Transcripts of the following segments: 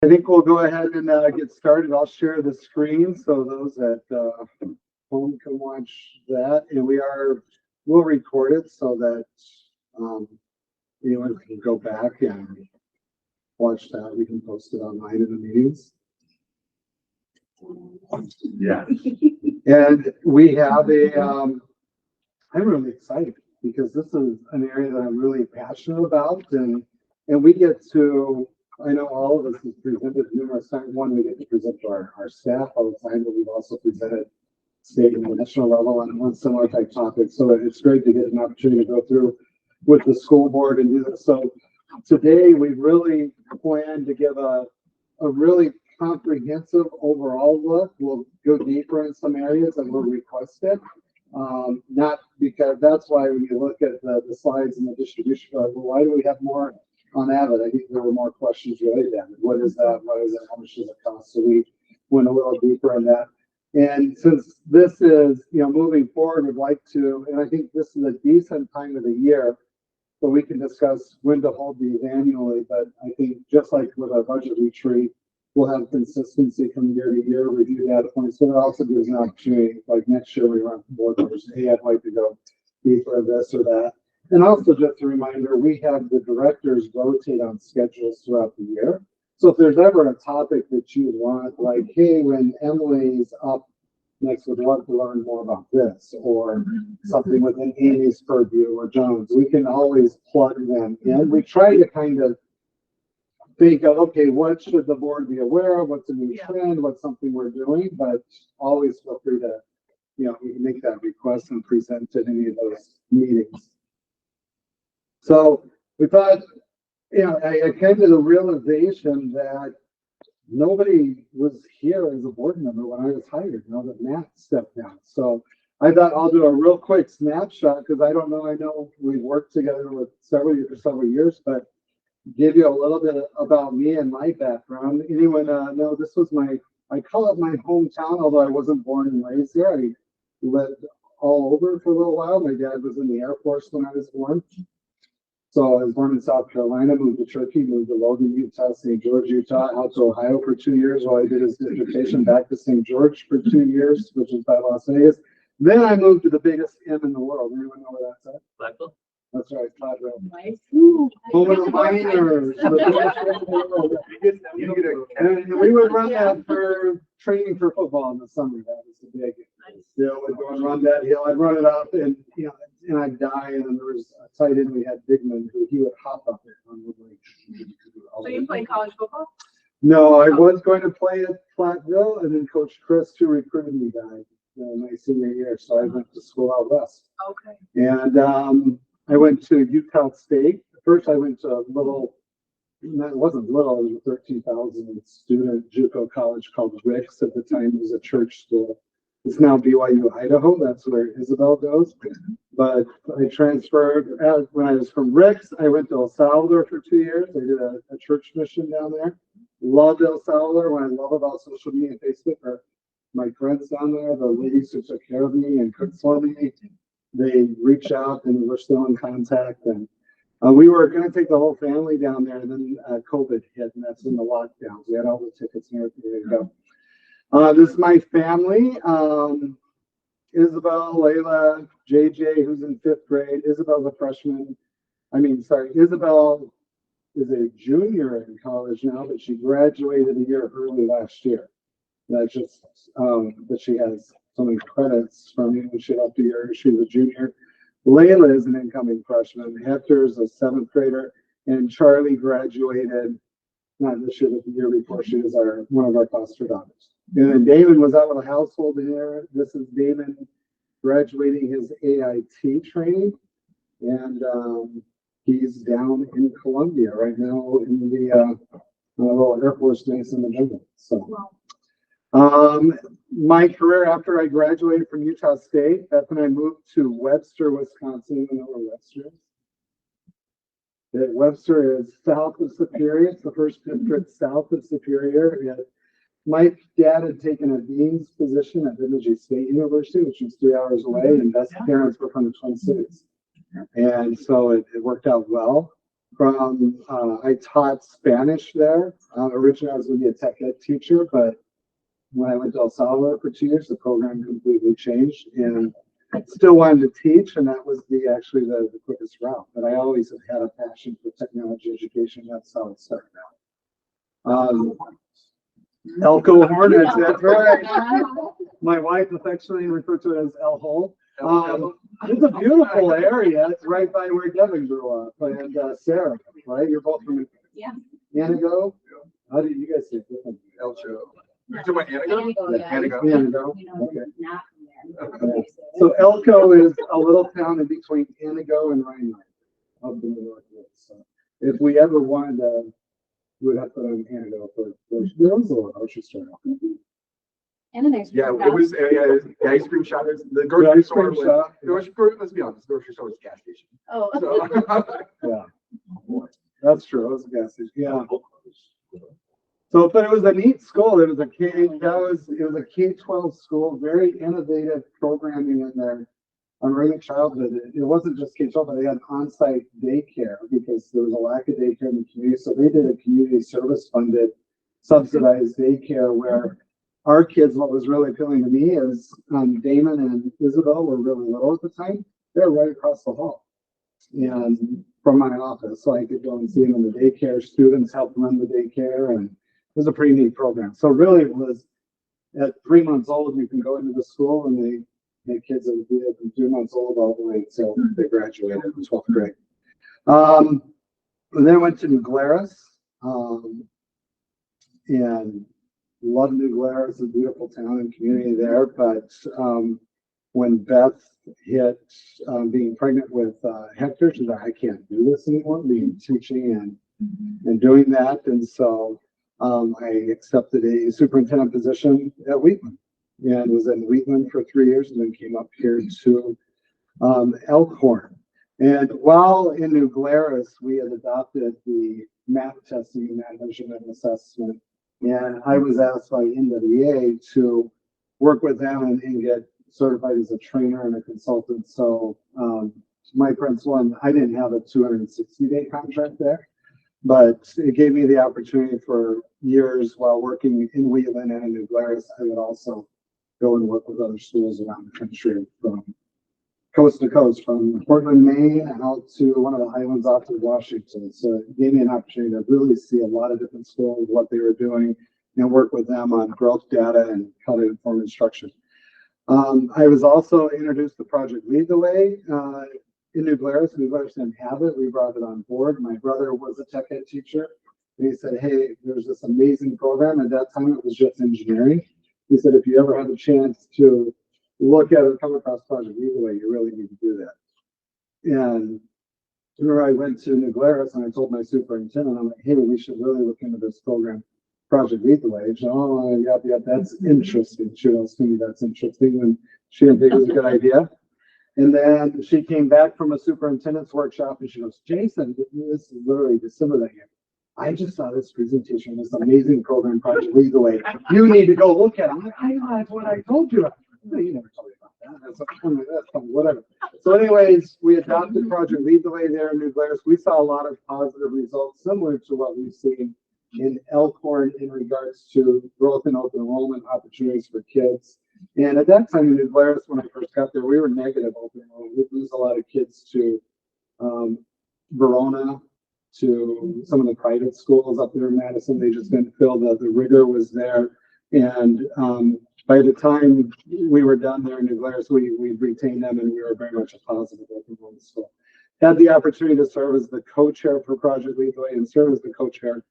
I think we'll go ahead and get started. I'll share the screen so those at home can watch that, and we'll record it so that um, anyone can go back and watch that. We can post it online in the meetings. Yeah. And we have I'm really excited because this is an area that I'm really passionate about, and we get to. I know all of us have presented numerous times. One, we get to present to our staff all the time, but we've also presented state and national level on one similar type topic. So it's great to get an opportunity to go through with the school board and do this. So today we really plan to give a really comprehensive overall look. We'll go deeper in some areas that were requested. Not because that's why when you look at the slides and the distribution, well, why do we have more on Avid? I think there were more questions related to Avid. What is that? What is it? How much does it cost? So we went a little deeper in that. And since this is, moving forward, we'd like to, and I think this is a decent time of the year, so we can discuss when to hold these annually. But I think just like with our budget retreat, we'll have consistency from year to year, review data points. So it also gives an opportunity, like next year we run board members, hey, I'd like to go deeper in this or that. And also just a reminder, we have the directors rotate on schedules throughout the year. So if there's ever a topic that you want, like, hey, when Emily's up next, would love to learn more about this, or something within Amy's purview or Jones, we can always plug them in. We try to kind of think of, okay, what should the board be aware of? What's a new trend? What's something we're doing? But always feel free to, you can make that request and present at any of those meetings. So we thought, I came to the realization that nobody was here as a board member when I was hired, that Matt stepped down. So I thought I'll do a real quick snapshot because I don't know. I know we've worked together with several years, but give you a little bit about me and my background. Anyone know this was I call it my hometown, although I wasn't born and raised there. I lived all over for a little while. My dad was in the Air Force when I was born. So I was born in South Carolina, moved to Turkey, moved to Logan, Utah, St. George, Utah, out to Ohio for 2 years while I did his dissertation, back to St. George for 2 years, which is by Las Vegas. Then I moved to the biggest inn in the world. Anyone know where that's at? Blackville? That's right, Clydesdale. Nice. Home of the miners. And we would run that for training for football in the summer. That was the big deal. We'd go and run that hill. I'd run it up and and I'd die. And then there was a tight end we had, Bigman, who he would hop up it on the lake. So you play college football? No, I was going to play at Platteville, and then Coach Chris, who recruited me, died my senior year. So I went to school out west. Okay. And I went to Utah State. First, I went to a little, it wasn't little, it was a 13,000 student JUCO college called Ricks. At the time, it was a church school. It's now BYU Idaho. That's where Isabel goes. But I transferred when I was from Ricks. I went to El Salvador for 2 years. I did a church mission down there. Loved El Salvador. What I love about social media and Facebook are my friends down there, the ladies who took care of me and cooked for me. They reached out and we're still in contact. And we were going to take the whole family down there, and then COVID hit, and that's when the lockdowns. We had all the tickets and everything ready to go. This is my family. Isabel, Layla, JJ, who's in 5th grade. Isabel's a freshman. Isabel is a junior in college now, but she graduated a year early last year. That's just that she has so many credits from when she left a year. She was a junior. Layla is an incoming freshman. Hector is a 7th grader, and Charlie graduated not this year, but the year before. She was one of our foster daughters. And then Damon was out of the household here. This is Damon graduating his AIT training, and he's down in Columbia right now in the little Air Force base in the jungle. So. My career after I graduated from Utah State, that's when I moved to Webster, Wisconsin. You know where Webster is? Webster is south of Superior. It's the first district south of Superior. My dad had taken a dean's position at Bemidji State University, which was 3 hours away, and Beth's parents were from the Twin Cities. And so it worked out well. I taught Spanish there. Originally I was going to be a tech ed teacher, but when I went to El Salvador for 2 years, the program completely changed and I still wanted to teach. And that was actually the quickest route. But I always have had a passion for technology education. That's how it started out. Elko Hornets, that's right. My wife affectionately referred to it as El Hole. It's a beautiful area. It's right by where Devin grew up. And Sarah, right? You're both from Anago? How did you guys say it? Elcho. You're talking about Anago? Yeah. Anago. Okay. So Elko is a little town in between Anago and Rhinelander up in the northwest. So if we ever wanted to, we would have to go to Anago for there was a little grocery store. And an ice cream Yeah, shop. it was the ice cream shop. The grocery ice store cream was, shop. let's be honest, the grocery store was a gas station. Oh. So, Yeah, that's true. It was a gas station. Yeah. So, but it was a neat school. It was a K-12 school, very innovative programming in there on early childhood. It wasn't just K-12, but they had on-site daycare because there was a lack of daycare in the community. So they did a community service funded, subsidized daycare where our kids, what was really appealing to me is Damon and Isabel were really little at the time. They were right across the hall and from my office. So I could go and see them in the daycare. Students helped run the daycare and it was a pretty neat program. So really it was at 3 months old, you can go into the school and the kids would be from 2 months old all the way until they graduated in 12th grade. And then I went to New Glarus and loved New Glarus, a beautiful town and community there. But when Beth hit being pregnant with Hector, she said, I can't do this anymore, being teaching and doing that. And so I accepted a superintendent position at Wheatland and was in Wheatland for 3 years and then came up here to Elkhorn. And while in New Glarus, we had adopted the MAP testing, MAP measurement and assessment. And I was asked by NWEA to work with them and get certified as a trainer and a consultant. So my principal, and I didn't have a 260-day contract there, but it gave me the opportunity for years while working in Wheatland and in New Glarus. I would also go and work with other schools around the country from coast to coast, from Portland, Maine, out to one of the islands off of Washington. So it gave me an opportunity to really see a lot of different schools, what they were doing, and work with them on growth data and how to inform instruction. I was also introduced to Project Lead the Way in New Glarus. New Glarus didn't have it. We brought it on board. My brother was a tech ed teacher. And he said, hey, there's this amazing program. At that time, it was just engineering. He said, if you ever have a chance to look at or come across Project Lead the Way, you really need to do that. And where I went to New Glarus and I told my superintendent, I'm like, hey, we should really look into this program, Project Lead the Way. She said, oh, yeah, that's interesting. She goes to me, that's interesting. And she didn't think it was a good idea. And then she came back from a superintendent's workshop and she goes, Jason, this is literally December that year. I just saw this presentation, this amazing program, Project Lead the Way. You need to go look at it. I'm like, I know, that's what I told you. You never told me about that. That's funny, whatever. So anyways, we adopted Project Lead the Way there in New Glarus. We saw a lot of positive results similar to what we've seen in Elkhorn in regards to growth and open enrollment opportunities for kids. And at that time in New Glarus, when I first got there, we were negative open enrollment. We'd lose a lot of kids to Verona, to some of the private schools up there in Madison. They just didn't feel that the rigor was there. And by the time we were done there in New Glarus, we retained them and we were very much a positive open enrollment school. Had the opportunity to serve as the co-chair for Project Lead the Way and serve as the co-chair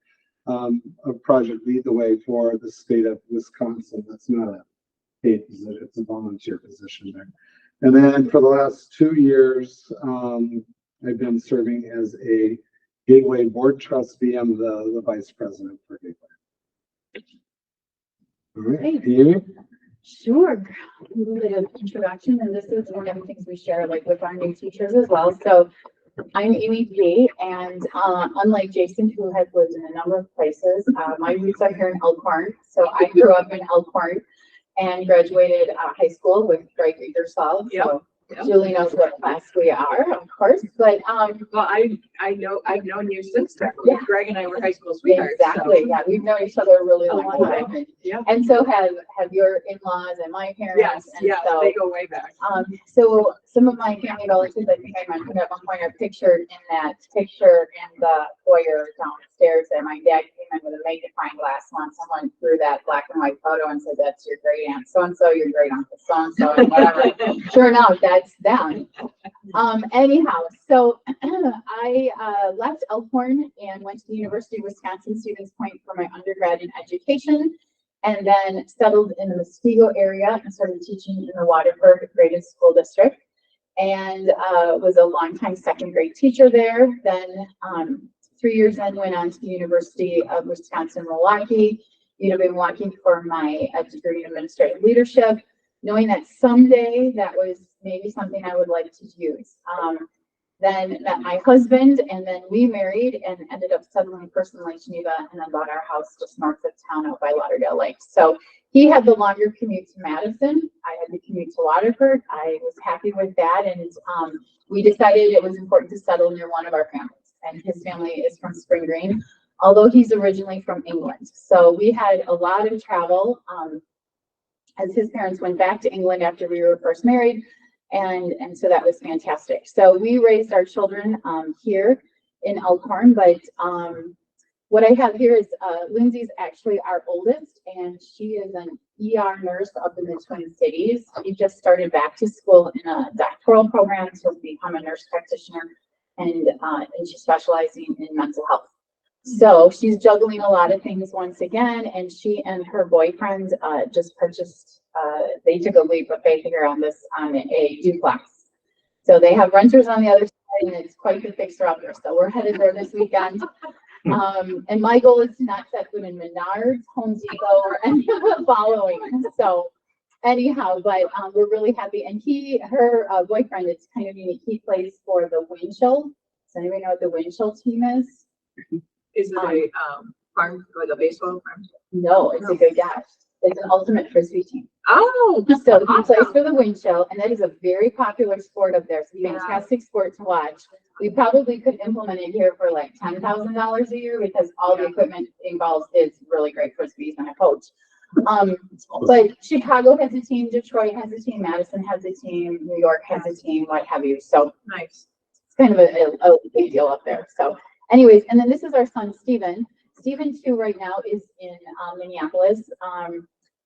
of Project Lead the Way for the state of Wisconsin. That's not a paid position, it's a volunteer position there. And then for the last 2 years, I've been serving as a Gateway board trustee. I'm the vice president for Gateway. All right, Amy? Sure. A little bit of introduction, and this is one of the things we share like with our new teachers as well. So I'm Amy P, and unlike Jason, who has lived in a number of places, my roots are here in Elkhorn. So I grew up in Elkhorn and graduated high school with Greg Readersall. Yep. So Yeah. Julie knows what class we are, of course, but, Well, I've known you since then. Yeah. Greg and I were high school sweethearts. exactly, yeah, we've known each other a really A long long time. time. Yeah. And so have your in-laws and my parents. Yes, and yes, so, they go way back. So some of my family relatives, I think I mentioned at one point, are pictured in that picture in the foyer downstairs. And my dad came in with a magnifying glass once. Someone threw that black and white photo and said, "That's your great aunt so-and-so, your great uncle so-and-so," and whatever. Sure enough, that's them. Anyhow, so I left Elkhorn and went to the University of Wisconsin-Stevens Point for my undergrad in education, and then settled in the Muskego area and started teaching in the Waterford Graded School District, and was a longtime second grade teacher there. Then 3 years in, went on to the University of Wisconsin-Milwaukee, UW-Milwaukee for my degree in administrative leadership, knowing that someday that was maybe something I would like to use. Then met my husband, and then we married and ended up settling first in Lake Geneva and then bought our house just north of town out by Lauderdale Lake. So he had the longer commute to Madison. I had the commute to Waterford. I was happy with that. And we decided it was important to settle near one of our families. And his family is from Spring Green, although he's originally from England. So we had a lot of travel as his parents went back to England after we were first married. And so that was fantastic. So we raised our children here in Elkhorn, but what I have here is Lindsay's actually our oldest, and she is an ER nurse up in the Twin Cities. She just started back to school in a doctoral program to become a nurse practitioner, and she's specializing in mental health. So she's juggling a lot of things once again, and she and her boyfriend just purchased, they took a leap of faith here on a duplex. So they have renters on the other side, and it's quite the fixer-upper. So we're headed there this weekend. And my goal is to not set foot in Menards, Home Depot, or any of the following. So anyhow, but we're really happy. And her boyfriend, it's kind of unique. He plays for the Winchell. Does anybody know what the Winchell team is? Is it a farm, like a baseball farm? No, it's a good guess. It's an ultimate frisbee team. Oh, So he plays awesome. for the Winchell, and that is a very popular sport up there. It's a fantastic sport to watch. We probably could implement it here for like $10,000 a year because all the equipment involved is really great frisbees and a coach. But Chicago has a team, Detroit has a team, Madison has a team, New York has a team, what have you. So Nice. it's kind of a big deal up there. So anyways, and then this is our son, Steven. Steven too right now is in Minneapolis.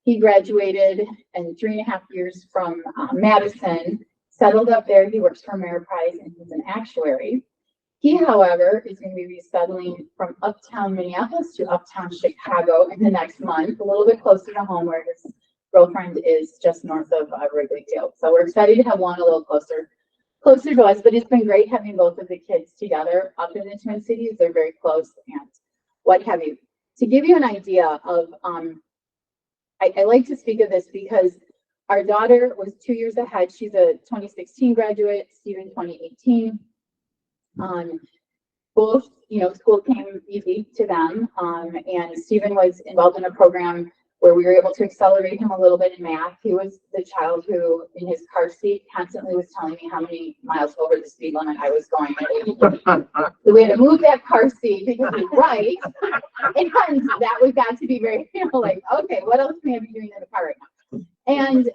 He graduated in 3.5 years from Madison, settled up there. He works for Ameriprise and he's an actuary. He, however, is going to be resettling from uptown Minneapolis to uptown Chicago in the next month, a little bit closer to home where his girlfriend is just north of Wrigley Field. So we're excited to have one a little closer to us, but it's been great having both of the kids together up in the Twin Cities. They're very close and what have you. To give you an idea of, I like to speak of this because our daughter was 2 years ahead. She's a 2016 graduate, Steven 2018. Both, school came easy to them. And Steven was involved in a program where we were able to accelerate him a little bit in math. He was the child who, in his car seat, constantly was telling me how many miles over the speed limit I was going. So we had to move that car seat because he's right. And that was got to be very, like, okay, what else can I be doing in the car right now? And,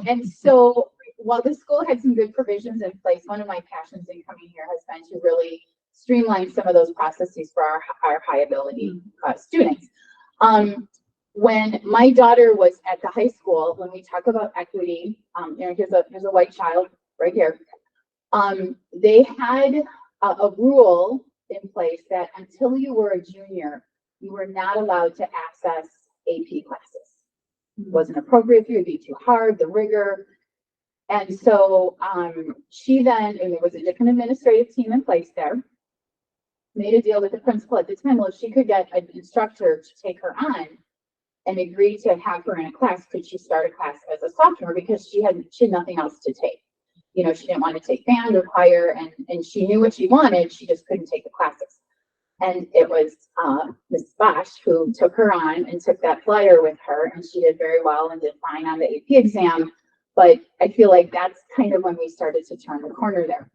and so while the school had some good provisions in place, one of my passions in coming here has been to really streamline some of those processes for our high ability students. When my daughter was at the high school, when we talk about equity, here's a white child right here. They had a rule in place that until you were a junior, you were not allowed to access AP classes. It wasn't appropriate for you, it'd be too hard, the rigor. And so she then, and there was a different administrative team in place there, made a deal with the principal at the time. Well, if she could get an instructor to take her on and agree to have her in a class, could she start a class as a sophomore because she had nothing else to take. She didn't want to take band or choir, and she knew what she wanted, she just couldn't take the classes. And it was Ms. Bosch who took her on and took that flyer with her, and she did very well and did fine on the AP exam. but I feel like that's kind of when we started to turn the corner there.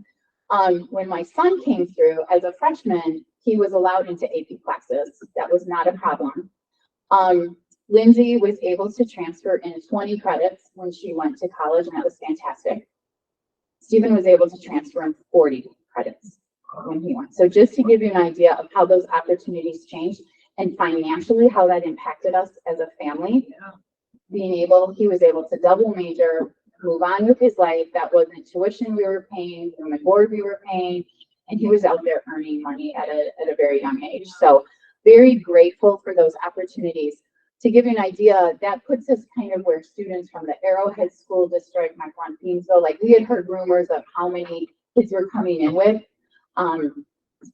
When my son came through as a freshman, he was allowed into AP classes. That was not a problem. Lindsay was able to transfer in 20 credits when she went to college, and that was fantastic. Stephen was able to transfer in 40 credits when he went. So just to give you an idea of how those opportunities changed and financially how that impacted us as a family, he was able to double major, move on with his life. That wasn't tuition we were paying, room and board we were paying, and he was out there earning money at a very young age. So very grateful for those opportunities. To give you an idea, that puts us kind of where students from the Arrowhead School District, my friend Thiensville, like we had heard rumors of how many kids were coming in with.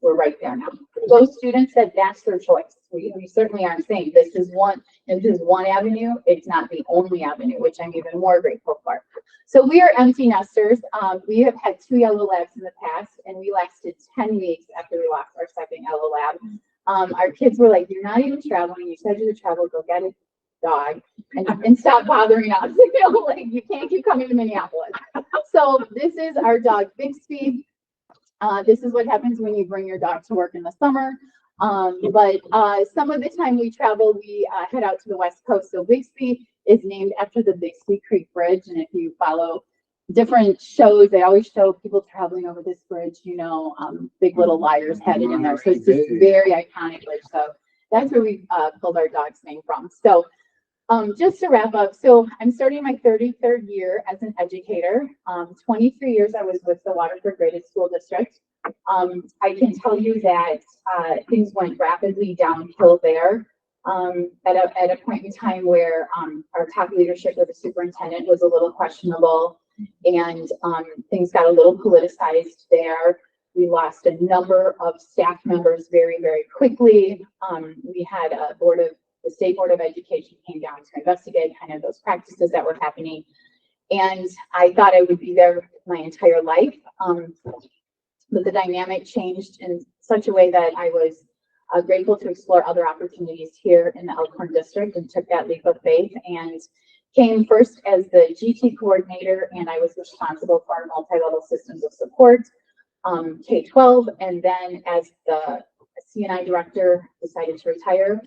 We're right there now. Those students said that's their choice. We certainly aren't saying this is one avenue. It's not the only avenue, which I'm even more grateful for. So we are empty nesters. We have had 2 yellow labs in the past, and we lasted 10 weeks after we lost our second yellow lab. Our kids were like, "You're not even traveling. You said you're to travel. Go get a dog and stop bothering us." You know, like you can't keep coming to Minneapolis. So this is our dog Bixby. This is what happens when you bring your dog to work in the summer. But some of the time we travel, we head out to the West Coast. So Bixby is named after the Bixby Creek Bridge. And if you follow different shows, they always show people traveling over this bridge, you know, Big Little Liars had it in there. So it's just very iconic bridge. So that's where we pulled our dog's name from. So just to wrap up, so I'm starting my 33rd year as an educator. 23 years I was with the Waterford Graded School District. I can tell you that things went rapidly downhill there at a point in time where our top leadership with the superintendent was a little questionable, and things got a little politicized there. We lost a number of staff members very, very quickly. We had the State Board of Education came down to investigate kind of those practices that were happening. And I thought I would be there my entire life. But the dynamic changed in such a way that I was grateful to explore other opportunities here in the Elkhorn District, and took that leap of faith and came first as the GT coordinator, and I was responsible for our multi-level systems of support, K-12, and then as the C&I director decided to retire,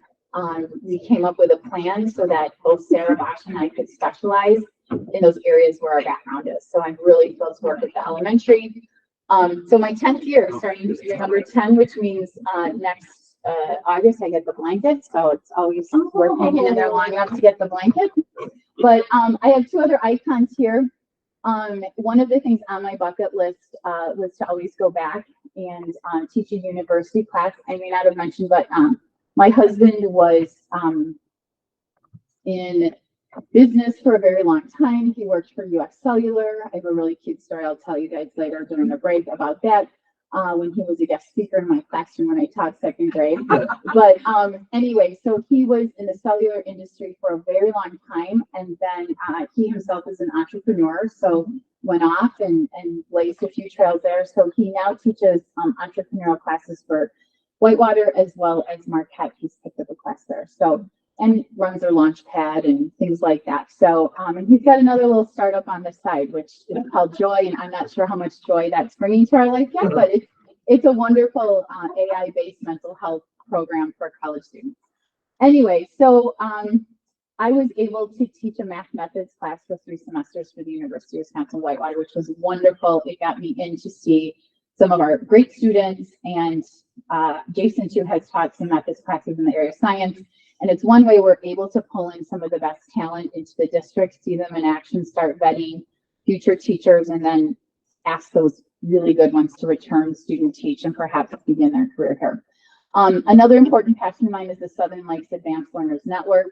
we came up with a plan so that both Sarah Bosch and I could specialize in those areas where our background is. So I'm really thrilled to work at the elementary. So my 10th year, starting year number 10, which means next August I get the blanket. So it's always worth hanging in there long enough to get the blanket. But I have 2 other icons here. One of the things on my bucket list was to always go back and teach a university class. I may not have mentioned, but my husband was in business for a very long time. He worked for US Cellular. I have a really cute story I'll tell you guys later during the break about that, when he was a guest speaker in my classroom when I taught 2nd grade. But anyway, so he was in the cellular industry for a very long time, and then he himself is an entrepreneur, so went off and blazed a few trails there. So he now teaches entrepreneurial classes for Whitewater as well as Marquette. He's picked up a class there. So, and runs their launch pad and things like that. So, and he's got another little startup on the side, which is called Joy. And I'm not sure how much joy that's bringing to our life yet, but it's a wonderful AI-based mental health program for college students. Anyway, so I was able to teach a math methods class for 3 semesters for the University of Wisconsin-Whitewater, which was wonderful. It got me in to see some of our great students, and Jason too has taught some methods classes in the area of science. And it's one way we're able to pull in some of the best talent into the district, see them in action, start vetting future teachers, and then ask those really good ones to return, student teach, and perhaps begin their career here. Another important passion of mine is the Southern Lakes Advanced Learners Network.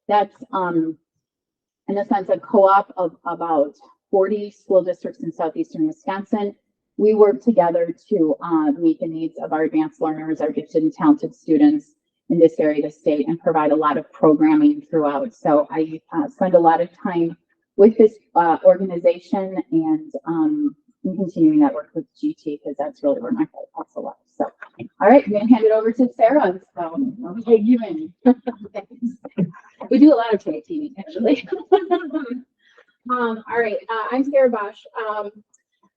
That's, in a sense, a co-op of about 40 school districts in southeastern Wisconsin. We work together to meet the needs of our advanced learners, our gifted and talented students in this area of the state, and provide a lot of programming throughout. So I spend a lot of time with this organization, and continuing that work with GT, because that's really where my heart also lies. So, all right, I'm going to hand it over to Sarah. So I'll take you in. We do a lot of tag teaming, actually. All right, I'm Sarah Bosch.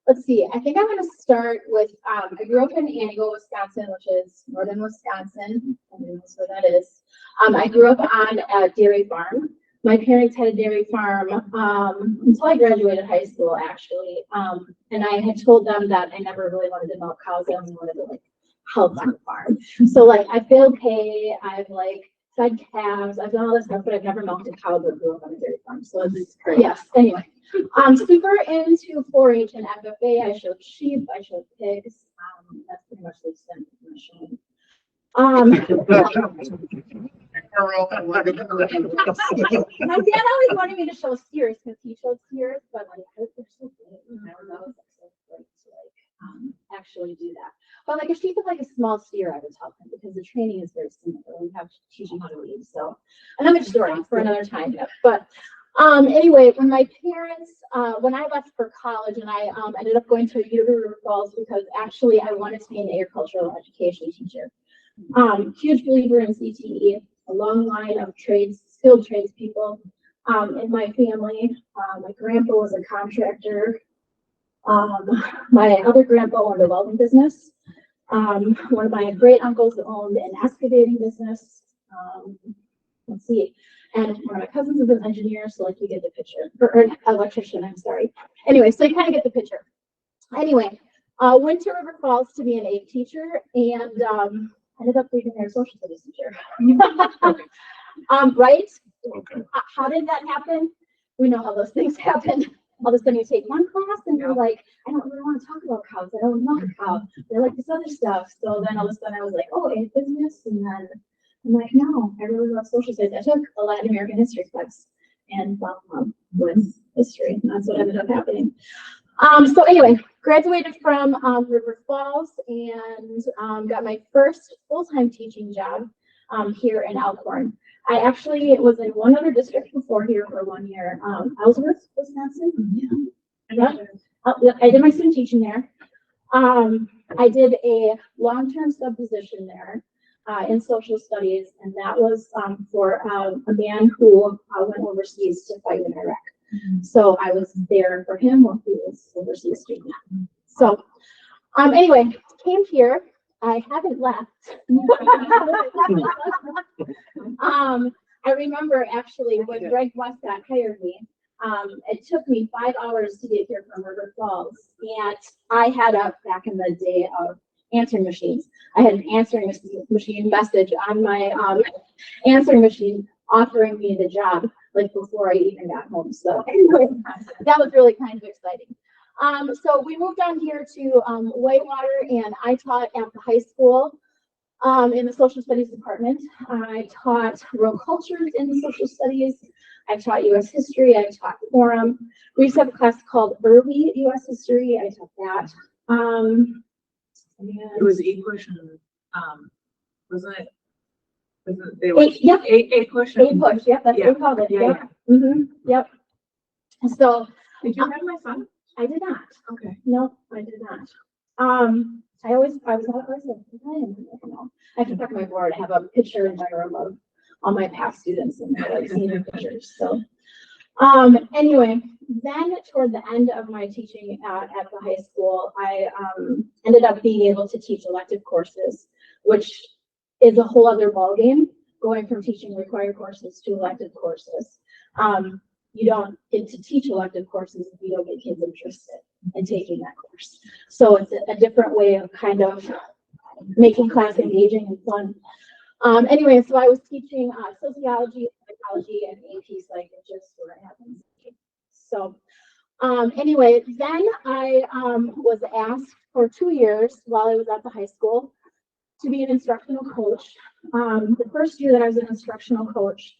Let's see, I think I'm gonna start with, I grew up in Antigo, Wisconsin, which is northern Wisconsin. Everyone knows where that is. I grew up on a dairy farm. My parents had a dairy farm, until I graduated high school, actually. And I had told them that I never really wanted to milk cows, I only wanted to like help on the farm. So like, I failed hay, I've like fed calves, I've done all this stuff, but I've never milked a cow, but grew up on a dairy farm. So it's great. Yes, anyway. I'm super into 4-H and FFA. I showed sheep, I showed pigs. That's pretty much the extent of my showing. My dad always wanted me to show steers because he showed steers, but like they're so big, I don't know, it's so great to like actually do that. But like a sheep is like a small steer, I would tell him, because the training is very similar. We have to teach him how to lead. So another story for another time. But anyway, when my parents, when I left for college and I ended up going to University of River Falls because actually I wanted to be an agricultural education teacher. Huge believer in CTE, a long line of trades, skilled tradespeople in my family. My grandpa was a contractor. My other grandpa owned a welding business. One of my great uncles owned an excavating business. Let's see. And one of my cousins is an engineer, so like you get the picture, or an electrician, I'm sorry. Anyway, so you kind of get the picture. Anyway, went to River Falls to be an ag teacher and ended up being their social studies teacher. Right? Okay. How did that happen? We know how those things happen. All of a sudden you take one class and you're like, I don't really want to talk about cows. I don't know cows. They're like this other stuff. So then all of a sudden I was like, oh, ag business, and then I'm like, no, I really love social studies. I took a Latin American history class and fell in love with history. And that's what ended up happening. So anyway, graduated from River Falls and got my first full-time teaching job here in Elkhorn. I actually was in one other district before here for 1 year, Ellsworth, Wisconsin. Yeah. I did my student teaching there. I did a long-term sub position there. In social studies, and that was for a man who went overseas to fight in Iraq. So I was there for him while he was overseas doing that. So anyway, came here. I haven't left. I remember actually when Greg Westcott hired me, it took me 5 hours to get here from River Falls, and I had back in the day of answering machines. I had an answering machine message on my answering machine offering me the job like before I even got home. So anyway, that was really kind of exciting. So we moved on here to Whitewater, and I taught at the high school in the social studies department. I taught world cultures in the social studies. I taught U.S. history. I taught forum. We used to have a class called early U.S. history. I taught that. It was E-push and, wasn't it? They Yep. A-push. A-push, yep, that's what we called it, Yeah, yep. Yep. So, Did you have my son? I did not, Okay. no, I did not. I was like, I can check my board, I have a picture in my room of all my past students and my like senior pictures, so. Anyway, then toward the end of my teaching at the high school, I ended up being able to teach elective courses, which is a whole other ballgame, going from teaching required courses to elective courses. You don't get to teach elective courses if you don't get kids interested in taking that course. So it's a different way of kind of making class engaging and fun. Anyway, so I was teaching sociology, psychology, and AP psych, just where it happens. So anyway, then I was asked for 2 years while I was at the high school to be an instructional coach. The first year that I was an instructional coach,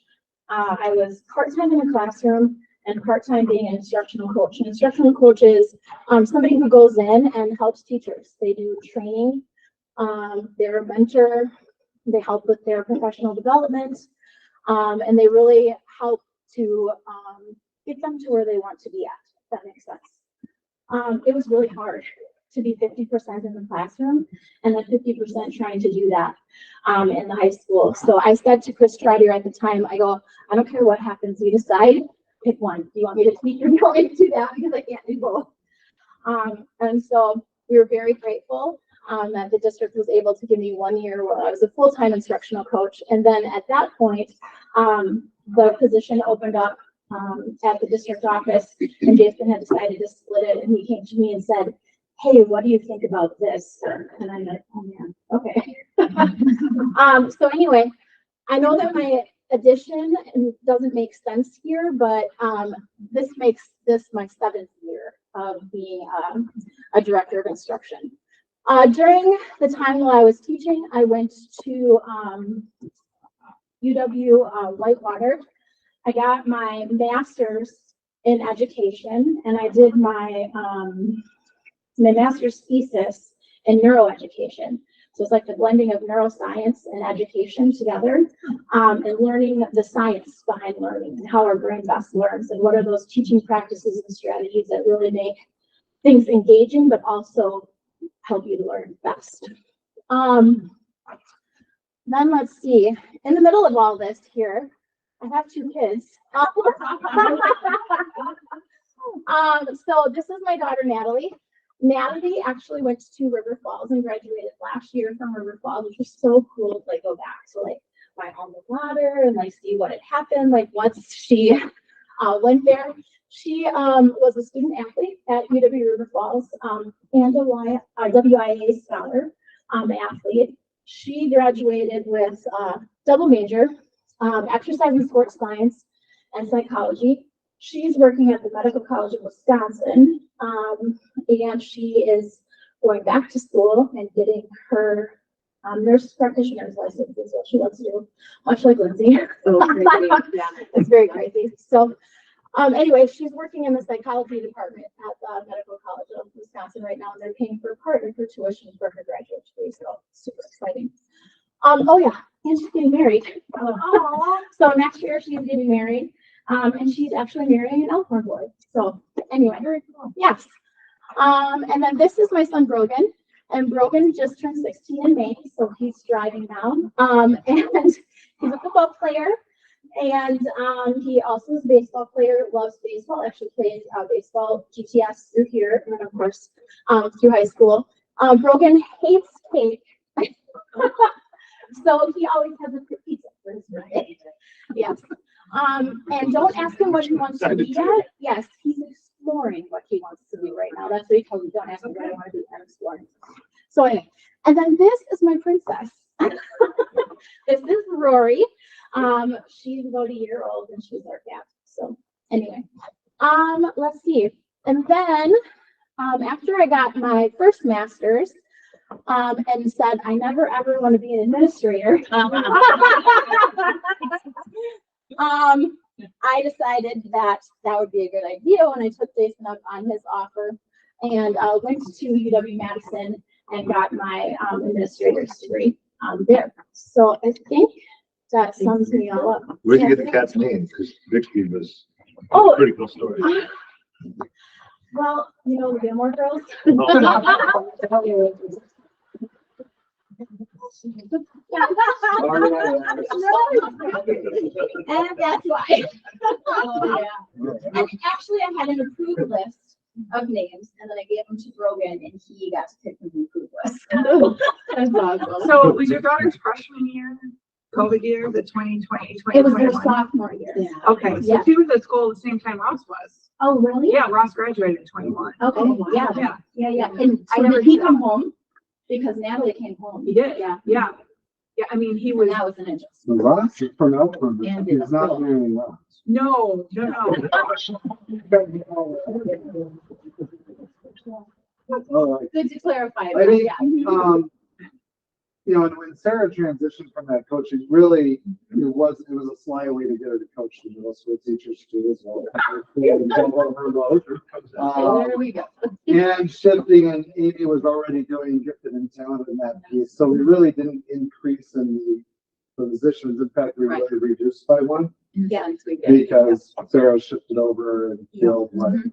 I was part-time in a classroom and part-time being an instructional coach. An instructional coach is somebody who goes in and helps teachers. They do training, they're a mentor, they help with their professional development, and they really help to get them to where they want to be at, if that makes sense. It was really hard to be 50% in the classroom and then 50% trying to do that in the high school. So I said to Chris Trotter at the time, I go, I don't care what happens, you decide, pick one. Do you want me to tweak or do you want me to do that? Because I can't do both. And so we were very grateful that the district was able to give me 1 year where I was a full-time instructional coach. And then at that point, the position opened up at the district office, and Jason had decided to split it. And he came to me and said, "Hey, what do you think about this?" And I'm like, "Oh man, okay." So anyway, I know that my addition doesn't make sense here, but this makes this my 7th year of being a director of instruction. During the time while I was teaching, I went to UW Whitewater. I got my master's in education, and I did my master's thesis in neuroeducation. So it's like the blending of neuroscience and education together, and learning the science behind learning and how our brain best learns, and what are those teaching practices and strategies that really make things engaging, but also help you to learn best. Then let's see, in the middle of all this here, I have 2 kids. So this is my daughter, Natalie. Natalie actually went to River Falls and graduated last year from River Falls, which was so cool to like go back to like my alma mater and like see what had happened, like once she went there. She was a student athlete at UW River Falls, and a WIA scholar athlete. She graduated with double major, exercise and sports science and psychology. She's working at the Medical College of Wisconsin, and she is going back to school and getting her nurse practitioner's license is what she wants to do, much like Lindsay. It's very crazy. So anyway, she's working in the psychology department at the Medical College of Wisconsin right now, and they're paying for part of her tuition for her graduate degree, so super exciting. Oh yeah, and she's getting married. So next year she's getting married. And she's actually marrying an Elkhorn boy. So anyway, yes. And then this is my son Brogan, and Brogan just turned 16 in May, so he's driving now. And he's a football player, and he also is a baseball player, loves baseball, actually played baseball GTS through here, and then of course through high school. Brogan hates cake. So he always has a pizza for his birthday. Yes. And don't ask him what he wants to be yet. Yes, he's exploring what he wants to be right now. That's what he told me. Don't ask me what I want to be. I'm exploring. So anyway, and then this is my princess. This is Rory. She's about a year old and she's our cat. So anyway, let's see. And then after I got my first master's, and said I never ever want to be an administrator. I decided that would be a good idea when I took Jason up on his offer, and went to UW-Madison and got my administrator's degree there. So I think that sums me all up. Where'd you get the cat's name? Because Vicky was Oh, a pretty cool story. well, you know the Gilmore Girls. And that's why. And actually, I had an approved list of names, and then I gave them to Brogan, and he got to pick from the approved list. That's awesome. So was your daughter's freshman year, COVID year, the 2020, It was their 2021? sophomore year. Okay, so Yeah. she was at school the same time Ross was. Oh, really? Yeah, Ross graduated in 21. Okay, yeah, Yeah, And I so never did he did come home? Because Natalie came home. he did. Yeah. Yeah. Yeah, I mean, he And was, that was an adjustment. So Ross is from Elkhorn, but And he's it's not cool. marrying Ross. no. All right. Good to clarify. I think, Yeah. you know, and when Sarah transitioned from that coaching, really, it was a sly way to get her to coach the middle school teachers too as well. There we go. And shifting, and Amy was already doing gifted and talented in that piece, so we really didn't increase in the positions. In fact, we Right. really reduced by one Yeah. because Sarah shifted over and filled like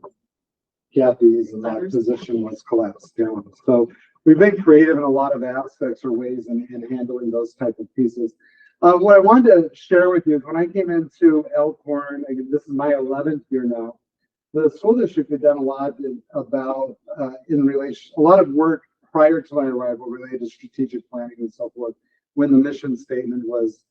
Kathy's, and that position was collapsed down. So we've been creative in a lot of aspects or ways in handling those type of pieces. What I wanted to share with you is when I came into Elkhorn, again, this is my 11th year now. The school district had done a lot about in relation, a lot of work prior to my arrival related to strategic planning and so forth when the mission statement was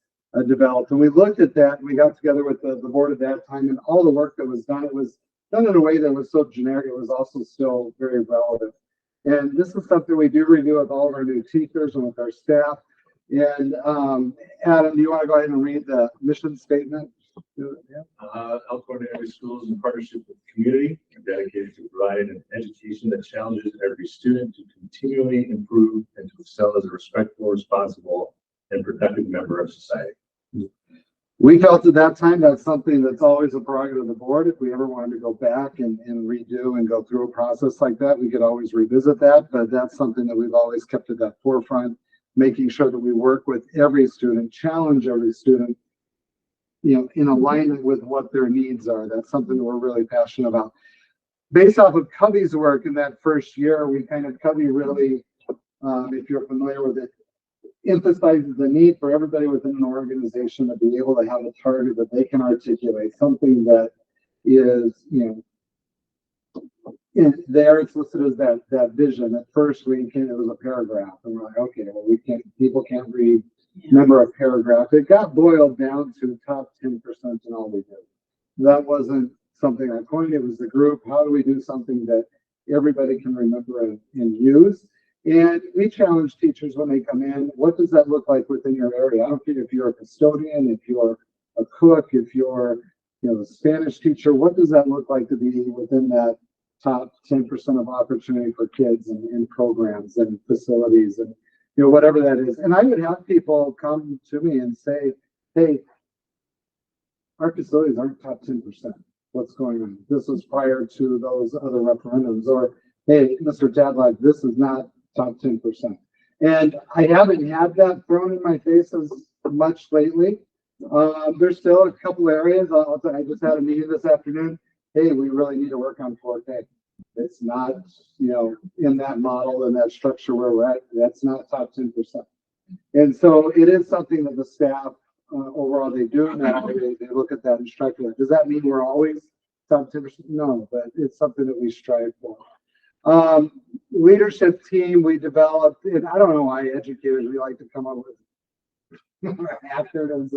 developed. And we looked at that, and we got together with the board at that time, and all the work that was done, it was done in a way that was so generic, it was also still very relevant. And this is something we do review with all of our new teachers and with our staff. And Adam, do you want to go ahead and read the mission statement? Yeah. Elkhorn Area Schools, in partnership with the community, are dedicated to providing an education that challenges every student to continually improve and to excel as a respectful, responsible, and productive member of society. We felt at that time that's something that's always a prerogative of the board. If we ever wanted to go back and redo and go through a process like that, we could always revisit that. But that's something that we've always kept at that forefront, making sure that we work with every student, challenge every student, you know, in alignment with what their needs are. That's something that we're really passionate about. Based off of Covey's work in that first year, Covey really, if you're familiar with it, emphasizes the need for everybody within an organization to be able to have a target that they can articulate, something that is, you know, there it's listed as that vision. At first it was a paragraph, and we're like, okay, well, people can't read, remember a paragraph. It got boiled down to top 10% in all we did. That wasn't something I coined, it was the group. How do we do something that everybody can remember and use? And we challenge teachers when they come in, what does that look like within your area? I don't care if you're a custodian, if you're a cook, if you're, you know, a Spanish teacher, what does that look like to be within that top 10% of opportunity for kids and programs and facilities and, you know, whatever that is. And I would have people come to me and say, hey, our facilities aren't top 10%. What's going on? This was prior to those other referendums. Or, hey, Mr. Tadlock, this is not top 10%. And I haven't had that thrown in my face as much lately. There's still a couple areas. I just had a meeting this afternoon. Hey, we really need to work on 4K. It's not, you know, in that model and that structure where we're at. That's not top 10%. And so it is something that the staff overall they do now. They look at that and strive for that. Does that mean we're always top 10%? No, but it's something that we strive for. Leadership team we developed, and I don't know why educators we like to come up with acronyms.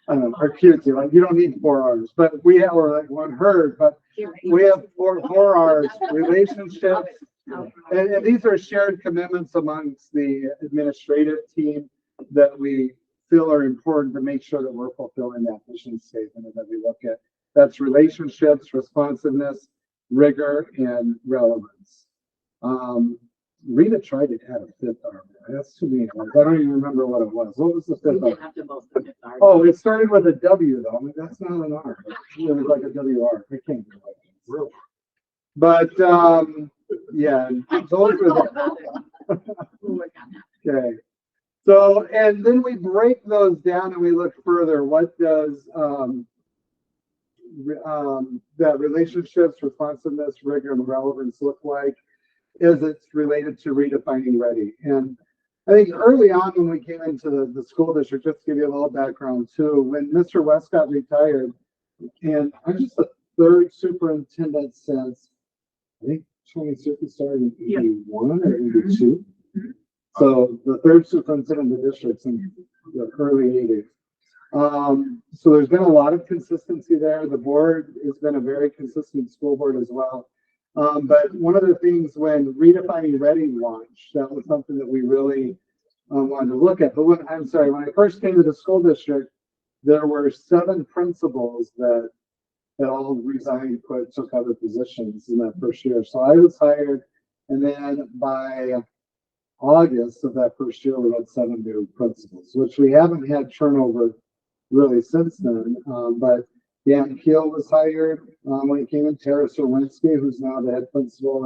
I don't know, are cute too. Like you don't need 4 R's, but we have or like 1 herd, but we have four R's: relationships, and these are shared commitments amongst the administrative team that we feel are important to make sure that we're fulfilling that mission statement and that we look at. That's relationships, responsiveness, rigor, and relevance. Rita tried to add a 5th R. That's too many words. I don't even remember what it was. What was the 5th R? Oh, it started with a W though. I mean, that's not an R. It was like a WR. I can't do it. But yeah, those are the okay. So, and then we break those down and we look further. What does that relationships, responsiveness, rigor, and relevance look like as it's related to redefining ready? And I think early on when we came into the school district, just to give you a little background too, when Mr. Westcott retired, and I'm just the 3rd superintendent since, I think Tony Circus started in 81 or 82. So the 3rd superintendent of the district in the early 80s. So there's been a lot of consistency there. The board has been a very consistent school board as well. But one of the things when Redefining Ready launched, that was something that we really wanted to look at. But when I first came to the school district, there were 7 principals that all resigned, took other positions in that first year. So I was hired, and then by August of that first year, we had 7 new principals, which we haven't had turnover really since then. But Dan Keel was hired when he came in. Tara Serwinski, who's now the head principal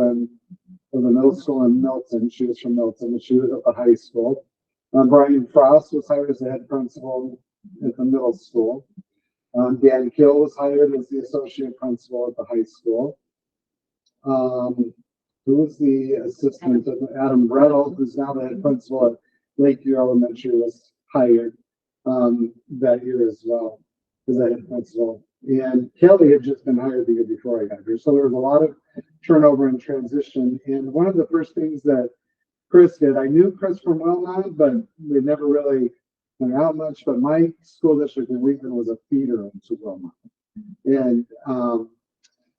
of the middle school in Milton. She was from Milton, and she was at the high school. Brian Frost was hired as the head principal at the middle school. Dan Keel was hired as the associate principal at the high school. Who was the assistant? Adam Brettel, who's now the head principal at Lakeview Elementary, was hired. that year as well, as a head principal. And Kelly had just been hired the year before I got here. So there was a lot of turnover and transition. And one of the first things that Chris did, I knew Chris from Wellmont, but we never really hung out much. But my school district in Wheatland was a feeder into Wellmont. And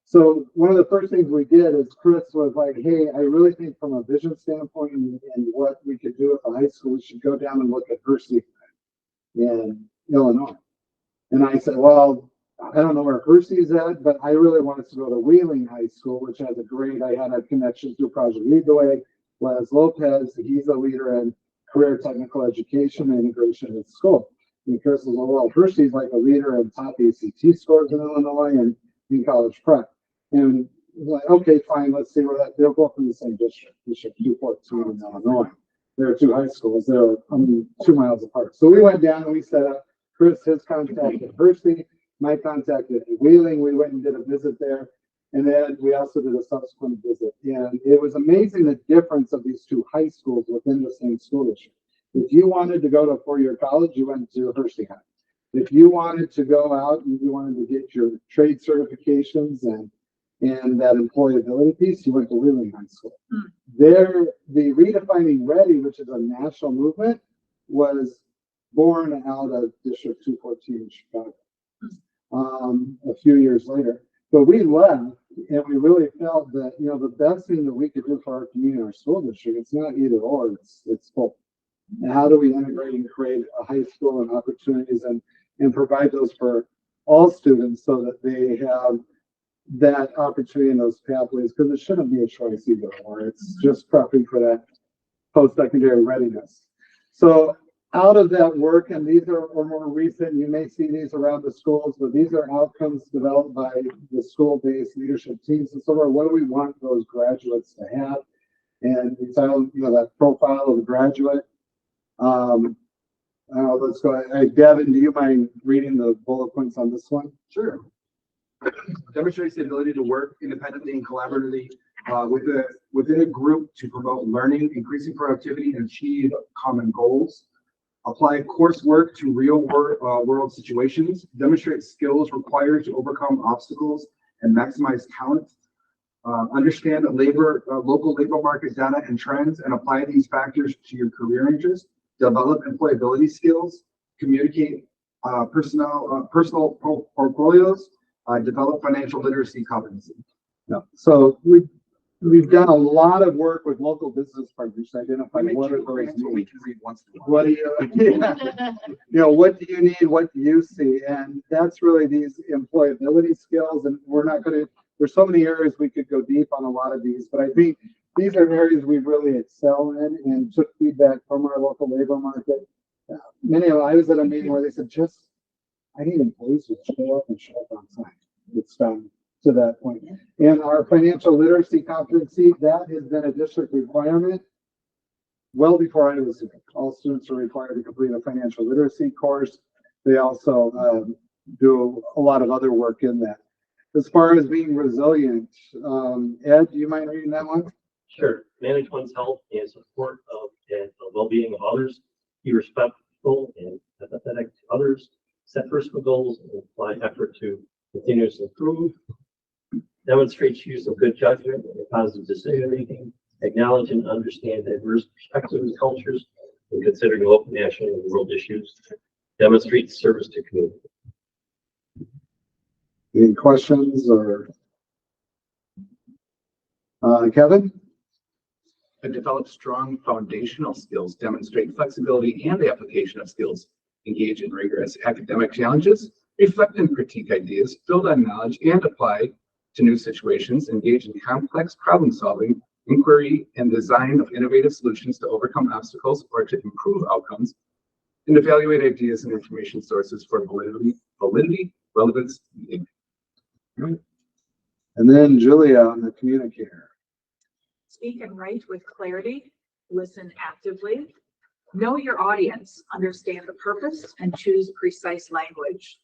so one of the first things we did is Chris was like, hey, I really think from a vision standpoint and what we could do at the high school, we should go down and look at Hersey in Illinois. And I said, well, I don't know where Hersey's at, but I really wanted to go to Wheeling High School, which has I had a connection through Project Lead the Way. Les Lopez, he's a leader in career technical education and integration at school. And Chris was, well, Hersey's like a leader in top ACT scores in Illinois and in college prep. And like, okay, fine, let's see where that, they'll go from the same district, District 214 in Illinois. There are two high schools, they're 2 miles apart. So we went down and we set up Chris, his contact at Hersey, my contact at Wheeling. We went and did a visit there. And then we also did a subsequent visit. And it was amazing the difference of these two high schools within the same school district. If you wanted to go to a four-year college, you went to Hersey High. If you wanted to go out and you wanted to get your trade certifications and that employability piece, you went to Wheeling High School. There, the Redefining Ready, which is a national movement, was born out of District 214 in Chicago a few years later. But we left and we really felt that, you know, the best thing that we could do for our community, our school district, it's not either or, it's both. And how do we integrate and create a high school and opportunities and provide those for all students so that they have that opportunity in those pathways, because it shouldn't be a choice either or. It's just prepping for that post-secondary readiness. So out of that work, and these are more recent, you may see these around the schools, but these are outcomes developed by the school-based leadership teams. And so what do we want those graduates to have? And we found, you know, that profile of the graduate. Let's go. Hey, Devin, do you mind reading the bullet points on this one? Sure. Demonstrates the ability to work independently and collaboratively within a group to promote learning, increasing productivity, and achieve common goals. Apply coursework to real world situations. Demonstrate skills required to overcome obstacles and maximize talent. Understand local labor market data and trends, and apply these factors to your career interests. Develop employability skills. Communicate personal portfolios. Develop financial literacy competency. No. So we've done a lot of work with local business partners to identify what are those What we needs. can read once in a while. What do you know, what do you need? What do you see? And that's really these employability skills. And we're not going to, there's so many areas we could go deep on a lot of these, but I think these are areas we really excel in and took feedback from our local labor market. I was at a meeting where they said, I need employees who show up and show up on time. It's done to that point. And our financial literacy competency, that has been a district requirement well before I was here. All students are required to complete a financial literacy course. They also do a lot of other work in that. As far as being resilient, Ed, do you mind reading that one? Sure. Manage one's health and support of and the well-being of others. Be respectful and empathetic to others. Set personal goals and apply effort to continuously improve. Demonstrates use of good judgment and positive decision making. Acknowledge and understand diverse perspectives and cultures when considering local, national, and world issues. Demonstrates service to community. Any questions or Kevin? And develop strong foundational skills, demonstrate flexibility and the application of skills, engage in rigorous academic challenges, reflect and critique ideas, build on knowledge, and apply to new situations, engage in complex problem solving, inquiry, and design of innovative solutions to overcome obstacles or to improve outcomes, and evaluate ideas and information sources for validity, relevance, and impact. Right. And then Julia on the communicator. Speak and write with clarity, listen actively, know your audience, understand the purpose, and choose precise language.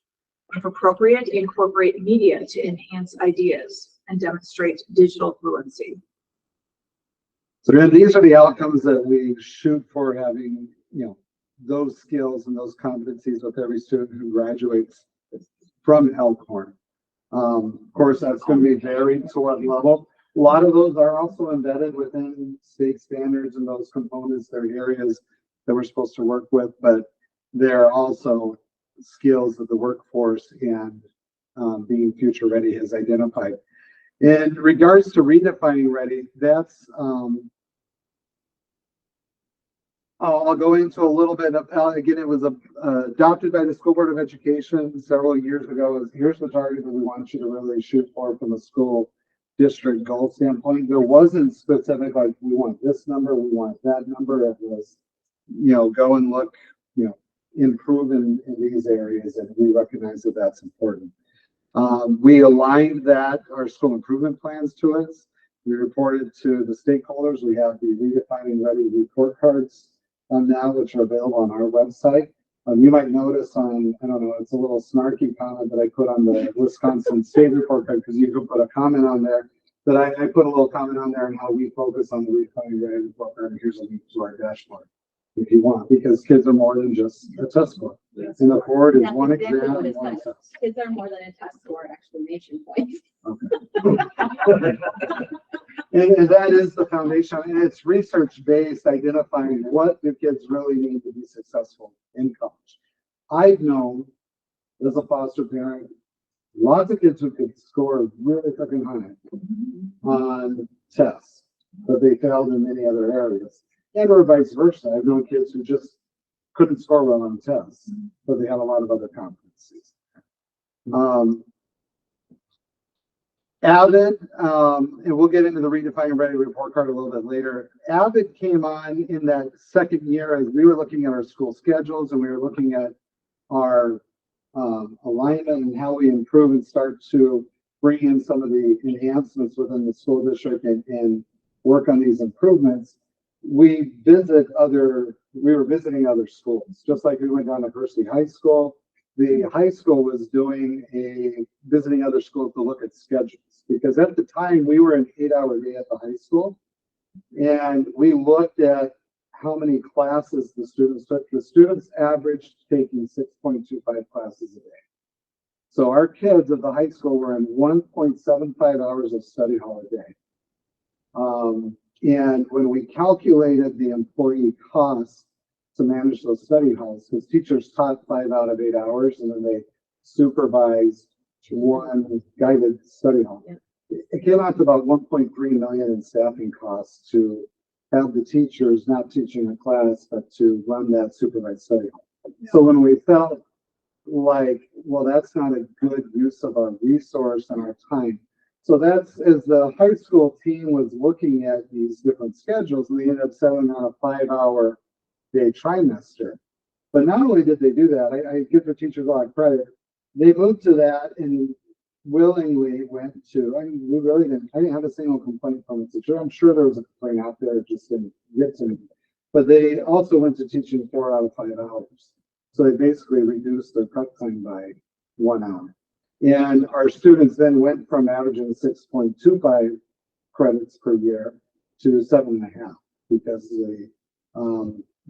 If appropriate, incorporate media to enhance ideas and demonstrate digital fluency. So again, these are the outcomes that we shoot for having, you know, those skills and those competencies with every student who graduates from Elkhorn. Of course, that's going to be varied to what level. A lot of those are also embedded within state standards and those components. They're areas that we're supposed to work with, but they're also skills that the workforce and being future ready has identified. In regards to redefining ready, that's I'll go into a little bit of, again, it was adopted by the School Board of Education several years ago. Here's the target that we want you to really shoot for from a school district goal standpoint. There wasn't specific, like, we want this number, we want that number. It was, go and look, improve in these areas, and we recognize that that's important. We aligned our school improvement plans to it. We reported to the stakeholders. We have the Redefining Ready report cards now, which are available on our website. You might notice on, I don't know, it's a little snarky comment that I put on the Wisconsin State report card, because you could put a comment on there, but I put a little comment on there on how we focus on the Redefining Ready report card. And here's a link to our dashboard if you want, because kids are more than just a test score. And the board is That's one exactly exam what and it one says. test. Kids are more than a test score, exclamation point. Okay. And that is the foundation, and it's research-based, identifying what do kids really need to be successful in college. I've known, as a foster parent, lots of kids who could score really freaking high on tests, but they failed in many other areas. And or vice versa. I've known kids who just couldn't score well on tests, but they had a lot of other competencies. Avid, and we'll get into the Redefining Ready report card a little bit later. Avid came on in that second year as we were looking at our school schedules, and we were looking at our alignment and how we improve and start to bring in some of the enhancements within the school district and work on these improvements. We were visiting other schools, just like we went down to Hersey High School. The high school was doing visiting other schools to look at schedules, because at the time we were an 8-hour day at the high school, and we looked at how many classes the students took. The students averaged taking 6.25 classes a day. So our kids at the high school were in 1.75 hours of study hall a day. And when we calculated the employee costs to manage those study halls, because teachers taught 5 out of 8 hours, and then they supervised one guided study hall. Yeah. It came out to about 1.3 million in staffing costs to have the teachers not teaching a class, but to run that supervised study hall. Yeah. So when we felt like, well, that's not a good use of our resource and our time. So that's, as the high school team was looking at these different schedules, we ended up settling on a 5-hour day trimester. But not only did they do that, I give the teachers a lot of credit. They moved to that and willingly went to, I didn't have a single complaint from the teacher. I'm sure there was a complaint out there, it just didn't get to me. But they also went to teaching 4 out of 5 hours. So they basically reduced their prep time by 1 hour. And our students then went from averaging 6.25 credits per year to 7.5, because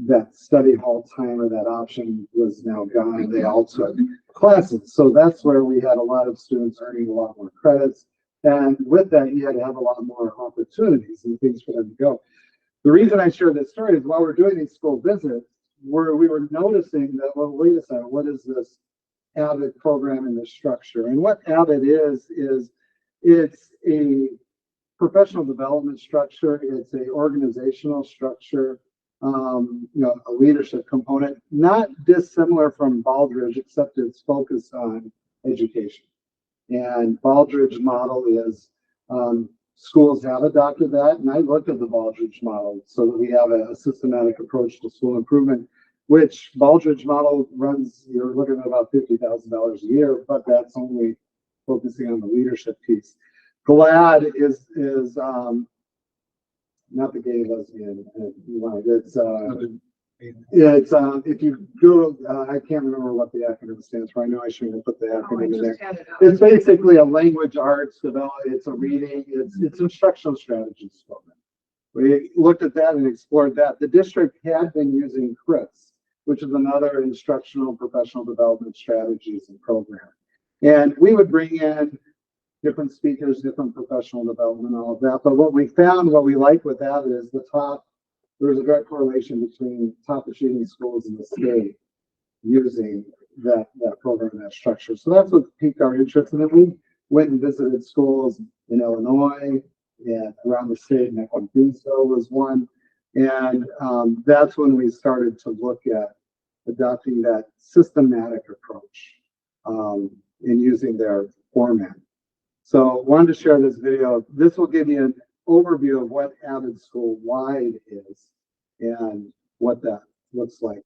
that study hall time, or that option, was now gone, and they all took classes. So that's where we had a lot of students earning a lot more credits. And with that, you had to have a lot more opportunities and things for them to go. The reason I share this story is while we're doing these school visits, we were noticing that, well, wait a second, what is this Avid program and the structure? And what Avid is it's a professional development structure. It's a organizational structure, a leadership component, not dissimilar from Baldrige, except it's focused on education. And Baldrige model is, schools have adopted that, and I looked at the Baldrige model so that we have a systematic approach to school improvement, which Baldrige model runs, you're looking at about $50,000 a year, but that's only focusing on the leadership piece. GLAD is not the gay lesbian, it's if you Google, I can't remember what the acronym stands for. I know I shouldn't have put the acronym in there. It's basically a language arts development. It's a reading. It's instructional strategies program. We looked at that and explored that. The district had been using CRIS, which is another instructional professional development strategies and program. And we would bring in different speakers, different professional development, all of that. But what we found, what we like with that is there's a direct correlation between top achieving schools in the state using that program, that structure. So that's what piqued our interest. And then we went and visited schools in Illinois and around the state. And Greensville was one. And that's when we started to look at adopting that systematic approach in using their format. So wanted to share this video. This will give you an overview of what Avid School Wide is and what that looks like.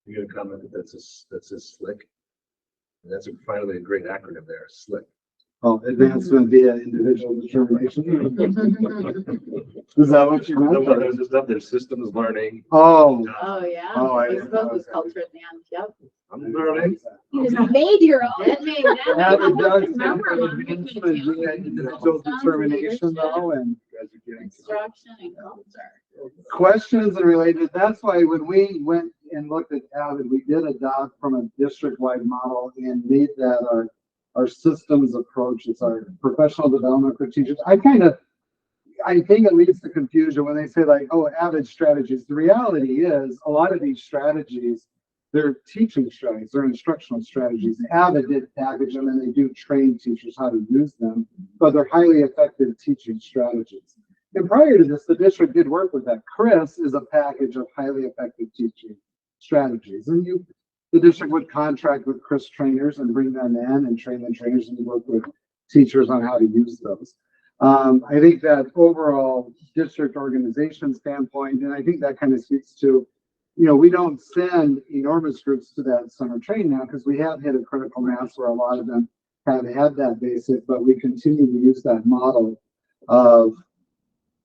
You got a comment that that's a SLIC. That's finally a great acronym there, SLIC. Oh, advancement via individual determination. Is that what you meant? There's this stuff, there's systems learning. Oh, Oh, yeah. Oh, I It didn't was know that. culture at the end, yep. I'm learning. You just made your own. That made yeah, it does. Remember, Advancement via individual determination though, and Instruction and culture. questions and related, that's why when we went and looked at Avid, we did adopt from a district-wide model and made that our systems approach. It's our professional development for teachers. I think it leads to confusion when they say like, oh, Avid strategies. The reality is a lot of these strategies, they're teaching strategies, they're instructional strategies. Avid did package them and they do train teachers how to use them, but they're highly effective teaching strategies. And prior to this, the district did work with that. Chris is a package of highly effective teaching strategies. And the district would contract with Chris trainers and bring them in and train the trainers and work with teachers on how to use those. I think that overall district organization standpoint, and I think that kind of speaks to, we don't send enormous groups to that summer train now because we have hit a critical mass where a lot of them have had that basic, but we continue to use that model of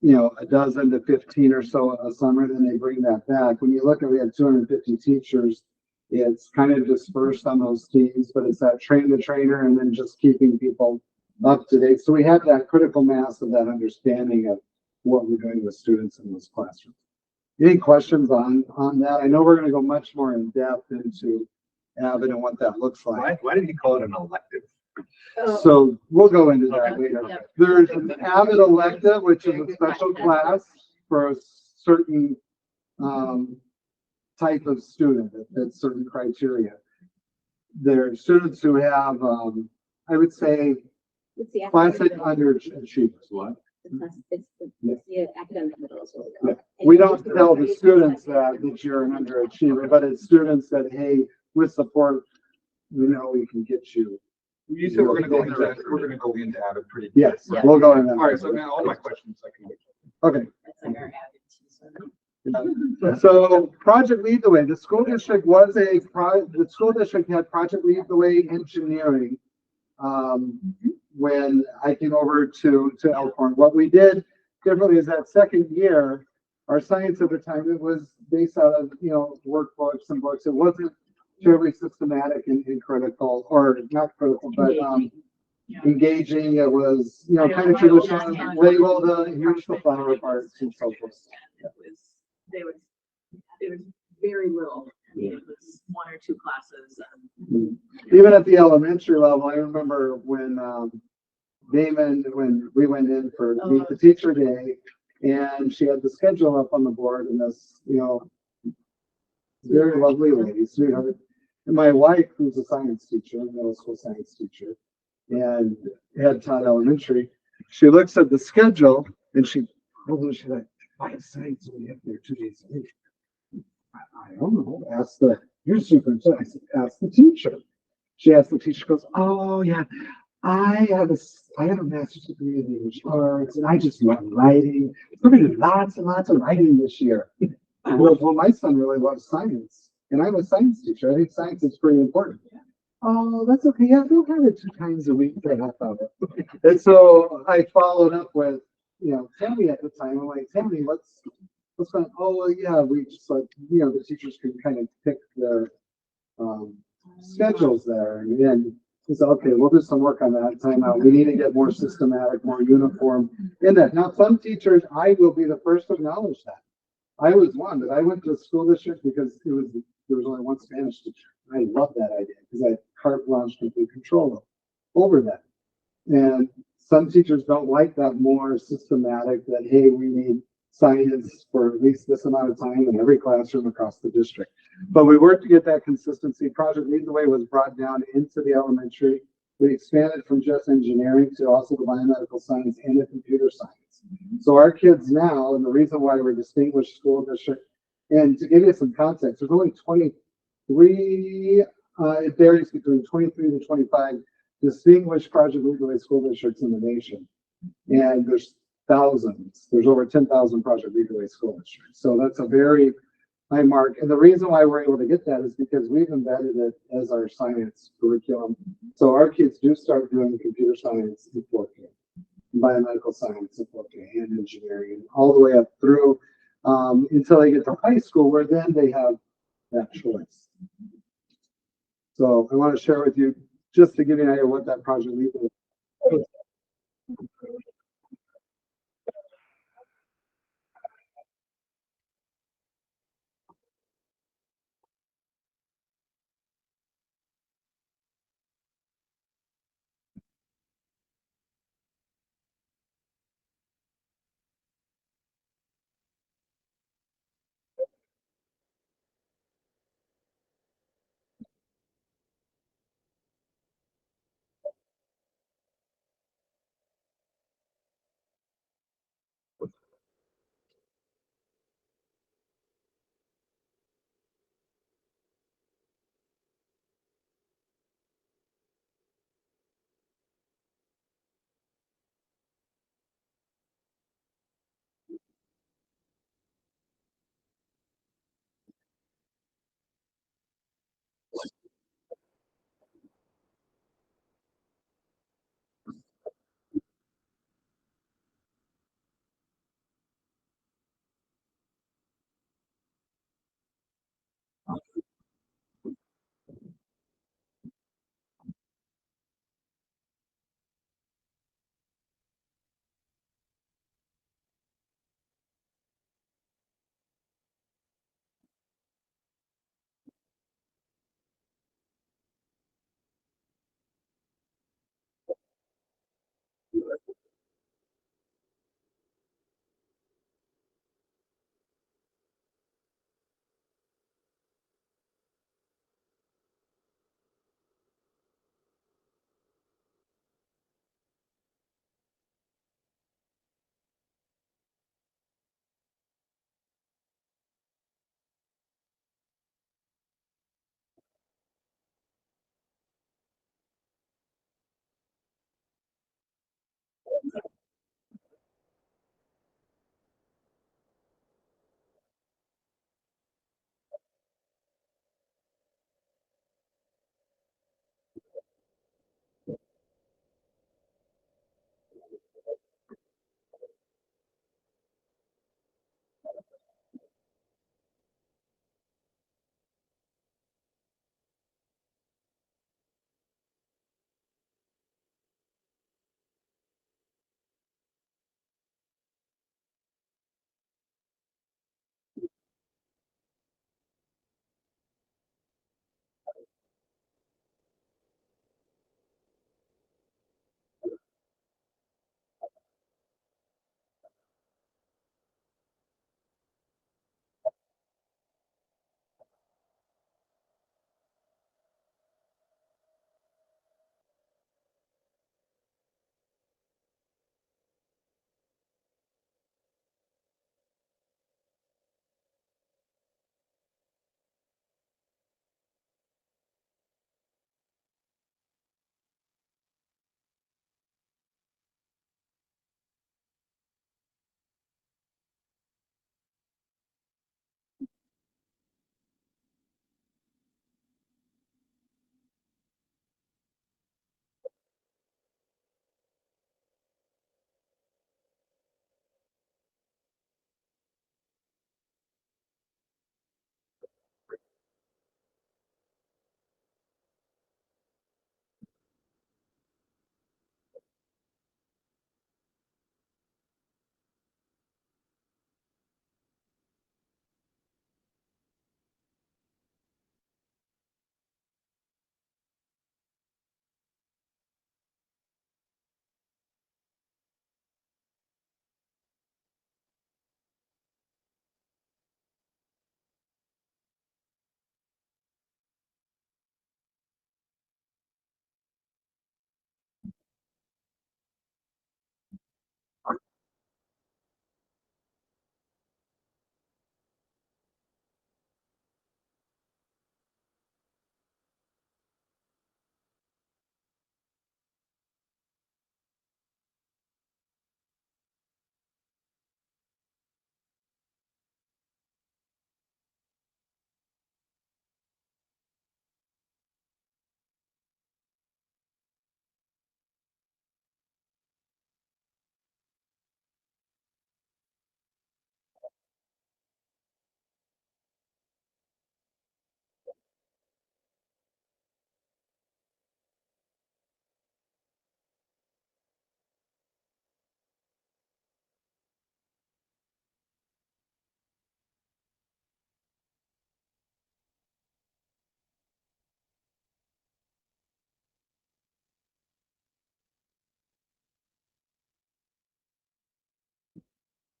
a dozen to 15 or so a summer, then they bring that back. When you look at, we have 250 teachers, it's kind of dispersed on those teams, but it's that train the trainer and then just keeping people up to date. So we have that critical mass of that understanding of what we're doing with students in those classrooms. Any questions on that? I know we're going to go much more in depth into Avid and what that looks like. Why did he call it an elective? So we'll go into that Okay, later. yep. There's an Avid elective, which is a special class for a certain type of student that fits certain criteria. There are students who have, I would say, It's the classic academic underachievers. What? it's the academic middle is what we call it. We don't tell the students that you're an underachiever, but it's students that, hey, with support, we can get you. You said we're gonna go into Avid pretty. Yes, Yeah. we'll go in that. All right, so now all my questions I can. Okay. That's like our avid. So Project Lead the Way, the school district the school district had Project Lead the Way engineering. When I came over to Elkhorn, what we did differently is that second year, our science at the time, it was based out of, workbooks and books. It wasn't terribly systematic and critical, or not critical, but, engaging. It was, kind of traditional, label here's the flower parts and so forth. It was very little. I mean, it was one or two classes. Even at the elementary level, I remember when when we went in for Meet the Teacher Day, and she had the schedule up on the board, and this, very lovely lady, sweetheart. And my wife, who's a science teacher, a middle school science teacher, and had taught elementary, she looks at the schedule and she's like, why science we have there 2 days a week? I don't know. You're superintendent. I said, ask the teacher. She asked the teacher, she goes, oh yeah, I have a master's degree in English arts, and I just love writing. We're gonna do lots and lots of writing this year. Well, my son really loves science, and I'm a science teacher. I think science is pretty important. Oh, that's okay. Yeah, they'll have it 2 times a week for half hour. And so I followed up with, Tammy at the time. I'm like, Tammy, what's going on? Oh, well, yeah, we just like, the teachers can kind of pick their schedules there. And then he said, okay, we'll do some work on that time out. We need to get more systematic, more uniform in that. Now, some teachers, I will be the first to acknowledge that. I was one, but I went to the school district because there was only one Spanish teacher. I love that idea because I had carte blanche, complete control over that. And some teachers don't like that more systematic, that, hey, we need science for at least this amount of time in every classroom across the district. But we worked to get that consistency. Project Lead the Way was brought down into the elementary. We expanded from just engineering to also the biomedical science and the computer science. So our kids now, and the reason why we're a distinguished school district, and to give you some context, there's only 23, it varies between 23 to 25 distinguished Project Lead the Way school districts in the nation. And there's thousands. There's over 10,000 Project Lead the Way school districts. So that's a very Hi, Mark. And the reason why we're able to get that is because we've embedded it as our science curriculum. So our kids do start doing computer science in 4K, biomedical science in 4K, and engineering, all the way up through until they get to high school, where then they have that choice. So I want to share with you, just to give you an idea of what that project lead was.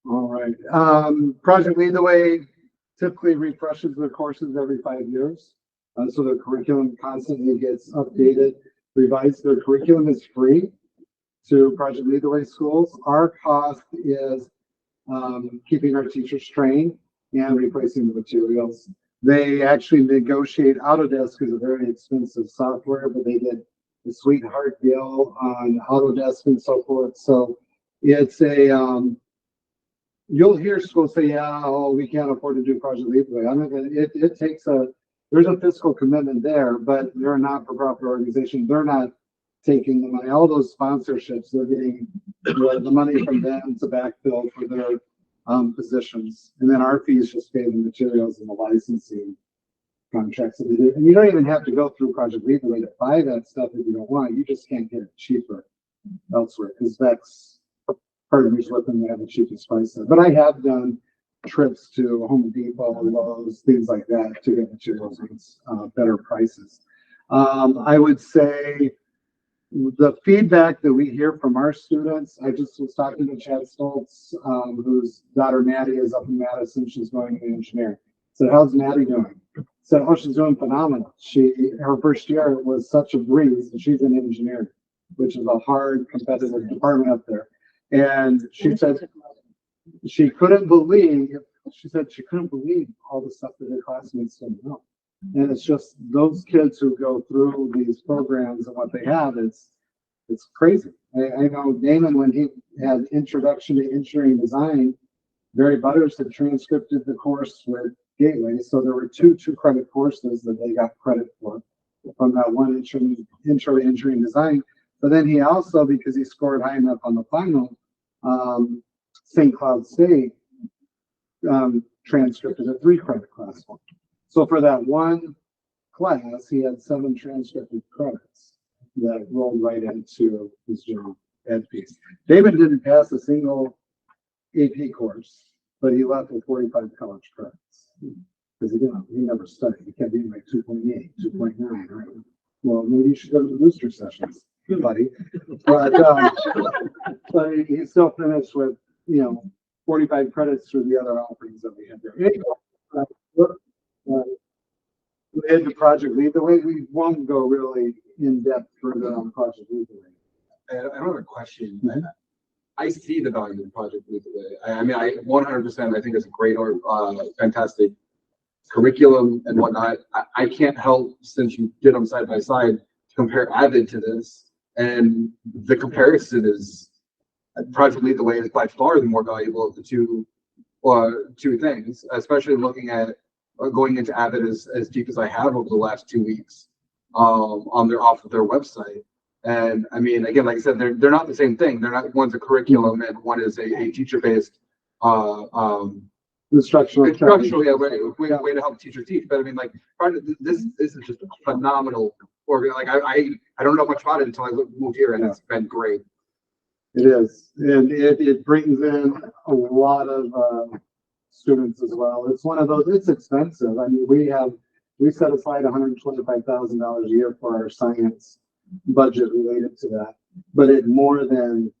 All right. Project Lead the Way typically refreshes their courses every 5 years. So the curriculum constantly gets updated, revised. Their curriculum is free to Project Lead the Way schools. Our cost is keeping our teachers trained and replacing the materials. They actually negotiate. Autodesk is a very expensive software, but they did a sweetheart deal on Autodesk and so forth. So it's you'll hear schools say, yeah, oh, we can't afford to do Project Lead the Way. I'm not gonna, it takes there's a fiscal commitment there, but they're a not-for-profit organization. They're not taking the money. All those sponsorships, they're getting the money from them to backfill for their positions. And then our fees just pay the materials and the licensing contracts that we do. And you don't even have to go through Project Lead the Way to buy that stuff if you don't want. You just can't get it cheaper elsewhere because that's partners with them that have the cheapest price there. But I have done trips to Home Depot, Lowe's, things like that to get materials at better prices. I would say the feedback that we hear from our students, I just was talking to Chad Stoltz, whose daughter Maddie is up in Madison. She's going to engineering. So how's Maddie doing? Said, oh, she's doing phenomenal. Her first year was such a breeze, and she's in engineering, which is a hard competitive department up there. And she said she couldn't believe all the stuff that her classmates didn't know. And it's just those kids who go through these programs and what they have, it's crazy. I know Damon, when he had Introduction to Engineering Design, Barry Butters had transcribed the course with Gateway. So there were two credit courses that they got credit for from that one intro to engineering design. But then he also, because he scored high enough on the final, St. Cloud State transcribed a 3-credit class one. So for that one class, he had 7 transcripted credits that rolled right into his general ed piece. David didn't pass a single AP course, but he left with 45 college credits because he never studied. He kept being like 2.8, 2.9, right? Well, maybe you should go to the booster sessions, buddy. But he still finished with 45 credits through the other offerings that we had there. We had the Project Lead the Way. We won't go really in depth further on Project Lead the Way. I have a question. I see the value in Project Lead the Way. I mean, I 100%. I think it's a great or fantastic curriculum and whatnot. I can't help, since you did them side by side, compare Avid to this, and the comparison is Project Lead the Way is by far the more valuable of the two things, especially looking at going into Avid as deep as I have over the last 2 weeks off of their website. And I mean, again, like I said, they're not the same thing. They're not, one's a curriculum and one is a teacher-based instructional way to help teachers teach. But I mean, like, this is just a phenomenal organ. Like I don't know much about it until I moved here, and it's been great. It is, and it brings in a lot of students as well. It's one of those. It's expensive. I mean, we set aside $125,000 a year for our science budget related to that, but it more than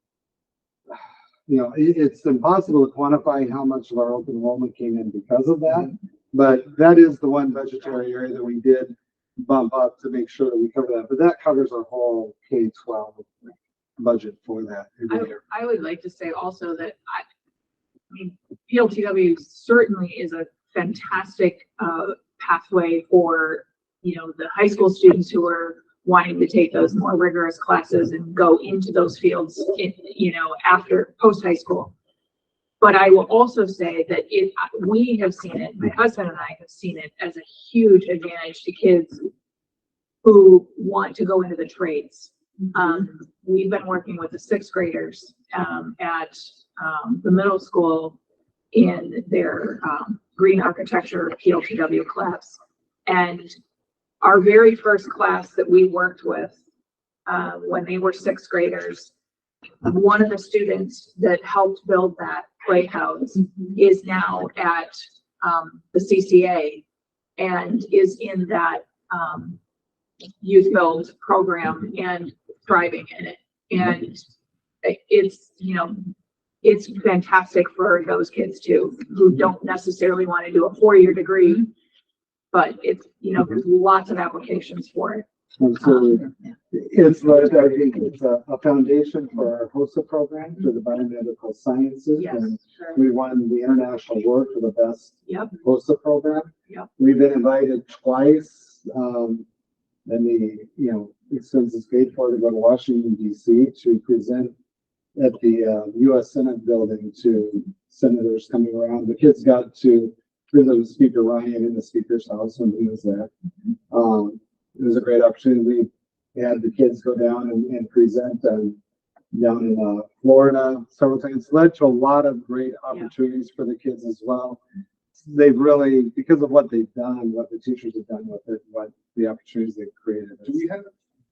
it's impossible to quantify how much of our open enrollment came in because of that. But that is the one budgetary area that we did bump up to make sure that we cover that. But that covers our whole K-12 budget for that every year. I would like to say also that I mean, PLTW certainly is a fantastic pathway for the high school students who are wanting to take those more rigorous classes and go into those fields after post high school. But I will also say that we have seen it, my husband and I have seen it as a huge advantage to kids who want to go into the trades. We've been working with the 6th graders at the middle school in their green architecture PLTW class. And our very first class that we worked with when they were 6th graders, one of the students that helped build that playhouse is now at the CCA and is in that youth build program and thriving in it. And it's it's fantastic for those kids too, who don't necessarily want to do a 4-year degree. But it's, there's lots of applications for it. And so it's like, I think it's a foundation for our HOSA program for the biomedical sciences. Yes. And we won the international award for the best Yep. HOSA program. Yep. We've been invited twice, and since it's paid for to go to Washington DC to present at the US Senate building to senators coming around. The kids got to visit with Speaker Ryan in the Speaker's house when he was there. It was a great opportunity. We had the kids go down and present down in Florida several times. It's led to a lot of great opportunities for the kids as well. They've really, because of what they've done, what the teachers have done with it, what the opportunities they've created. Do we have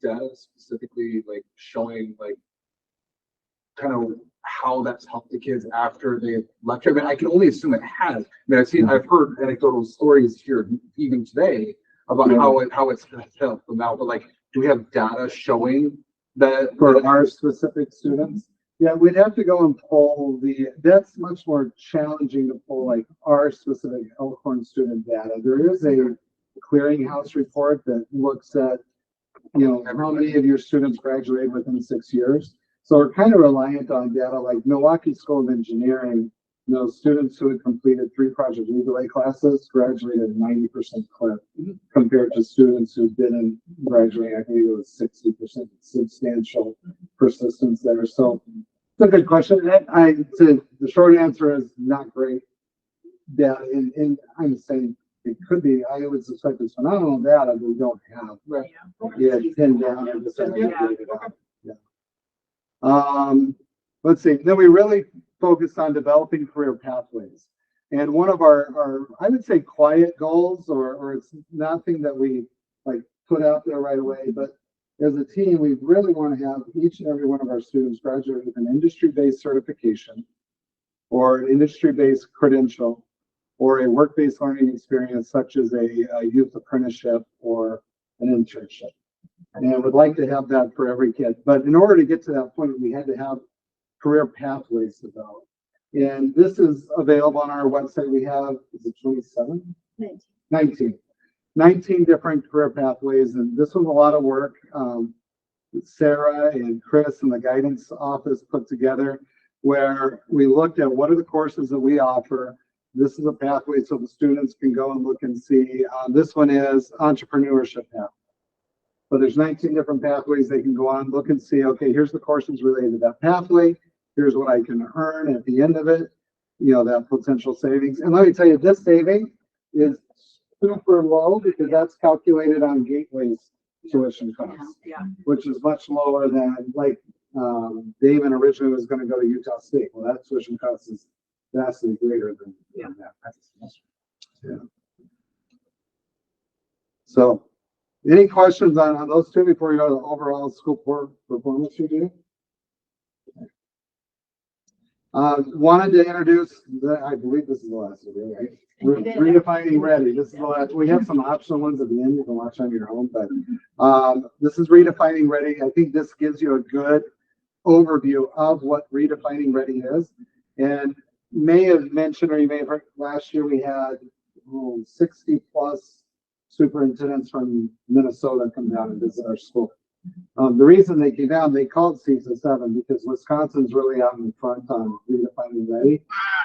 data specifically like showing like kind of how that's helped the kids after they've left? I mean, I can only assume it has. I mean, I've heard anecdotal stories here even today about how it's helped them out. But like, do we have data showing that For our specific students? Yeah, we'd have to go and pull that's much more challenging to pull like our specific Elkhorn student data. There is a clearinghouse report that looks at, how many of your students graduate within 6 years. So we're kind of reliant on data like Milwaukee School of Engineering. Students who had completed 3 project legal aid classes graduated 90% clip compared to students who didn't graduate. I think it was 60%, substantial persistence there. So it's a good question. The short answer is not great data. And I'm saying it could be, I would suspect it's phenomenal data, but we don't have. Right. Yeah, pinned down and just aggregated out. Yeah. Let's see. Then we really focused on developing career pathways. And one of our I would say quiet goals, or it's nothing that we like put out there right away, but as a team, we really want to have each and every one of our students graduate with an industry-based certification or an industry-based credential or a work-based learning experience such as a youth apprenticeship or an internship. And I would like to have that for every kid. But in order to get to that point, we had to have career pathways developed. And this is available on our website. We have, is it 27? 19 different career pathways. And this was a lot of work. Sarah and Chris and the guidance office put together where we looked at what are the courses that we offer. This is a pathway so the students can go and look and see. This one is entrepreneurship path. But there's 19 different pathways they can go on, look and see, okay, here's the courses related to that pathway. Here's what I can earn at the end of it, that potential savings. And let me tell you, this saving is super low because that's calculated on Gateway's tuition costs, which is much lower than like Damon originally was going to go to Utah State. Well, that tuition cost is vastly greater than that. Yeah. So any questions on those two before you go to the overall school performance review? Wanted to introduce, I believe this is the last video, right? Redefining Ready. This is the last. We have some optional ones at the end you can watch on your own, but this is Redefining Ready. I think this gives you a good overview of what Redefining Ready is. And may have mentioned, or you may have heard last year, we had 60 plus superintendents from Minnesota come down and visit our school. The reason they came down, they called CISA 7 because Wisconsin's really out in front on Redefining Ready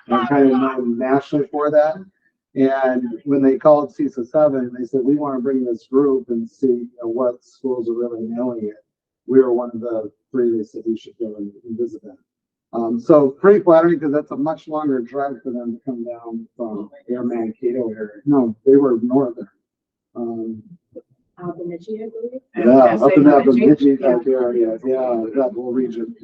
and kind of known nationally for that. And when they called CISA 7, they said, we want to bring this group and see what schools are really nailing it. We were one of the 3 they said we should go and visit them. So pretty flattering because that's a much longer drive for them to come down from their Mankato area. No, they were northern. Bemidji, I believe. Yeah, up in that Bemidji type area. Yeah, that whole region.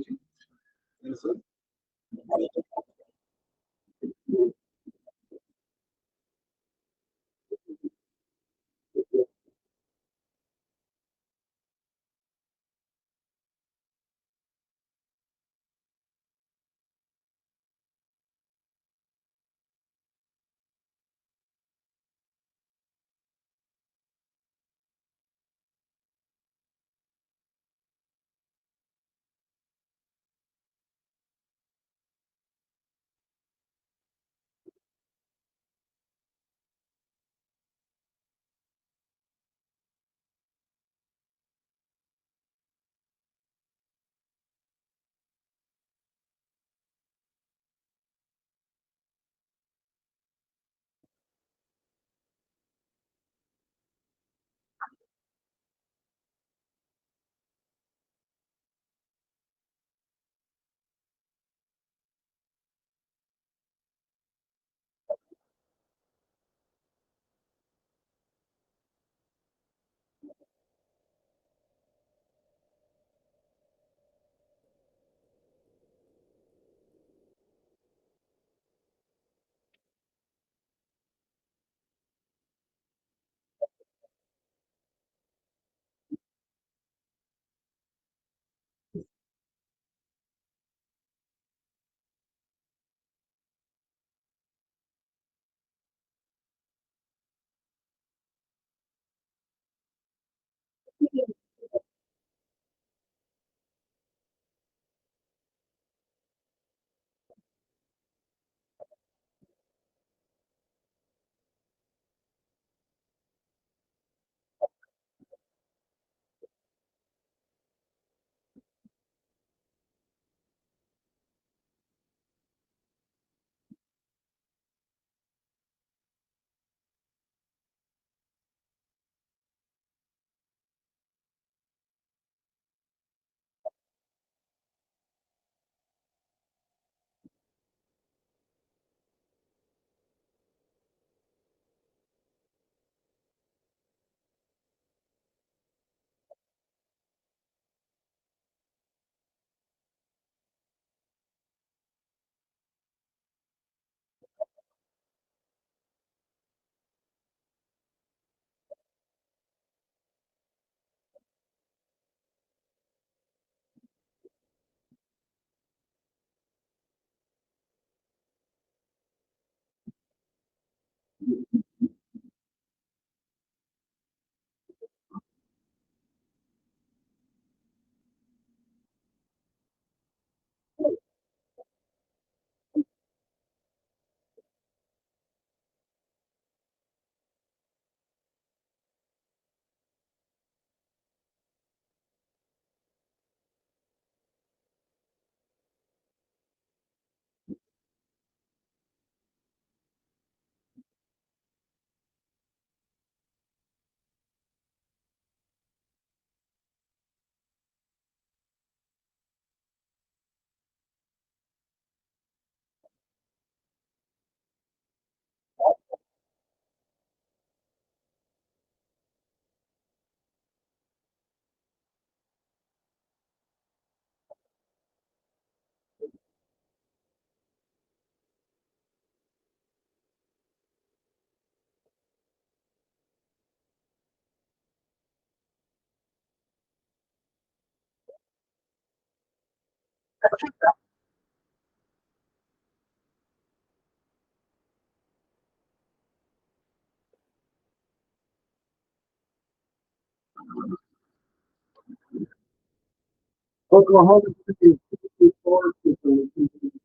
Oklahoma City is 54 people,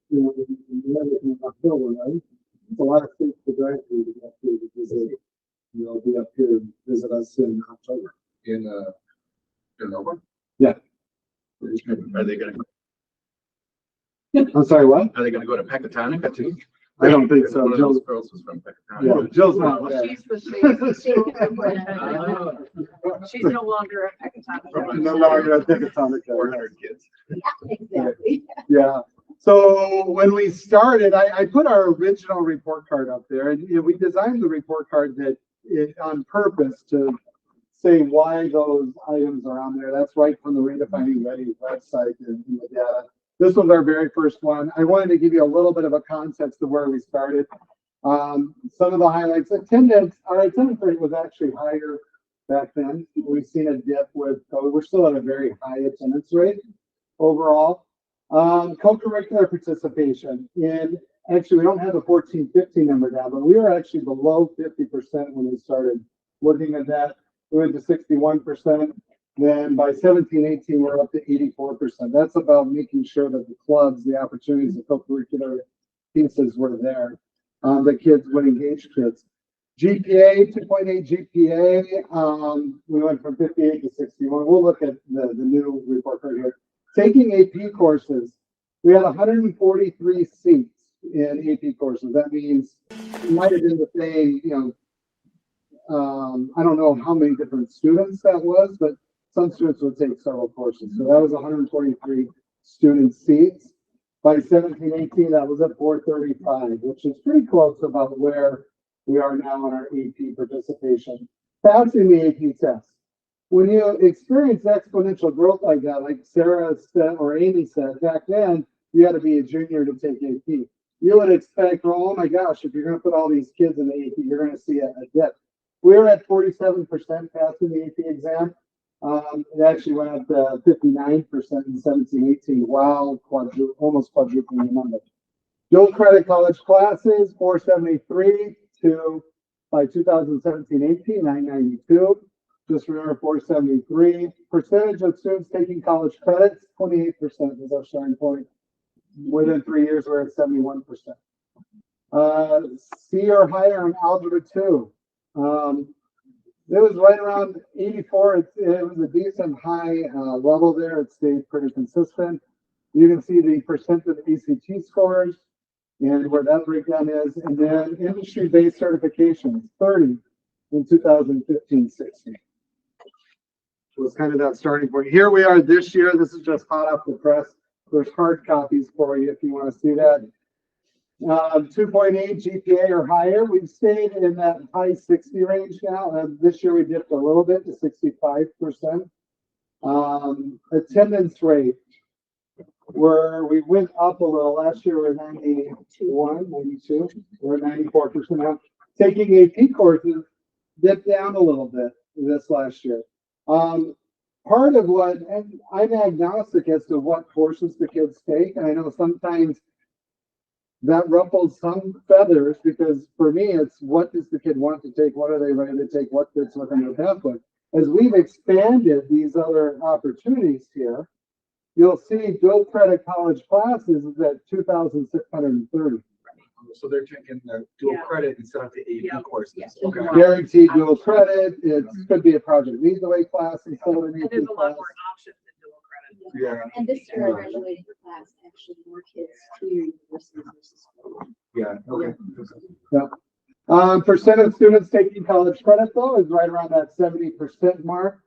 in October, right? It's a lot of states to drive through to get here to visit. You'll be up here and visit us in October. In Melbourne? Yeah. Are they gonna, I'm sorry, what? are they gonna go to Pecatonica too? I don't think so. One of those girls was from Yeah, Pecatonica. Jill's not Well, there. she's the she's no longer a Pecatonica. No longer at Pecatonica. 400 kids. Exactly. Yeah. So when we started, I put our original report card up there, and we designed the report card that on purpose to say why those items are on there. That's right from the Redefining Ready website and the data. This was our very first one. I wanted to give you a little bit of a context of where we started. Some of the highlights, our attendance rate was actually higher back then. We've seen a dip with COVID. We're still at a very high attendance rate overall. Co-curricular participation actually we don't have the 14-15 number down, but we were actually below 50% when we started looking at that. We went to 61%. Then by 17-18, we're up to 84%. That's about making sure that the clubs, the opportunities, the co-curricular pieces were there. The kids would engage kids. GPA, 2.8 GPA, we went from 58 to 61. We'll look at the new report card here. Taking AP courses, we had 143 seats in AP courses. That means it might have been the same, I don't know how many different students that was, but some students would take several courses. So that was 123 student seats. By 17-18, that was at 435, which is pretty close about where we are now in our AP participation. Passing the AP test. When you experience exponential growth like that, like Sarah said or Amy said, back then, you had to be a junior to take AP. You would expect, oh my gosh, if you're going to put all these kids in the AP, you're going to see a dip. We were at 47% passing the AP exam. It actually went up to 59% in 17-18. Wow, almost quadrupling the number. Dual credit college classes, 473 to by 2017-18, 992. Just remember 473. Percentage of students taking college credits, 28% is our starting point. Within 3 years, we're at 71%. C or higher in Algebra 2. It was right around 84. It was a decent high level there. It stayed pretty consistent. You can see the percent of ACT scores and where that breakdown is. And then industry-based certifications, 30 in 2015-16. Was kind of that starting point. Here we are this year. This is just hot off the press. There's hard copies for you if you want to see that. 2.8 GPA or higher. We've stayed in that high 60 range now. This year we dipped a little bit to 65%. Attendance rate, where we went up a little. Last year we were 91, 92. We're at 94% now. Taking AP courses dipped down a little bit this last year. Part of what, and I'm agnostic as to what courses the kids take. And I know sometimes that ruffles some feathers because for me, it's what does the kid want to take? What are they ready to take? What fits within their pathway? As we've expanded these other opportunities here, you'll see dual credit college classes is at 2,630. So they're taking the dual Yeah. credit instead of the Yeah. AP courses. Yeah. Okay. Guaranteed dual credit. It could be a project lead the way class instead of an And AP there's a lot class. more options in dual credit. Yeah, And this year, our graduating class, actually more kids two-year university versus. yeah, okay. Percent of students taking college credit though is right around that 70% mark.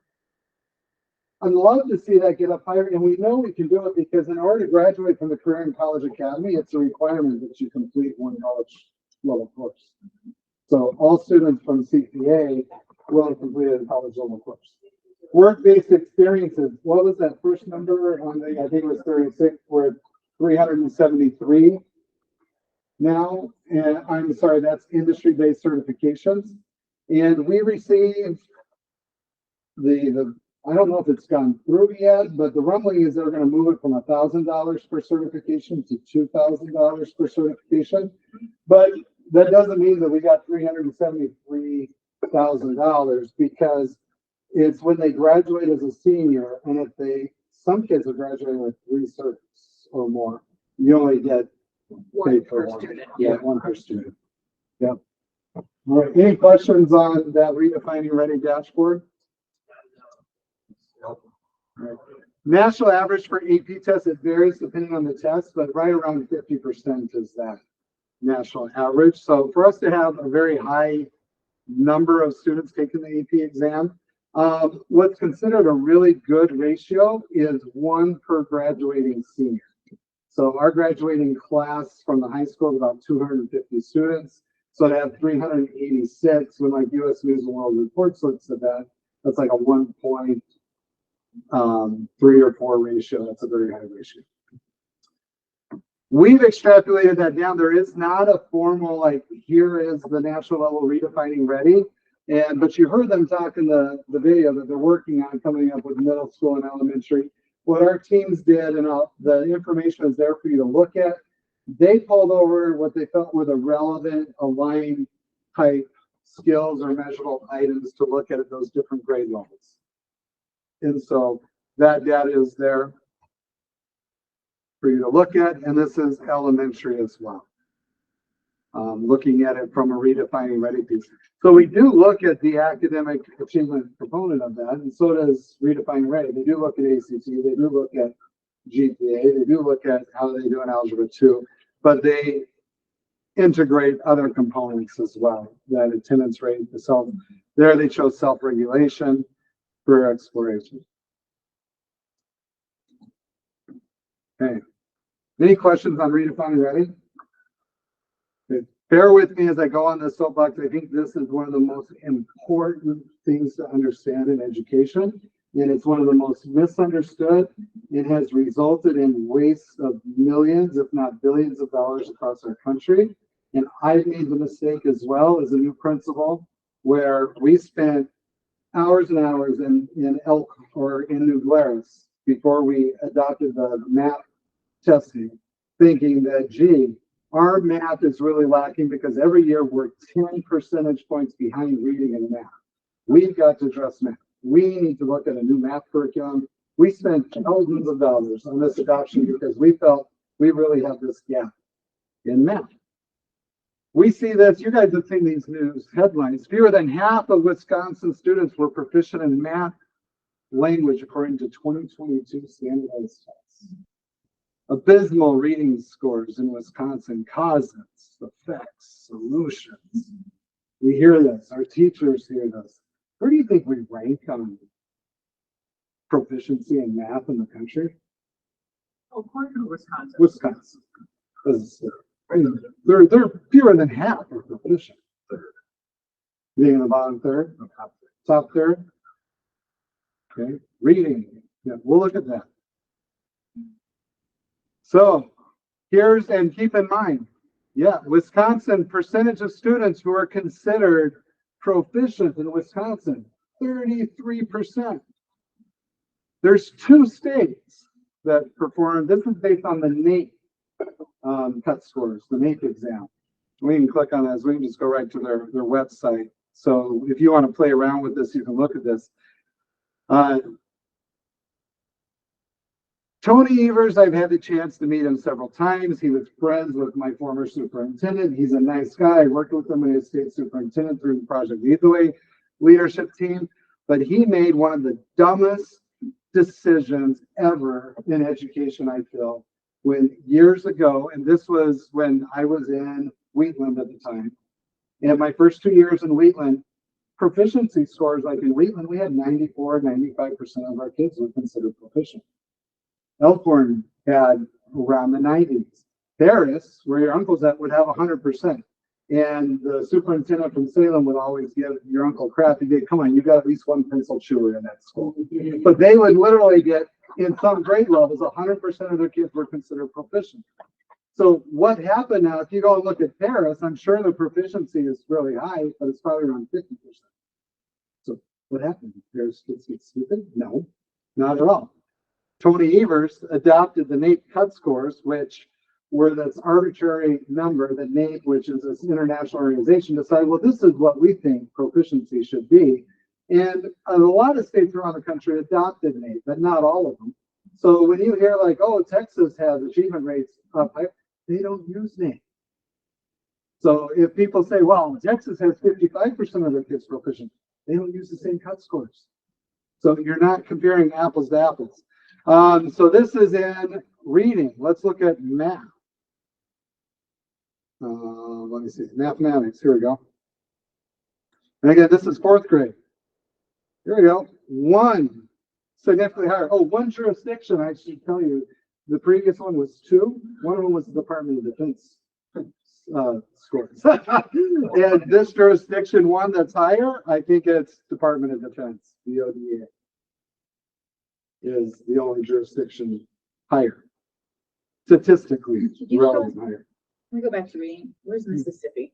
I'd love to see that get up higher, and we know we can do it because in order to graduate from the Career and College Academy, it's a requirement that you complete one college level course. So all students from CPA will have completed a college level course. Work-based experiences, what was that first number on the, I think it was 36, we're at 373 now, and I'm sorry, that's industry-based certifications. And we received the I don't know if it's gone through yet, but the rumbling is they're going to move it from $1,000 per certification to $2,000 per certification. But that doesn't mean that we got $373,000 because it's when they graduate as a senior, and if some kids are graduating with 3 certs or more, you only get One paid for per one. student. Yeah, one per student. Yep. All right. Any questions on that redefining ready dashboard? Right. National average for AP tests, it varies depending on the test, but right around 50% is that national average. So for us to have a very high number of students taking the AP exam, what's considered a really good ratio is 1 per graduating senior. So our graduating class from the high school is about 250 students. So to have 386, when like US News and World Reports looks at that, that's like a 1.3 or 4 ratio. That's a very high ratio. We've extrapolated that down. There is not a formal, like, here is the national level redefining ready. But you heard them talk in the video that they're working on coming up with middle school and elementary. What our teams did, and the information is there for you to look at, they pulled over what they felt were the relevant, aligned type skills or measurable items to look at those different grade levels. And so that data is there for you to look at, and this is elementary as well. Looking at it from a redefining ready piece. So we do look at the academic achievement component of that, and so does redefining ready. They do look at ACT, they do look at GPA, they do look at how they do in Algebra 2, but they integrate other components as well. That attendance rate, there they show self-regulation, career exploration. Okay. Any questions on redefining ready? Okay. Bear with me as I go on this soapbox. I think this is one of the most important things to understand in education, and it's one of the most misunderstood. It has resulted in waste of millions, if not billions of dollars across our country. And I've made the mistake as well as a new principal, where we spent hours and hours in Elk or in New Glarus before we adopted the math testing, thinking that, gee, our math is really lacking because every year we're 10 percentage points behind reading and math. We've got to address math. We need to look at a new math curriculum. We spent thousands of dollars on this adoption because we felt we really have this gap in math. We see this, you guys have seen these news headlines. Fewer than half of Wisconsin students were proficient in math language according to 2022 standardized tests. Abysmal reading scores in Wisconsin, causes, effects, solutions. We hear this, our teachers hear this. Where do you think we rank on proficiency in math in the country? Oh, according to Wisconsin. Wisconsin. They're fewer than half are proficient. Being in the bottom third, top third. Okay, reading. Yeah, we'll look at that. So and keep in mind, yeah, Wisconsin percentage of students who are considered proficient in Wisconsin, 33%. There's 2 states that perform, this is based on the NAEP cut scores, the NAEP exam. We can click on this. We can just go right to their website. So if you want to play around with this, you can look at this. Tony Evers, I've had the chance to meet him several times. He was friends with my former superintendent. He's a nice guy. I worked with him as state superintendent through the Project Lead the Way leadership team. But he made one of the dumbest decisions ever in education, I feel, when years ago, and this was when I was in Wheatland at the time. And my first 2 years in Wheatland, proficiency scores, like in Wheatland, we had 94, 95% of our kids were considered proficient. Elkhorn had around the 90s. Paris, where your uncle's at, would have 100%. And the superintendent from Salem would always give your uncle crap. He'd say, come on, you got at least one pencil chewer in that school. But they would literally get, in some grade levels, 100% of their kids were considered proficient. So what happened now, if you go and look at Paris, I'm sure the proficiency is really high, but it's probably around 50%. So what happened? Paris gets stupid? No, not at all. Tony Evers adopted the NAEP cut scores, which were this arbitrary number that NAEP, which is this international organization, decided, well, this is what we think proficiency should be. And a lot of states around the country adopted NAEP, but not all of them. So when you hear like, oh, Texas has achievement rates up, they don't use NAEP. So if people say, well, Texas has 55% of their kids proficient, they don't use the same cut scores. So you're not comparing apples to apples. So this is in reading. Let's look at math. Let me see, mathematics, here we go. And again, this is 4th grade. Here we go, 1 significantly higher. Oh, 1 jurisdiction, I should tell you. The previous one was 2. One of them was the Department of Defense scores. And this jurisdiction, one that's higher, I think it's Department of Defense, the ODA. Is the only jurisdiction higher. Statistically, relatively higher. Let me go back to reading. Where's Mississippi?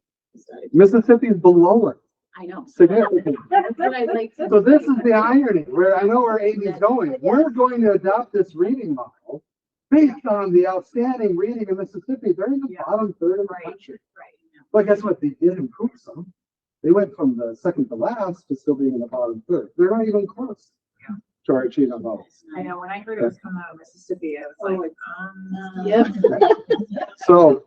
Mississippi is below it. I know. Significantly. That's what I'd like to. So this is the irony, where I know where Amy's going. We're going to adopt this reading model based on the outstanding reading in Mississippi. They're in the bottom third of the country. Right. But guess what? They did improve some. They went from the second to last to still being in the bottom third. They're not even close to our achievement levels. I know, when I heard it was coming out of Mississippi, I was like, Yep. So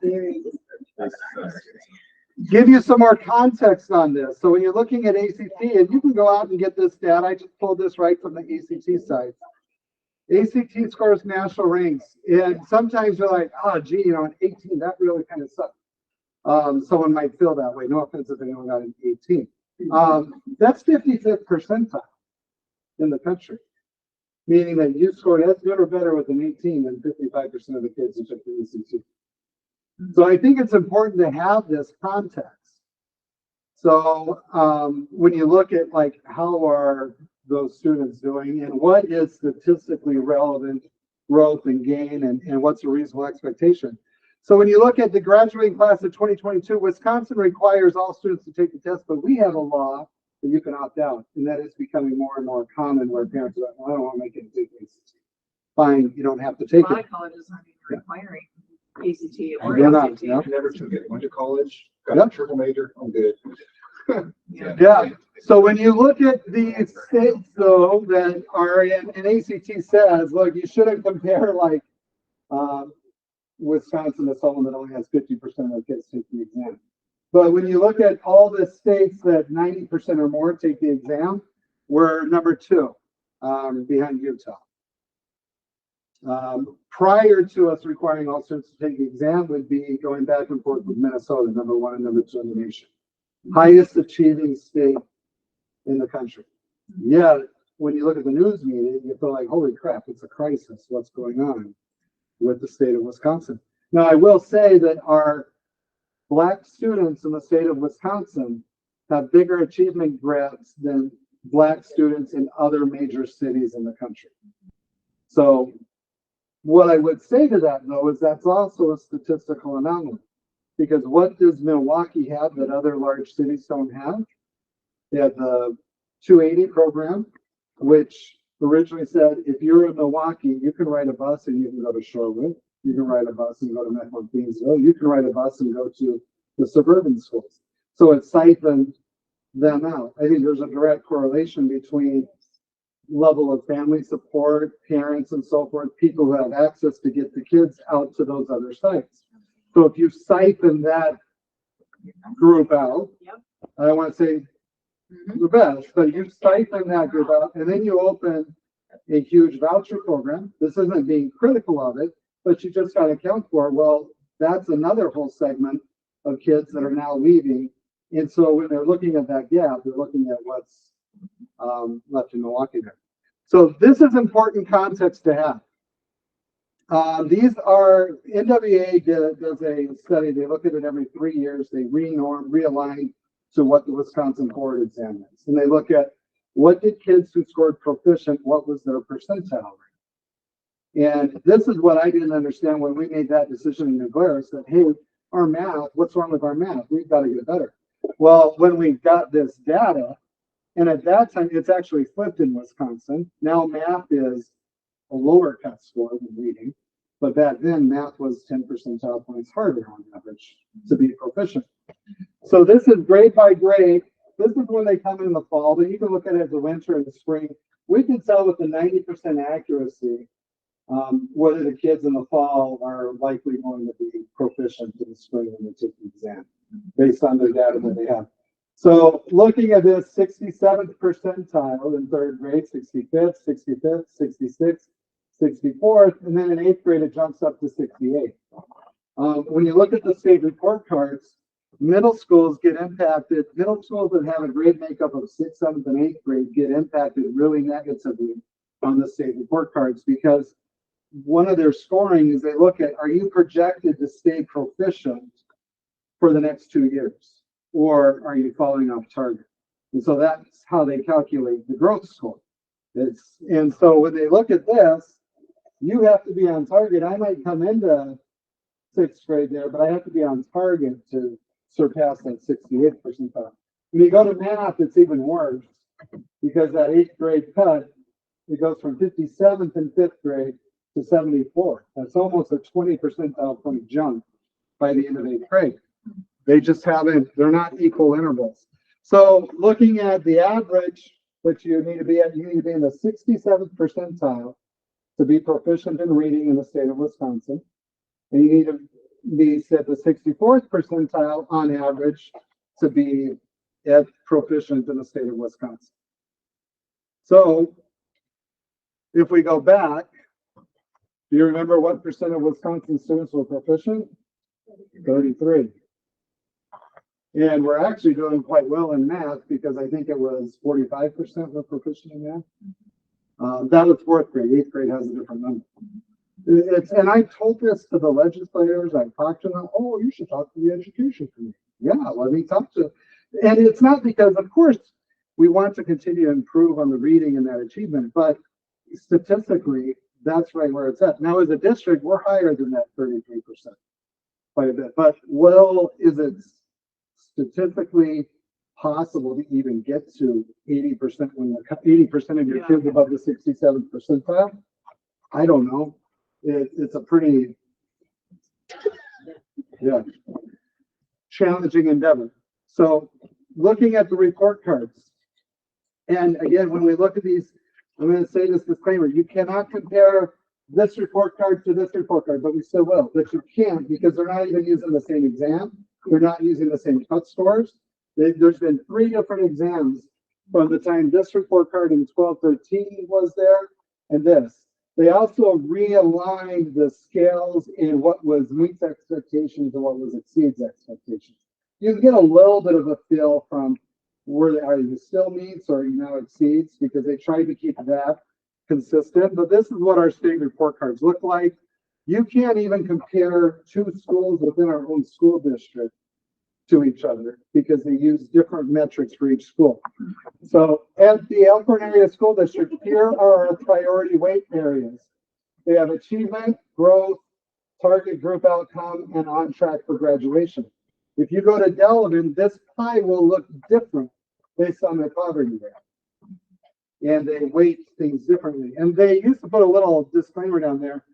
give you some more context on this. So when you're looking at ACT, and you can go out and get this data, I just pulled this right from the ACT site. ACT scores national ranks, and sometimes you're like, oh, gee, you know, an 18, that really kind of sucks. Someone might feel that way. No offense if anyone got an 18. That's 55th percentile in the country, meaning that you scored as good or better with an 18 than 55% of the kids who took the ACT. So I think it's important to have this context. So when you look at like how are those students doing and what is statistically relevant growth and gain and what's a reasonable expectation. So when you look at the graduating class of 2022, Wisconsin requires all students to take the test, but we have a law that you can opt out, and that is becoming more and more common where parents are like, well, I don't want to make it take ACT. Fine, you don't have to a take lot it. of colleges aren't even requiring ACT or They're not, SAT. yeah. Never took it. Went to college, got Yep. a triple major. I'm good. Yeah. So when you look at these states though that are in, and ACT says, look, you shouldn't compare like Wisconsin to someone that only has 50% of their kids take the exam. But when you look at all the states that 90% or more take the exam, we're number 2 behind Utah. Prior to us requiring all students to take the exam would be going back and forth with Minnesota, number 1 and number 2 in the nation. Highest achieving state in the country. Yeah, when you look at the news media, you feel like, holy crap, it's a crisis. What's going on with the state of Wisconsin? Now, I will say that our Black students in the state of Wisconsin have bigger achievement gaps than Black students in other major cities in the country. So what I would say to that, though, is that's also a statistical anomaly. Because what does Milwaukee have that other large cities don't have? They have the 280 program, which originally said if you're in Milwaukee, you can ride a bus and you can go to Shorewood. You can ride a bus and go to Mecklenburg Gainesville. You can ride a bus and go to the suburban schools. So it siphoned them out. I think there's a direct correlation between level of family support, parents and so forth, people who have access to get the kids out to those other sites. So if you siphon that group out, Yep. I don't want to say the best, but you siphon that group out and then you open a huge voucher program. This isn't being critical of it, but you just got to account for, well, that's another whole segment of kids that are now leaving. And so when they're looking at that gap, they're looking at what's left in Milwaukee there. So this is important context to have. These are, NWA does a study. They look at it every 3 years. They realign to what the Wisconsin board exam is. And they look at what did kids who scored proficient, what was their percentile rate? And this is what I didn't understand when we made that decision in New Glarus, that, hey, our math, what's wrong with our math? We've got to get better. Well, when we got this data, and at that time, it's actually flipped in Wisconsin. Now math is a lower cut score than reading, but back then math was 10 percentile points harder on average to be proficient. So this is grade by grade. This is when they come in the fall, but you can look at it as the winter and the spring. We can tell with the 90% accuracy whether the kids in the fall are likely going to be proficient in the spring when they take the exam based on their data that they have. So looking at this 67th percentile in third grade, 65th, 65th, 66th, 64th, and then in eighth grade, it jumps up to 68. When you look at the state report cards, middle schools get impacted. Middle schools that have a grade makeup of 6th, 7th, and 8th grade get impacted really negatively on the state report cards because one of their scoring is they look at, are you projected to stay proficient for the next 2 years? Or are you falling off target? And so that's how they calculate the growth score. And so when they look at this, you have to be on target. I might come into 6th grade there, but I have to be on target to surpass that 68th percentile. When you go to math, it's even worse because that 8th grade cut, it goes from 57th in 5th grade to 74th. That's almost a 20 percentile point jump by the end of 8th grade. They just haven't, they're not equal intervals. So looking at the average that you need to be at, you need to be in the 67th percentile to be proficient in reading in the state of Wisconsin. And you need to be at the 64th percentile on average to be at proficient in the state of Wisconsin. So if we go back, do you remember what percent of Wisconsin students were proficient? 33. And we're actually doing quite well in math because I think it was 45% were proficient in math. That was 4th grade. 8th grade has a different number. And I told this to the legislators. I talked to them. Oh, you should talk to the education committee. Yeah, let me talk to. And it's not because, of course, we want to continue to improve on the reading and that achievement, but statistically, that's right where it's at. Now, as a district, we're higher than that 33%, quite a bit. But is it statistically possible to even get to 80% when 80% of your kids above the 67th percentile? I don't know. It's a pretty challenging endeavor. So looking at the report cards, and again, when we look at these, I'm going to say this disclaimer, you cannot compare this report card to this report card, but we still will. But you can't because they're not even using the same exam. They're not using the same cut scores. There's been 3 different exams from the time this report card in 12-13 was there and this. They also realigned the scales in what was meets expectations and what was exceeds expectations. You can get a little bit of a feel from where they are. You still meets or you now exceeds because they tried to keep that consistent. But this is what our state report cards look like. You can't even compare 2 schools within our own school district to each other because they use different metrics for each school. So at the Elkhorn Area School District, here are our priority weight areas. They have achievement, growth, target group outcome, and on track for graduation. If you go to Delavan, this pie will look different based on their poverty rate. And they weight things differently. And they used to put a little disclaimer down there.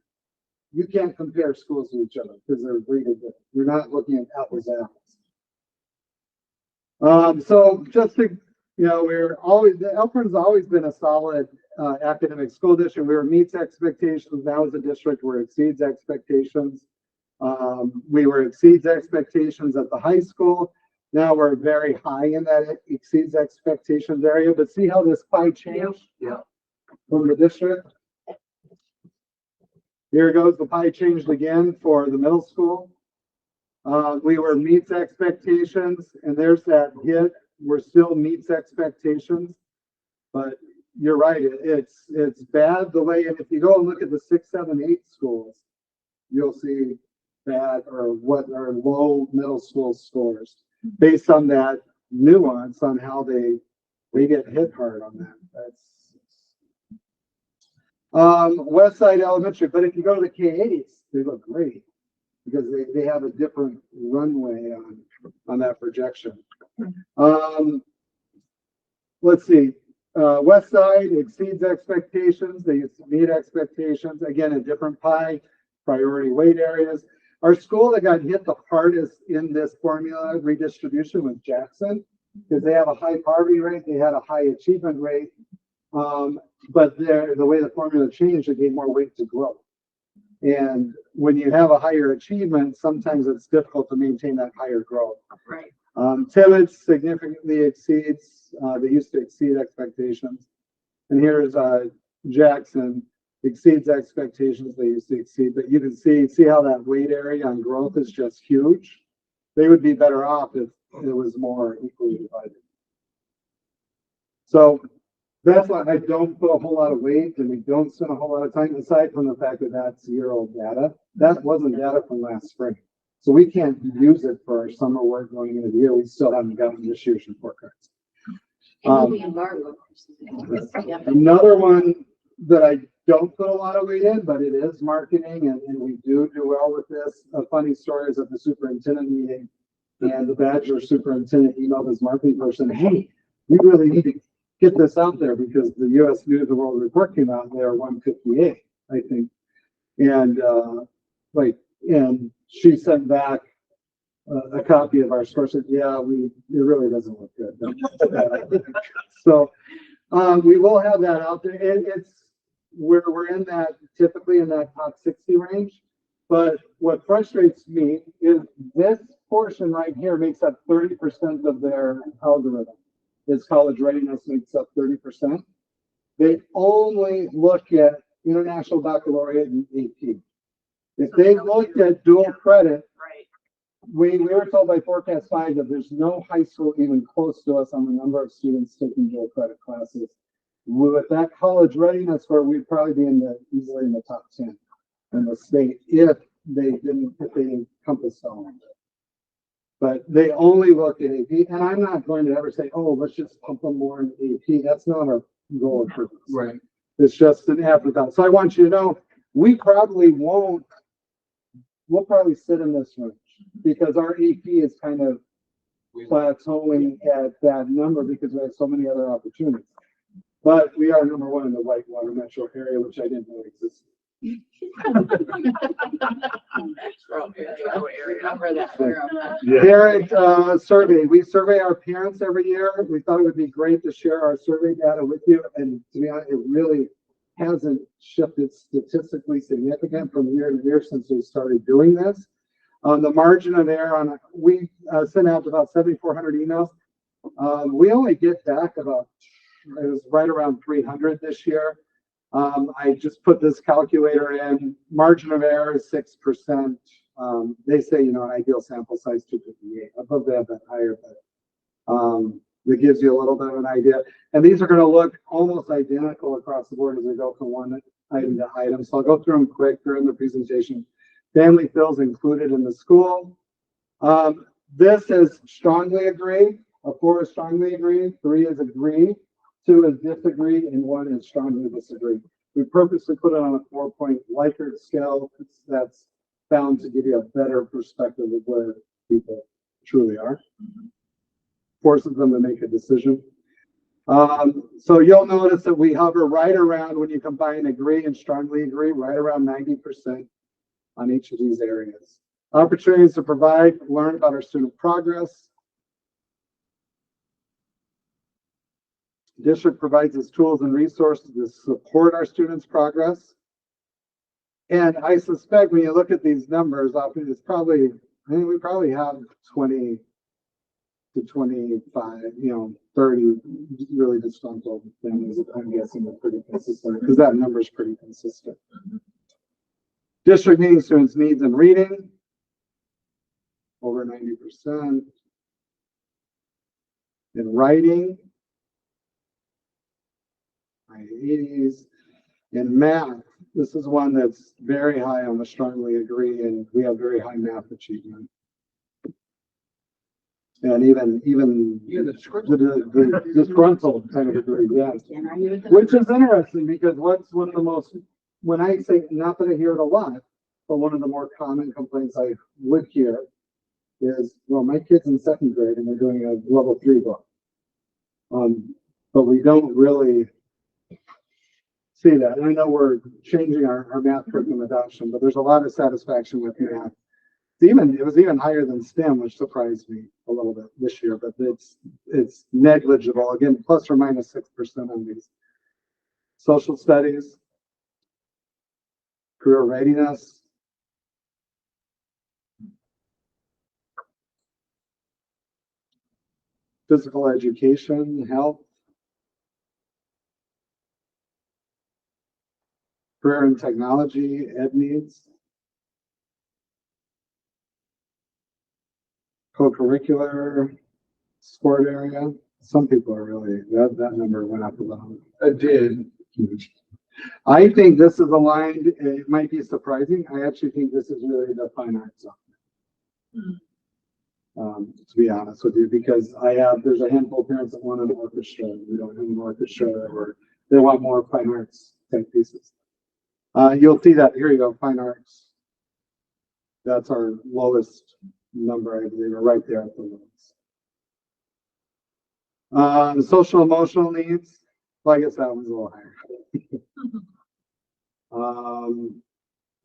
you can't compare schools to each other because they're rated different. You're not looking at apples to apples. So just to, Elkhorn's always been a solid academic school district. We were meets expectations. Now as a district, we're exceeds expectations. We were exceeds expectations at the high school. Now we're very high in that exceeds expectations area. But see how this pie changed? Yeah. From the district. Here goes, the pie changed again for the middle school. We were meets expectations, and there's that hit. We're still meets expectations, but you're right. It's bad the way, and if you go and look at the 6, 7, 8 schools, you'll see bad or what are low middle school scores based on that nuance on how they get hit hard on that. That's Westside Elementary, but if you go to the K-8s, they look great because they have a different runway on that projection. Let's see. Westside exceeds expectations. They meet expectations. Again, a different pie, priority weight areas. Our school that got hit the hardest in this formula redistribution was Jackson because they have a high poverty rate. They had a high achievement rate. But the way the formula changed, it gave more weight to growth. And when you have a higher achievement, sometimes it's difficult to maintain that higher growth. Right. Timmins significantly exceeds, they used to exceed expectations. And here's Jackson exceeds expectations, they used to exceed, but you can see how that weight area on growth is just huge. They would be better off if it was more equally divided. So that's why I don't put a whole lot of weight and we don't spend a whole lot of time, aside from the fact that that's year-old data. That wasn't data from last spring. So we can't use it for our summer work going into the year. We still haven't gotten this year's report cards. Another one that I don't put a lot of weight in, but it is marketing, and we do well with this. A funny story is at the superintendent meeting, and the Badger superintendent emailed his marketing person, "Hey, we really need to get this out there because the U.S. News and World Report came out and they are 158, I think." And and she sent back a copy of our score. Said, "Yeah, it really doesn't look good." So we will have that out there. We're in that, typically in that top 60 range. But what frustrates me is this portion right here makes up 30% of their algorithm. Its college readiness makes up 30%. They only look at International Baccalaureate and AP. If they looked at dual credit, Right. we were told by Forecast 5 that there's no high school even close to us on the number of students taking dual credit classes. With that college readiness score, we'd probably be easily in the top 10 in the state if they encompassed all of it. But they only look at AP, and I'm not going to ever say, "Oh, let's just pump them more in AP." That's not our goal or purpose. Right. It's just an afterthought. So I want you to know, we'll probably sit in this range because our AP is kind of plateauing at that number because we have so many other opportunities. But we are number one in the Whitewater metro area, which I didn't know existed. Parent survey. We survey our parents every year. We thought it would be great to share our survey data with you. And to be honest, it really hasn't shifted statistically significant from year to year since we started doing this. The margin of error we sent out about 7,400 emails. We only get back it was right around 300 this year. I just put this calculator in. Margin of error is 6%. They say, an ideal sample size 258. Above that higher, but that gives you a little bit of an idea. And these are going to look almost identical across the board as we go from one item to item. So I'll go through them quick during the presentation. Family feels included in the school. This is strongly agree. A 4 is strongly agree. 3 is agree. 2 is disagree, and 1 is strongly disagree. We purposely put it on a 4-point Likert scale. That's found to give you a better perspective of where people truly are. Forces them to make a decision. So you'll notice that we hover right around, when you combine agree and strongly agree, right around 90%. on each of these areas. Opportunities to learn about our student progress. District provides us tools and resources to support our students' progress. And I suspect when you look at these numbers, often it's probably, I think we probably have 20 to 25, 30 really disgruntled families. I'm guessing are pretty consistent because that number is pretty consistent. District meeting students' needs in reading, over 90%. In writing, high 80s. In math, this is one that's very high on the strongly agree, and we have very high math achievement. And even the the disgruntled kind of agree, yes. Which is interesting because what's one of the most, when I say, not that I hear it a lot, but one of the more common complaints I would hear is, well, my kid's in second grade and they're doing a level 3 book. But we don't really see that. And I know we're changing our math curriculum adoption, but there's a lot of satisfaction with math. It was even higher than STEM, which surprised me a little bit this year, but it's negligible. Again, plus or minus 6% on these. Social studies, career readiness, physical education, health, career and technology, ed needs, co-curricular, sport area. Some people are really, that number went up a little. It did. I think this is aligned, it might be surprising. I actually think this is really the fine arts zone. To be honest with you, because there's a handful of parents that want an orchestra. We don't have an orchestra, or they want more fine arts type pieces. You'll see that, here you go, fine arts. That's our lowest number, I believe, or right there at the lowest. Social emotional needs, well, I guess that one's a little higher.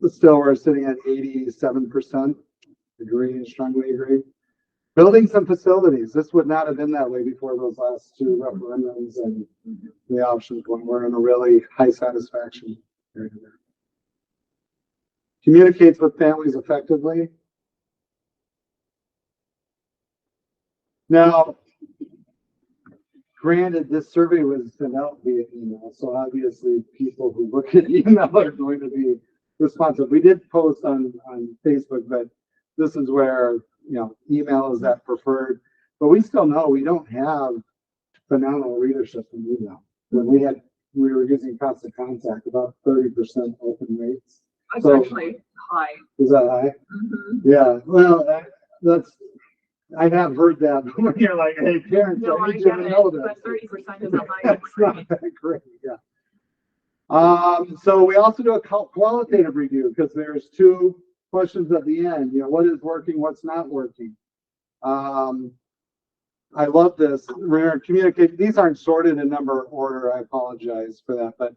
But still, we're sitting at 87%. Strongly agree. Buildings and facilities. This would not have been that way before those last two referendums and the options when we're in a really high satisfaction area there. Communicates with families effectively. Now, granted, this survey was sent out via email, so obviously people who look at email are going to be responsive. We did post on Facebook, but this is where, email is that preferred. But we still know we don't have phenomenal readership in email. When we were using constant contact, about 30% open rates. That's actually high. Is that high? Mm-hmm. Yeah. Well, I have heard that when you're like, hey, parents, No, I I need you get to it, know that. but 30% is a high. That's not that great, yeah. So we also do a qualitative review because there's two questions at the end. What is working, what's not working? I love this. We're communicating. These aren't sorted in number order. I apologize for that, but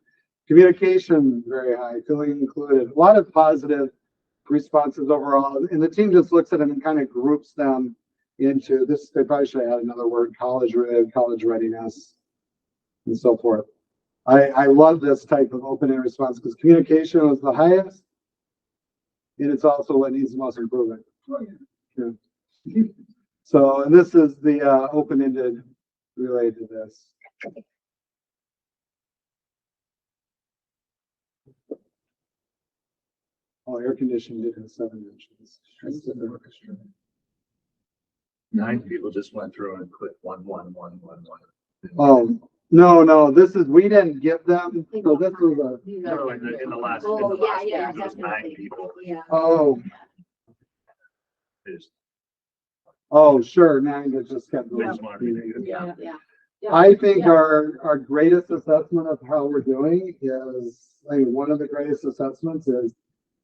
communication very high, feeling included. A lot of positive responses overall, and the team just looks at them and kind of groups them into this. They probably should add another word: college readiness, and so forth. I love this type of open-ended response because communication is the highest, and it's also what needs the most improvement. Yeah. So, and this is the open-ended related to this. Oh, air conditioning did have 7 inches. 9 people just went through and clicked 1, 1, 1, 1, 1. Oh, no, we didn't give them, so this was a, No, in the last. Oh, in the last yeah, meeting, it was 9 definitely. people. Yeah. oh, sure, 9 that just kept They going. just wanted to be negative. Yeah. Yeah. I think Yeah. our greatest assessment of how we're doing is, one of the greatest assessments is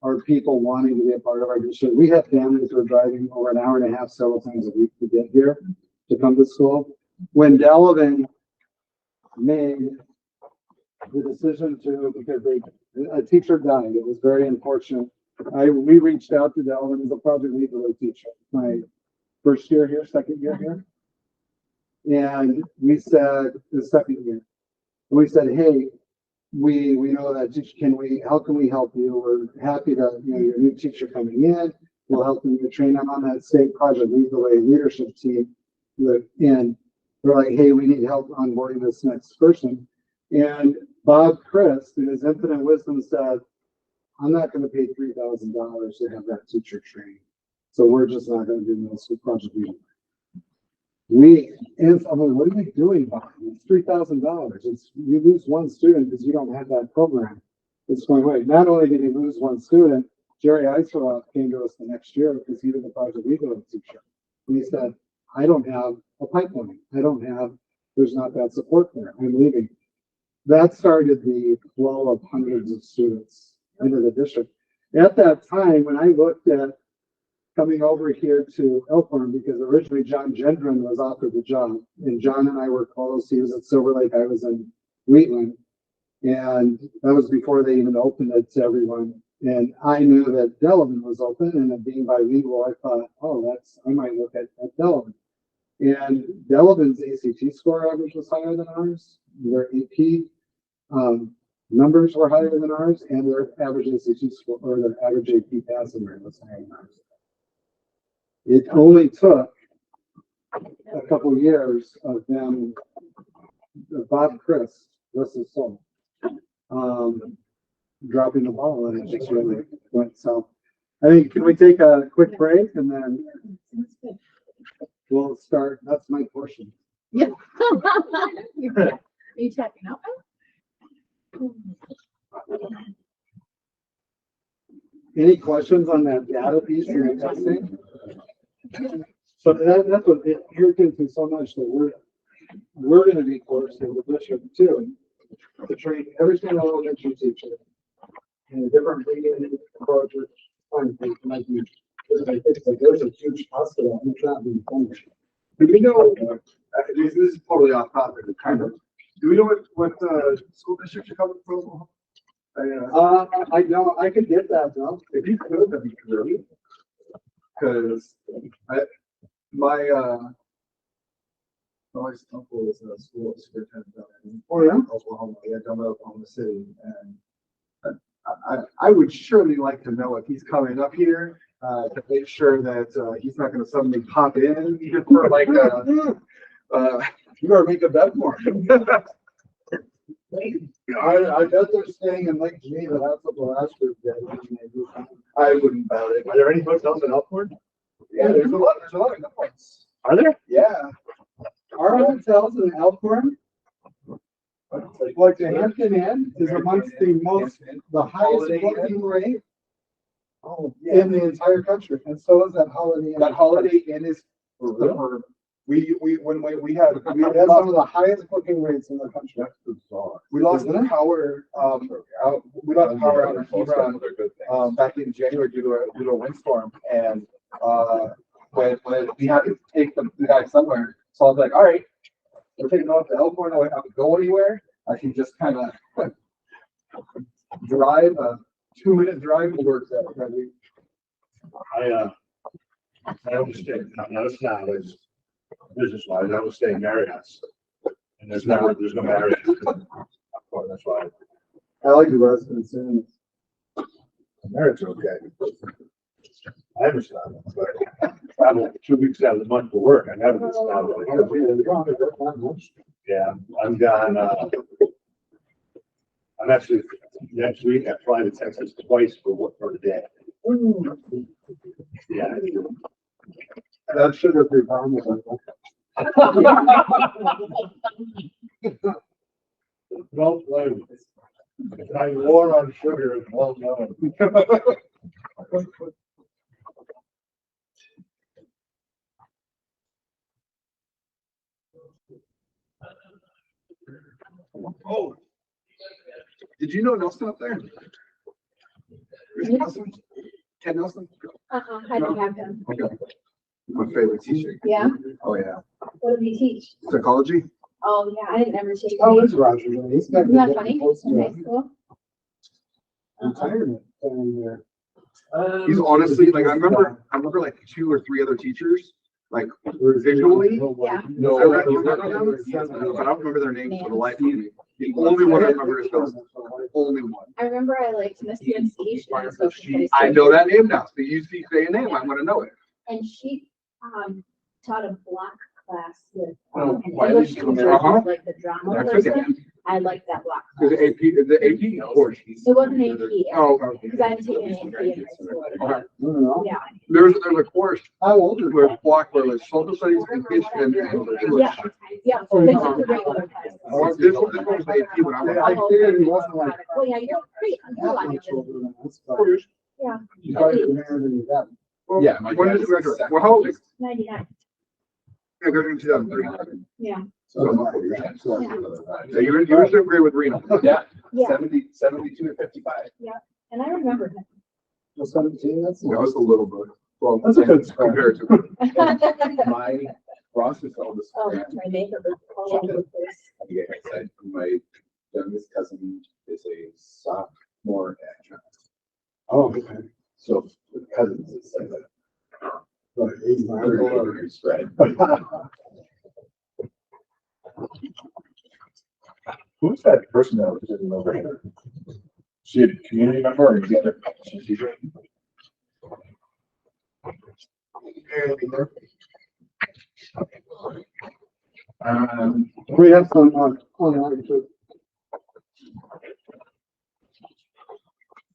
are people wanting to be a part of our district. We have families who are driving over an hour and a half several times a week to get here to come to school. When Delavan made the decision to, because a teacher died, it was very unfortunate. we reached out to Delvin as a project lead teacher, my first year here, second year here. And we said, the second year, we said, hey, we know that how can we help you? We're happy to, your new teacher coming in, we'll help you train them on that state project lead the way leadership team. And we're like, hey, we need help onboarding this next person. And Bob Chris, in his infinite wisdom, said, I'm not going to pay $3,000 to have that teacher trained. So we're just not going to do this with project lead. I'm like, what are we doing, Bob? It's $3,000. You lose one student because you don't have that program. It's going away. Not only did he lose one student, Jerry Iserloff came to us the next year because he was a project lead teacher. And he said, I don't have a pipeline. There's not that support there. I'm leaving. That started the flow of hundreds of students into the district. At that time, when I looked at coming over here to Elkhorn, because originally John Gendron was offered the job, and John and I were close. He was at Silver Lake, I was in Wheatland, and that was before they even opened it to everyone. And I knew that Delavan was open, and it being bilingual, I thought, I might look at Delavan. And Delavan's ACT score average was higher than ours. Their AP numbers were higher than ours, and their average ACT score, or their average AP passing rate was higher than ours. It only took a couple years of them, Bob Chris, bless his soul, dropping the ball, and it just really went south. I think, can we take a quick break and then we'll start? That's my portion. Yeah. Are you checking out? Any questions on that data piece you're testing? So that's what it irritates me so much, that we're going to be forced in the district too to train every single elementary teacher in a different reading approach. There's a huge hospital and it's not being funded. Do we know, this is totally off topic, kind of, do we know what school districts are coming from? I know, I could get that though. If you could, that'd be great. Because my uncle is a school superintendent down in Oklahoma, down in Oklahoma City, and I would surely like to know if he's coming up here to make sure that he's not going to suddenly pop in even for like you better make a bet for him. I bet they're staying in Lake Geneva. That's what the last group did. I wouldn't bet it. Are there any hotels in Elkhorn? Yeah, there's a lot of good ones. Are there? Yeah. Our hotels in Elkhorn, like the Hampton Inn, is amongst the highest booking rate in the entire country, and so is that Holiday Inn. That Holiday Inn is superb. We had some of the highest booking rates in the country. That's bizarre. we lost the power out of Hebron back in January due to a windstorm, and when we had to take the guy somewhere, so I was like, all right, we're taking off to Elkhorn. I don't have to go anywhere. I can just kind of drive a 2-minute drive to work that week. I understand. No, it's not. It's business wise. I was staying Marriott's, and there's no Marriott. That's why. I like the residents in. Marriott's okay. I understand, but I travel 2 weeks out of the month for work. I never get started. Yeah, I'm gone. I'm actually next week. I fly to Texas twice for the day. Yeah. That sugar-free palm. Don't blame me. My war on sugar is well known. Oh, did you know Nelson up there? Who's Nelson? Ken Nelson? I don't have him. Okay. My favorite teacher. Yeah? Oh yeah. What did he teach? Psychology. Oh, yeah, I didn't ever take. Oh, it's Roger. He's got Isn't that funny? In high school? retirement down there. He's honestly, like, I remember like 2 or 3 other teachers, like visually. Yeah. No, I remember them, but I don't remember their names for the life of me. The only one I remember is Bill. Only one. I remember I liked Miss Yancey. I know that name now. So you see say a name, I'm gonna know it. And she, taught a block class with, Oh, an Wiley English Schumer. teacher, Uh-huh. like the drama I forget. person. I liked that block. The class. AP course. It wasn't AP, Oh, okay. because I hadn't taken AP in high school. Okay. No. Yeah. There's a course How old is where that? block where it's social studies and English and English. Yeah, yeah, so they took the regular class. Oh, this one was AP when I was. I figured he wasn't like. Well, yeah, you're great. that much older than us, but 4 years. Yeah, you probably married in that. Well, Yeah, my when dad did is you graduate? second. Well, how old is 99. I graduated in 2003. Yeah, So you're still great with Reno. Yeah, yeah, 72 to 55. and I remember him. Well, 17, that's. That was a little bit. Well, That's a good start. compared to. My boss's eldest Oh, friend, my makeup is all over the place. yeah, aside from my youngest cousin is a sophomore adjunct. Oh, okay. So the cousins is like But he's not. a spread. Who's that person that was in over here? She a community member or the other? We have some online too.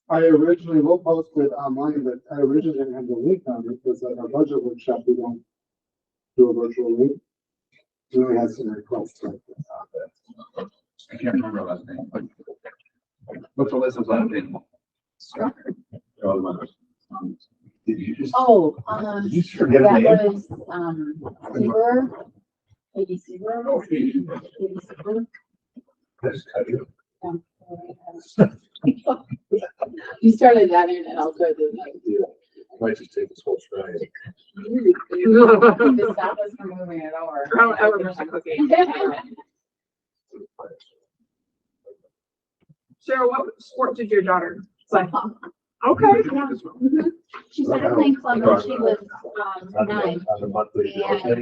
I originally, we'll post it online, but I originally didn't have the link on it because at our budget workshop, we don't do a virtual link. We only had some requests like this. I can't remember her last name, but what's Alyssa's last name? Did you just? Oh, You just forget a that name? was, Seaver, Katie Seaver. Katie Seaver. Just cut you. You started that in and I'll go to that. Might just take this whole try. The stop us from moving it over. I don't ever miss a cookie. Sarah, what sport did your daughter play? Okay. Yeah. Mhm. She started playing club when she was, 9. On the monthly. And,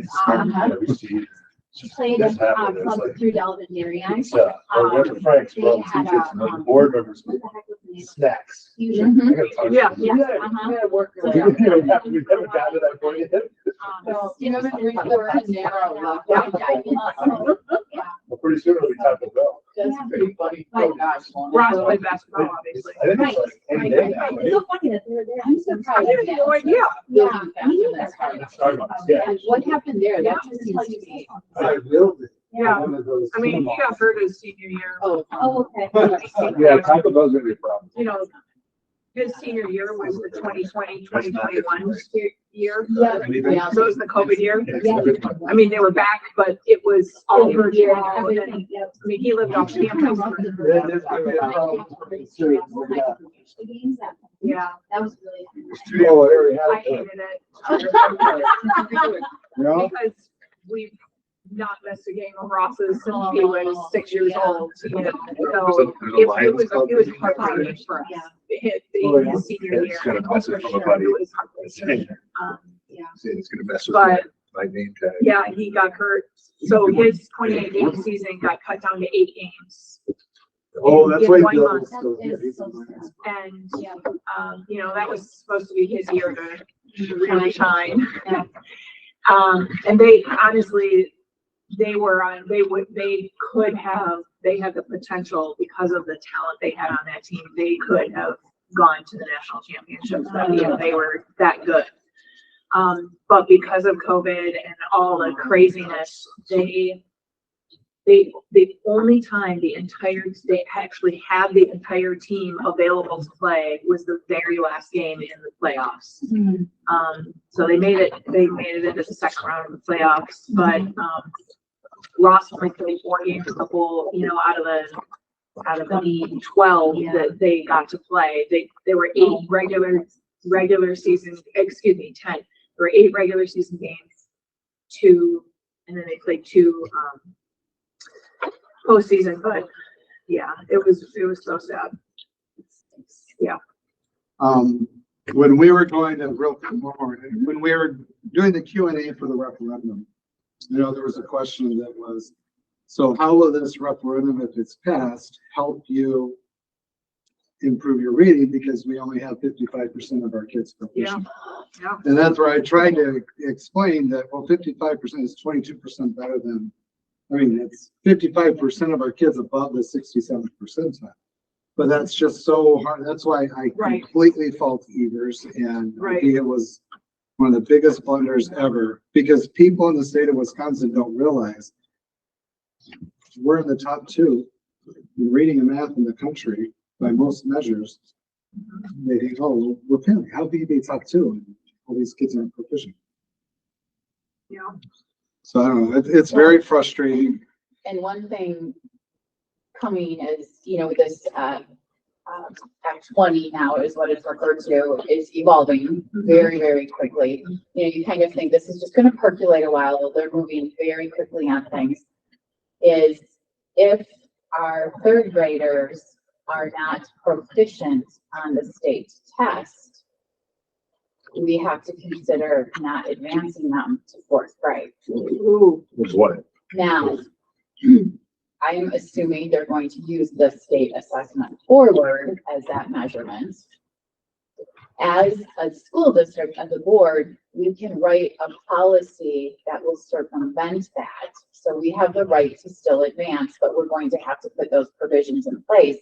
that we see. She played, That's happened. It's club like- through Delvin Marion. It's, or one of Frank's They brothers, had teachers, a, and then the board members, What the heck was the name? snacks. Fusion. I gotta talk to Yeah. you. Yeah, uh-huh. Work We haven't gotten to that point yet. So, you know, we were in narrow. Yeah. But pretty soon it'll be Taco Bell. That's pretty funny. Oh, gosh. Ross played basketball, obviously. I think it's like any day now. It's so funny that they were there. I'm surprised. I had no idea. Yeah. Starbucks, yeah. And what happened there? That just seems to be. I will be. Yeah. One of those I mean, he cinemas. got hurt his senior year. Oh. Oh, okay. Yeah, Taco Bell's gonna be a problem. You know, his senior year was the 2020, 2021 year. Yeah. Yeah. So it was the COVID year. Yeah. I mean, they were back, but it was all Yeah. virtual. And, Everything, yep. I mean, he lived off campus. Yeah, that's gonna be a problem. Seriously, yeah. The games that, Yeah, that was really. Oh, I already had I it. hated it. Yeah. Because we've not missed a game of Ross's since he was 6 years old. You know, so it was heartbreaking for us. Yeah. His senior year. It's gonna mess it For from a sure, buddy. it was heartbreaking. Yeah. It's gonna mess with But my name tag. yeah, he got hurt. So his 28 game season got cut down to 8 games. Oh, that's In why. 1 Bill month. was still here. That is so sad. And, Yeah. you know, that was supposed to be his year to really shine. Yeah. And they honestly, they had the potential because of the talent they had on that team. They could have gone to the national championships that year. They were that good. But because of COVID and all the craziness, the only time they actually had the entire team available to play was the very last game in the playoffs. So they made it into the second round of the playoffs, but, Ross only played 4 games out of the 12 that they got to play. They were 8 regular season, 10. There were 8 regular season games, 2, and then they played 2, postseason, but yeah, it was so sad. Yeah. when we were going to when we were doing the Q&A for the referendum, there was a question that was, so how will this referendum, if it's passed, help you improve your reading, because we only have 55% of our kids proficient. Yeah. And that's where I tried to explain that, well, 55% is 22% better than, it's 55% of our kids above the 67th percentile. But that's just so hard. That's why I Right. completely fault Evers, and I Right. think it was one of the biggest blunders ever, because people in the state of Wisconsin don't realize we're in the top 2 in reading and math in the country by most measures. They think, oh, we're failing. How can you be top 2? And all these kids aren't proficient. Yeah. So I don't know. It's very frustrating. And one thing coming is, this Act 20 now is what it's referred to, is evolving very, very quickly. You kind of think this is just going to percolate a while. They're moving very quickly on things. Is if our third graders are not proficient on the state test, we have to consider not advancing them to 4th grade. Which what? Now, I'm assuming they're going to use the state assessment forward as that measurement. As a school district, as a board, we can write a policy that will circumvent that. So we have the right to still advance, but we're going to have to put those provisions in place.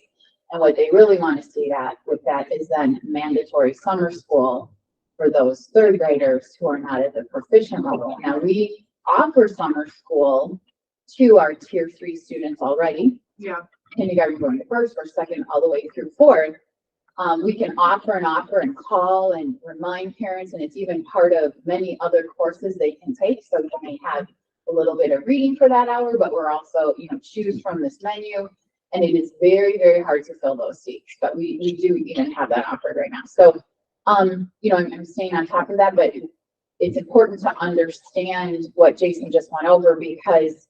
And what they really want to see with that is then mandatory summer school for those 3rd graders who are not at the proficient level. Now, we offer summer school to our tier 3 students already. Yeah. Kindergarten going to 1st or 2nd, all the way through 4th. We can offer and call and remind parents, and it's even part of many other courses they can take. So you may have a little bit of reading for that hour, but we're also, choose from this menu. And it is very, very hard to fill those seats, but we do even have that offered right now. So, I'm staying on top of that, but it's important to understand what Jason just went over, because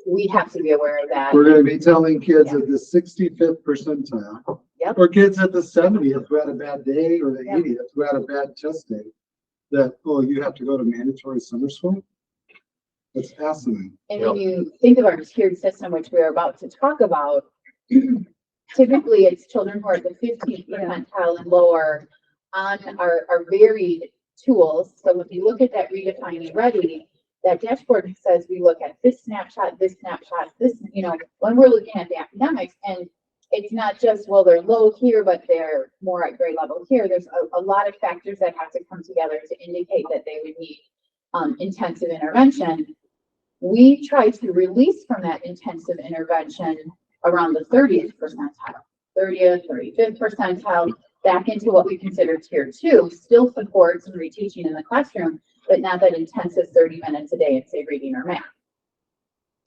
we have to be aware of that. We're going to be telling kids at the 65th percentile, Yep. or kids at the 70th who had a bad day, or the Yep. 80th who had a bad test day, that, oh, you have to go to mandatory summer school? That's fascinating. And when you think of our tiered system, which we're about to talk about, typically it's children who are at the 15th percentile and lower on our varied tools. So if you look at that redefining ready, that dashboard says we look at this snapshot, this, when we're looking at the academics, and it's not just, well, they're low here, but they're more at grade level here. There's a lot of factors that have to come together to indicate that they would need intensive intervention. We try to release from that intensive intervention around the 30th percentile, 30th, 35th percentile, back into what we consider tier 2, still supports and reteaching in the classroom, but not that intensive 30 minutes a day in, say, reading or math.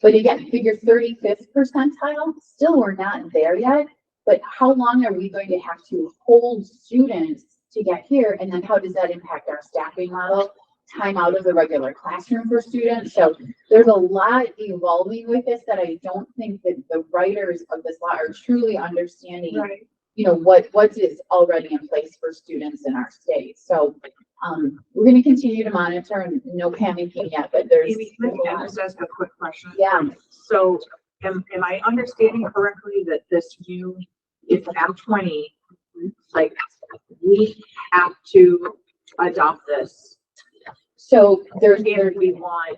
But again, figure 35th percentile, still we're not there yet, but how long are we going to have to hold students to get here? And then how does that impact our staffing model? Time out of the regular classroom for students. So there's a lot evolving with this that I don't think that the writers of this law are truly understanding, Right. What is already in place for students in our state. So we're going to continue to monitor, and no panicking yet, but there's Amy, can I just ask a quick question? yeah. So am I understanding correctly that this it's Act 20, like we have to adopt this So there's if we want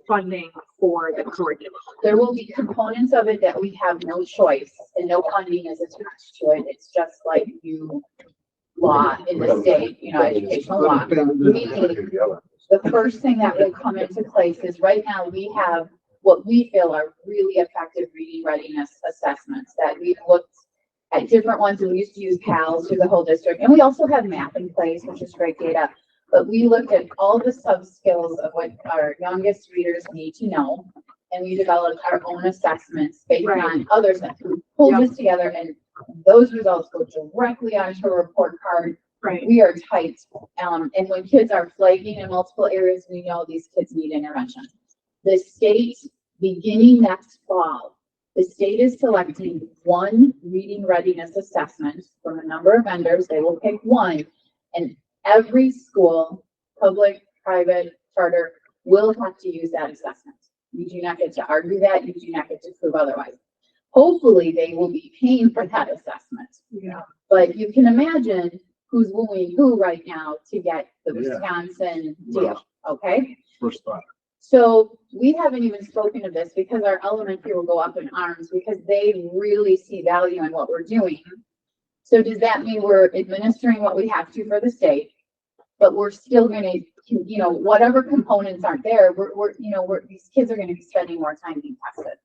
funding for the curriculum? there will be components of it that we have no choice and no funding is attached to it. It's just like law in the state, educational law. Meaning, the first thing that will come into place is right now we have what we feel are really effective reading readiness assessments that we've looked at different ones, and we used to use PALS through the whole district. And we also have math in place, which is great data. But we looked at all the sub skills of what our youngest readers need to know. And we developed our own assessments based on others that pulled this together. And those results go directly onto a report card. Right. We are tight. And when kids are flagging in multiple areas, we know these kids need intervention. The state, beginning next fall, The state is selecting one reading readiness assessment from a number of vendors. They will pick one, and every school, public, private, charter, will have to use that assessment. You do not get to argue that. You do not get to prove otherwise. Hopefully, they will be paying for that assessment. Yeah. But you can imagine who's wooing who right now to get the Yeah. Wisconsin deal, okay? First thought. So we haven't even spoken of this because our elementary will go up in arms because they really see value in what we're doing. So does that mean we're administering what we have to for the state, but we're still gonna, you know, whatever components aren't there, these kids are gonna be spending more time being tested.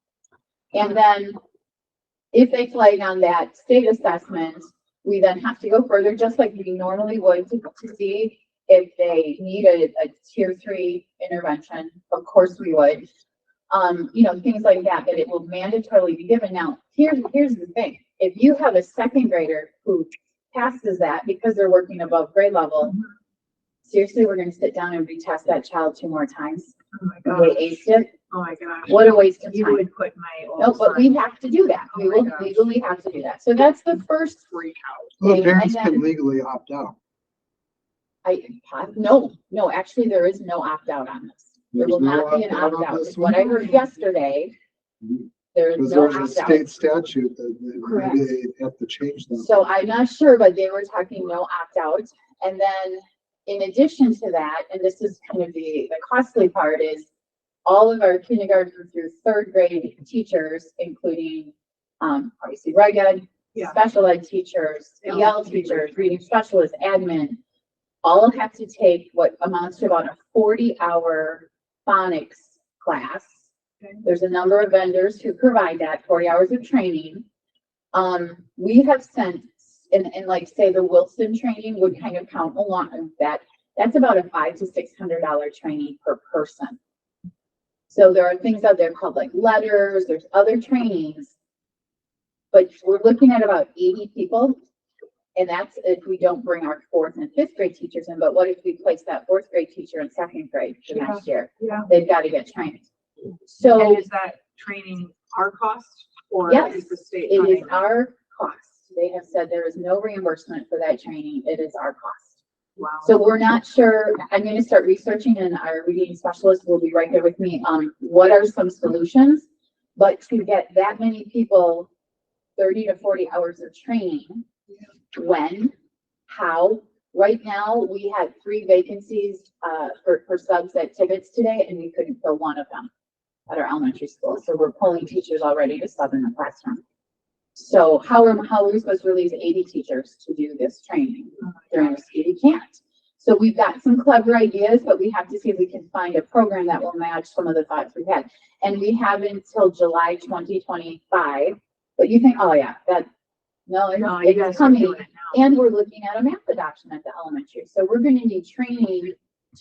And then if they flag on that state assessment, we then have to go further, just like we normally would to see if they need a tier 3 intervention. Of course we would. Things like that, but it will mandatorily be given. Now, here's the thing. If you have a second grader who passes that because they're working above grade level, seriously, we're going to sit down and retest that child 2 more times. Oh my They gosh. aced it. Oh my gosh. What a waste of You time. would put my old No, but we son have to do that. Oh We my will gosh. legally have to do that. So that's the first freak out. Well, thing. parents And can then- legally opt out. No, actually, there is no opt-out on this. There There's will no not be an opt-out on opt-out. this It's what I one? heard yesterday. There is Because no there's a opt-out. state statute that Correct. maybe they have to change them. So I'm not sure, but they were talking no opt-out. And then in addition to that, and this is kind of the costly part, is all of our kindergarten through 3rd grade teachers, including obviously reg ed, Yeah. special ed teachers, EL teachers, reading specialists, admin, all have to take what amounts to about a 40-hour phonics class. Okay. There's a number of vendors who provide that 40 hours of training. We have sent, and like say the Wilson training would kind of count along with that. That's about a $500 to $600 training per person. So there are things out there called like letters, there's other trainings. But we're looking at about 80 people. And that's if we don't bring our 4th and 5th grade teachers in. But what if we place that 4th grade teacher in 2nd grade for Yeah. next year? Yeah. They've got to get trained. So And is that training our cost or Yes, is the state it is funding? our cost. They have said there is no reimbursement for that training. It is our cost. Wow. So we're not sure. I'm going to start researching, and our reading specialist will be right there with me on what are some solutions. But to get that many people 30 to 40 hours of training, when, how? Right now, we had 3 vacancies for subs at Tibbetts today, and we couldn't fill one of them at our elementary school. So we're pulling teachers already to sub in the classroom. So how are we supposed to release 80 teachers to do this training during the school? We can't. So we've got some clever ideas, but we have to see if we can find a program that will match some of the thoughts we've had. And we have until July 2025. But you think, oh yeah, No, you guys it's are coming. doing it now. And we're looking at a math adoption at the elementary. So we're going to need training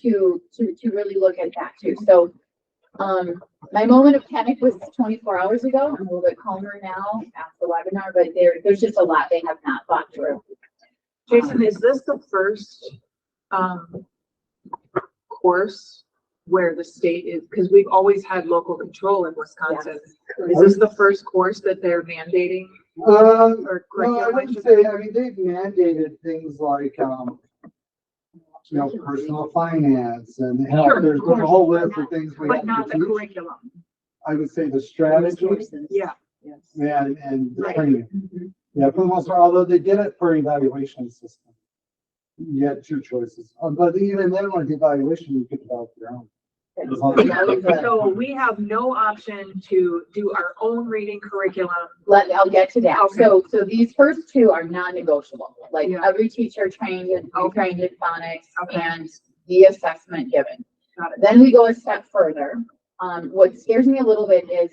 to really look at that too. So my moment of panic was 24 hours ago. I'm a little bit calmer now after the webinar, but there's just a lot they have not thought through. Jason, is this the first course where the state is, because we've always had local control in Wisconsin. Is this the first course that they're mandating or Well, I curriculum? wouldn't say, I mean, they've mandated things like, personal finance and Sure, health. of There's a course. whole list of things we But have not to the teach. curriculum. I would say the strategy Yeah. and the Right. training. Yeah, for the most part, although they did it for evaluation system. You had 2 choices, but even then, with the evaluation, you could develop your own. As long as- So we have no option to do our own reading curriculum. I'll get to that. Okay. So these first 2 are non-negotiable. Like Yeah. every teacher trained in Okay. phonics Okay. and the assessment given. Got it. Then we go a step further. What scares me a little bit is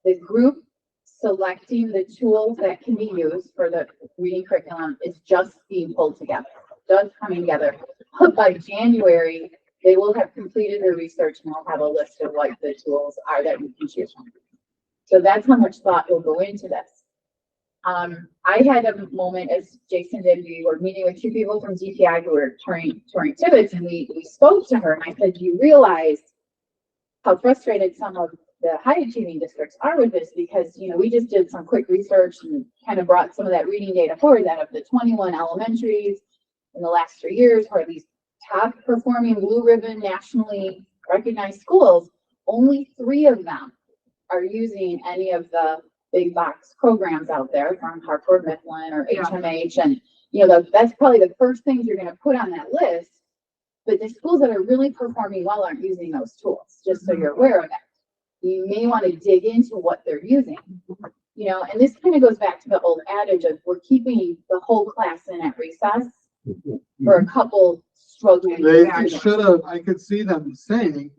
the group selecting the tools that can be used for the reading curriculum is just being pulled together, just coming together. But by January, they will have completed their research and we'll have a list of what the tools are that we can choose from. So that's how much thought will go into this. I had a moment, as Jason did, we were meeting with 2 people from DPI who were touring Tibbetts, and we spoke to her, and I said, do you realize how frustrated some of the high achieving districts are with this because, you know, we just did some quick research and kind of brought some of that reading data forward that of the 21 elementaries in the last 3 years who are these top performing blue ribbon nationally recognized schools, only 3 of them are using any of the big box programs out there from Hartford Mifflin or Yeah. HMH. And, you know, that's probably the first things you're going to put on that list. But the schools that are really performing well aren't using those tools, just so you're aware of that. You may want to dig into what they're using, you know, and this kind of goes back to the old adage of we're keeping the whole class in at recess for a couple struggling. They students. should have, I could see them saying,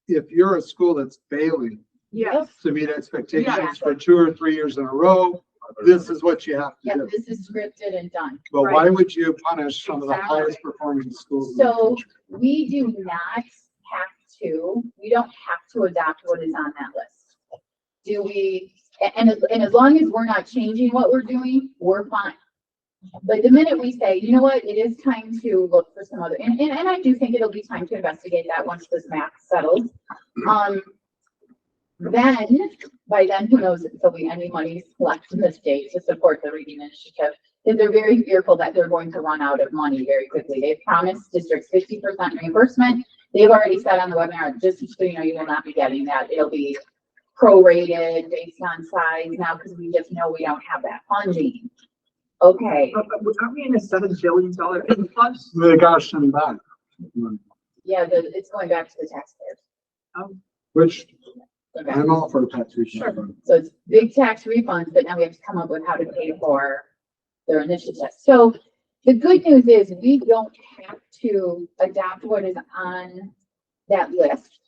if you're a school that's failing Yes. to meet expectations Yeah. for 2 or 3 years in a row, this is what you have to Yeah, do. this is scripted and done. But why Right. would you punish some of the Exactly. highest performing schools? in the So country? we do not have to, we don't have to adopt what is on that list. Do we, and as long as we're not changing what we're doing, we're fine. But the minute we say, you know what, it is time to look for some other, and I do think it'll be time to investigate that once this math settles. Then, by then, who knows if there'll be any money left in the state to support the reading initiative. Because they're very fearful that they're going to run out of money very quickly. They've promised districts 50% reimbursement. They've already said on the webinar, just so you know, you will not be getting that. It'll be prorated based on size now because we just know we don't have that funding. Okay, But aren't we in a $7 billion plus? They got us them back. yeah, it's going back to the taxpayers. Which Okay. I'm all for tax Sure. refund. So it's big tax refunds, but now we have to come up with how to pay for their initiative. So the good news is we don't have to adopt what is on that list.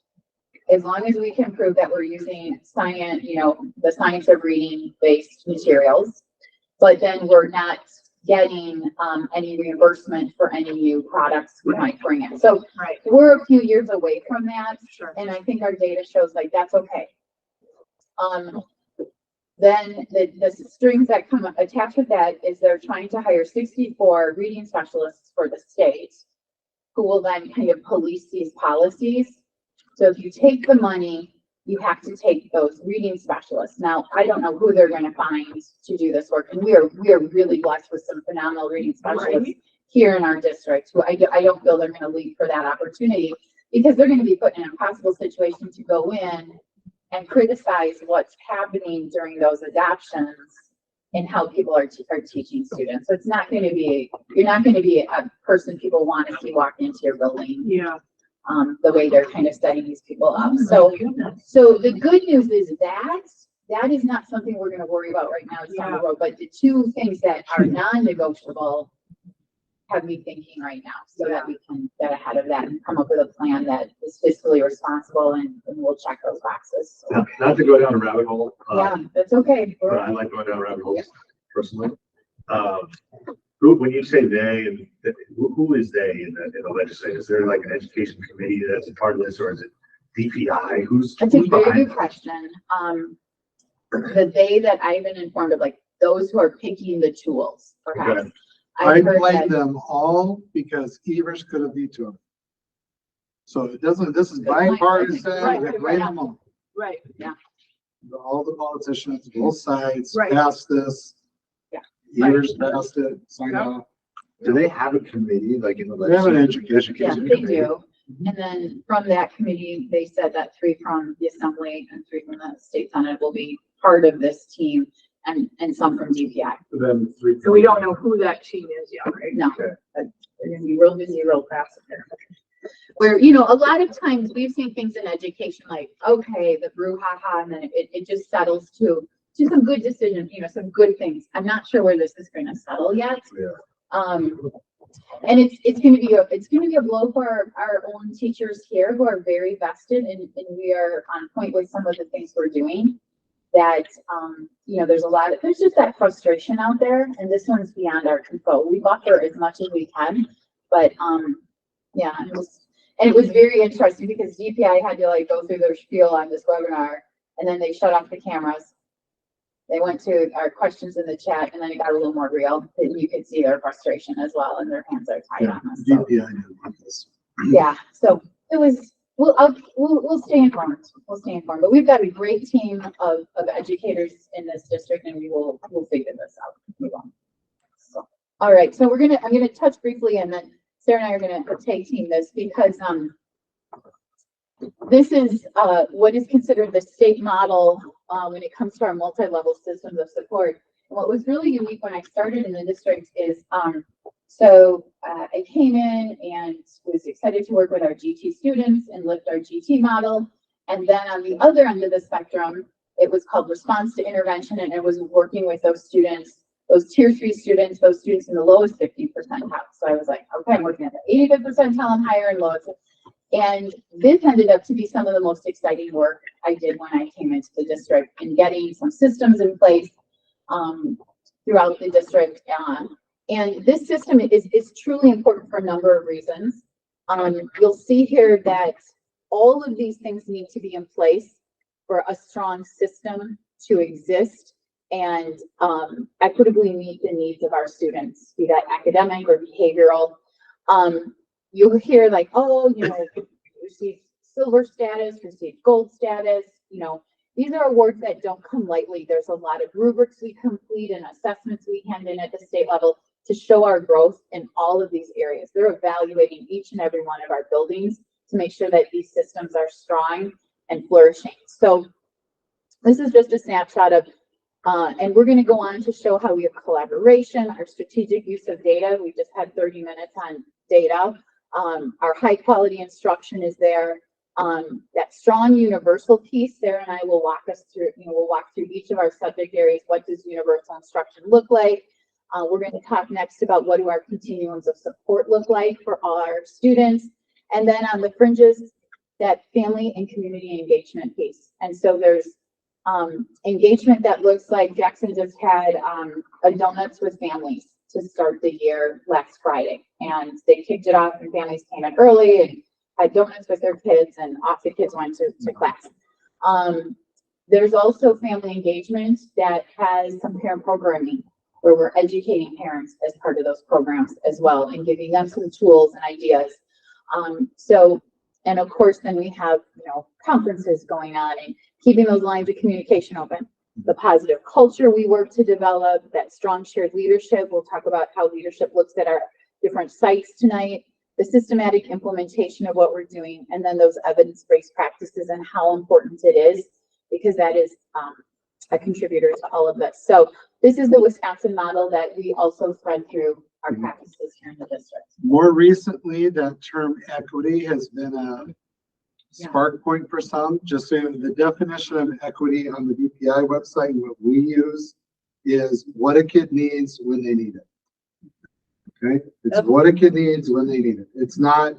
As long as we can prove that we're using science, you know, the science of reading based materials, but then we're not getting any reimbursement for any new products we might bring in. So Right, we're a few years away from that. sure. And I think our data shows like that's okay. Then the strings that come attached with that is they're trying to hire 64 reading specialists for the state who will then kind of police these policies. So if you take the money, you have to take those reading specialists. Now, I don't know who they're going to find to do this work. And we are really blessed with some phenomenal reading specialists Right. here in our district who I don't feel they're going to leap for that opportunity because they're going to be put in an impossible situation to go in and criticize what's happening during those adoptions and how people are teaching students. So it's not going to be, you're not going to be a person people want to see walk into your building, Yeah. the way they're kind of setting these people up. So the good news is that is not something we're going to worry about right now. It's down the road. But the two things that are non-negotiable have me thinking right now so that we can get ahead of that and come up with a plan that is fiscally responsible and we'll check those boxes. So, Not to go down a rabbit hole. yeah, that's okay. But I like going down rabbit holes personally. When you say they, and who is they in the legislature? Is there like an education committee that's a part of this, or is it DPI? Who's That's a very behind good question. The they that I've been informed of, like those who are picking the tools, perhaps. Okay. I I've heard blame that, them all because Evers could have vetoed it. So it doesn't, this is Good point. bipartisan, Right, I right, blame right. them all. Right. All the politicians, both sides Right. passed this. Yeah. Evers passed it, signed Yeah. off. Do they have a committee like in the They have an legislature? yeah, education they committee. do. And then from that committee, they said that 3 from the assembly and 3 from the state senate will be part of this team and some from DPI. Then three. So we don't know who that team is yet, right? No, but they're gonna be real busy, real fast there. Where, you know, a lot of times we've seen things in education like, okay, the brouhaha, and then it just settles to some good decisions, you know, some good things. I'm not sure where this is gonna settle yet. Yeah. And it's gonna be a blow for our own teachers here who are very vested and we are on point with some of the things we're doing. That, you know, there's just that frustration out there and this one's beyond our control. We buffer as much as we can, but, yeah, it was very interesting because DPI had to like go through their spiel on this webinar and then they shut off the cameras. They went to our questions in the chat and then it got a little more real and you could see their frustration as well and their hands are tied on us. So, DPI didn't want this. yeah, so it was We'll stay informed. We'll stay informed, but we've got a great team of educators in this district and we'll figure this out. Move on. So, all right. So I'm gonna touch briefly and then Sarah and I are gonna tag team this because, this is, what is considered the state model, when it comes to our multi-level systems of support. What was really unique when I started in the district is, I came in and was excited to work with our GT students and lift our GT model. And then on the other end of the spectrum, it was called response to intervention. And it was working with those students, those tier 3 students, those students in the lowest 50 percentile. So I was like, okay, I'm working at the 85th percentile and higher and lowest. And this ended up to be some of the most exciting work I did when I came into the district and getting some systems in place throughout the district. And this system is truly important for a number of reasons. You'll see here that all of these things need to be in place for a strong system to exist and equitably meet the needs of our students, be that academic or behavioral. You'll hear like, oh, receive silver status, receive gold status, these are awards that don't come lightly. There's a lot of rubrics we complete and assessments we hand in at the state level to show our growth in all of these areas. They're evaluating each and every one of our buildings to make sure that these systems are strong and flourishing. So this is just a snapshot of, and we're going to go on to show how we have collaboration, our strategic use of data. We just had 30 minutes on data. Our high quality instruction is there. That strong universal piece, Sarah and I will walk us through, we'll walk through each of our subject areas. What does universal instruction look like? We're going to talk next about what do our continuums of support look like for all our students. And then on the fringes, that family and community engagement piece. And so there's engagement that looks like Jackson just had a donuts with families to start the year last Friday. And they kicked it off and families came in early and had donuts with their kids and off the kids went to class. There's also family engagement that has some parent programming where we're educating parents as part of those programs as well and giving them some tools and ideas. And of course, then we have, conferences going on and keeping those lines of communication open. The positive culture we work to develop, that strong shared leadership. We'll talk about how leadership looks at our different sites tonight, the systematic implementation of what we're doing, and then those evidence-based practices and how important it is, because that is a contributor to all of this. So this is the Wisconsin model that we also thread through our practices here in the district. More recently, that term equity has been a spark point for some. Just so the definition of equity on the DPI website, what we use is what a kid needs when they need it. Okay, it's what a kid needs when they need it. It's not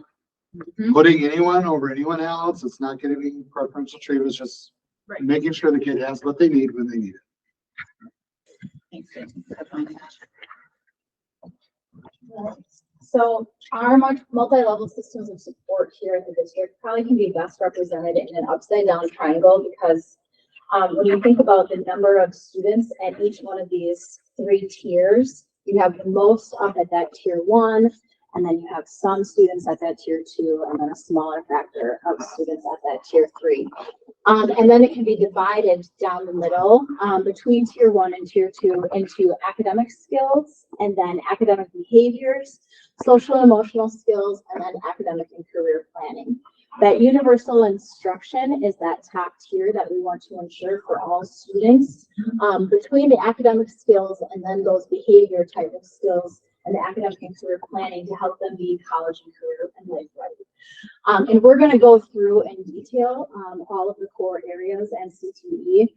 putting anyone over anyone else. It's not giving preferential treatment. It's just making sure the kid has what they need when they need it. Thanks. So our multi-level systems of support here at the district probably can be best represented in an upside down triangle because when you think about the number of students at each one of these 3 tiers, you have the most up at that tier 1, and then you have some students at that tier 2, and then a smaller factor of students at that tier 3. And then it can be divided down the middle between tier 1 and tier 2 into academic skills, and then academic behaviors, social and emotional skills, and then academic and career planning. That universal instruction is that top tier that we want to ensure for all students between the academic skills and then those behavior type of skills and the academic and career planning to help them be college and career and life ready. And we're going to go through in detail all of the core areas and CTE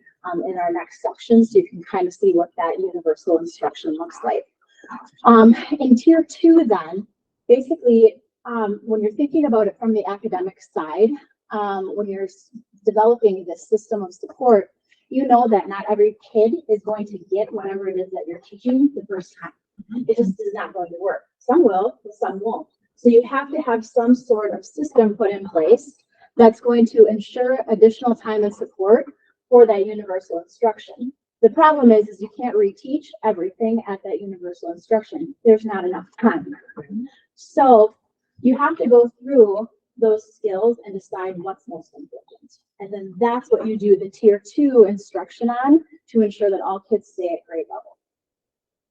in our next section so you can kind of see what that universal instruction looks like. In tier 2 then, basically when you're thinking about it from the academic side, when you're developing this system of support, you know that not every kid is going to get whatever it is that you're teaching the first time. It just is not going to work. Some will, but some won't. So you have to have some sort of system put in place that's going to ensure additional time and support for that universal instruction. The problem is you can't reteach everything at that universal instruction. There's not enough time. So you have to go through those skills and decide what's most important. And then that's what you do the tier 2 instruction on to ensure that all kids stay at grade level.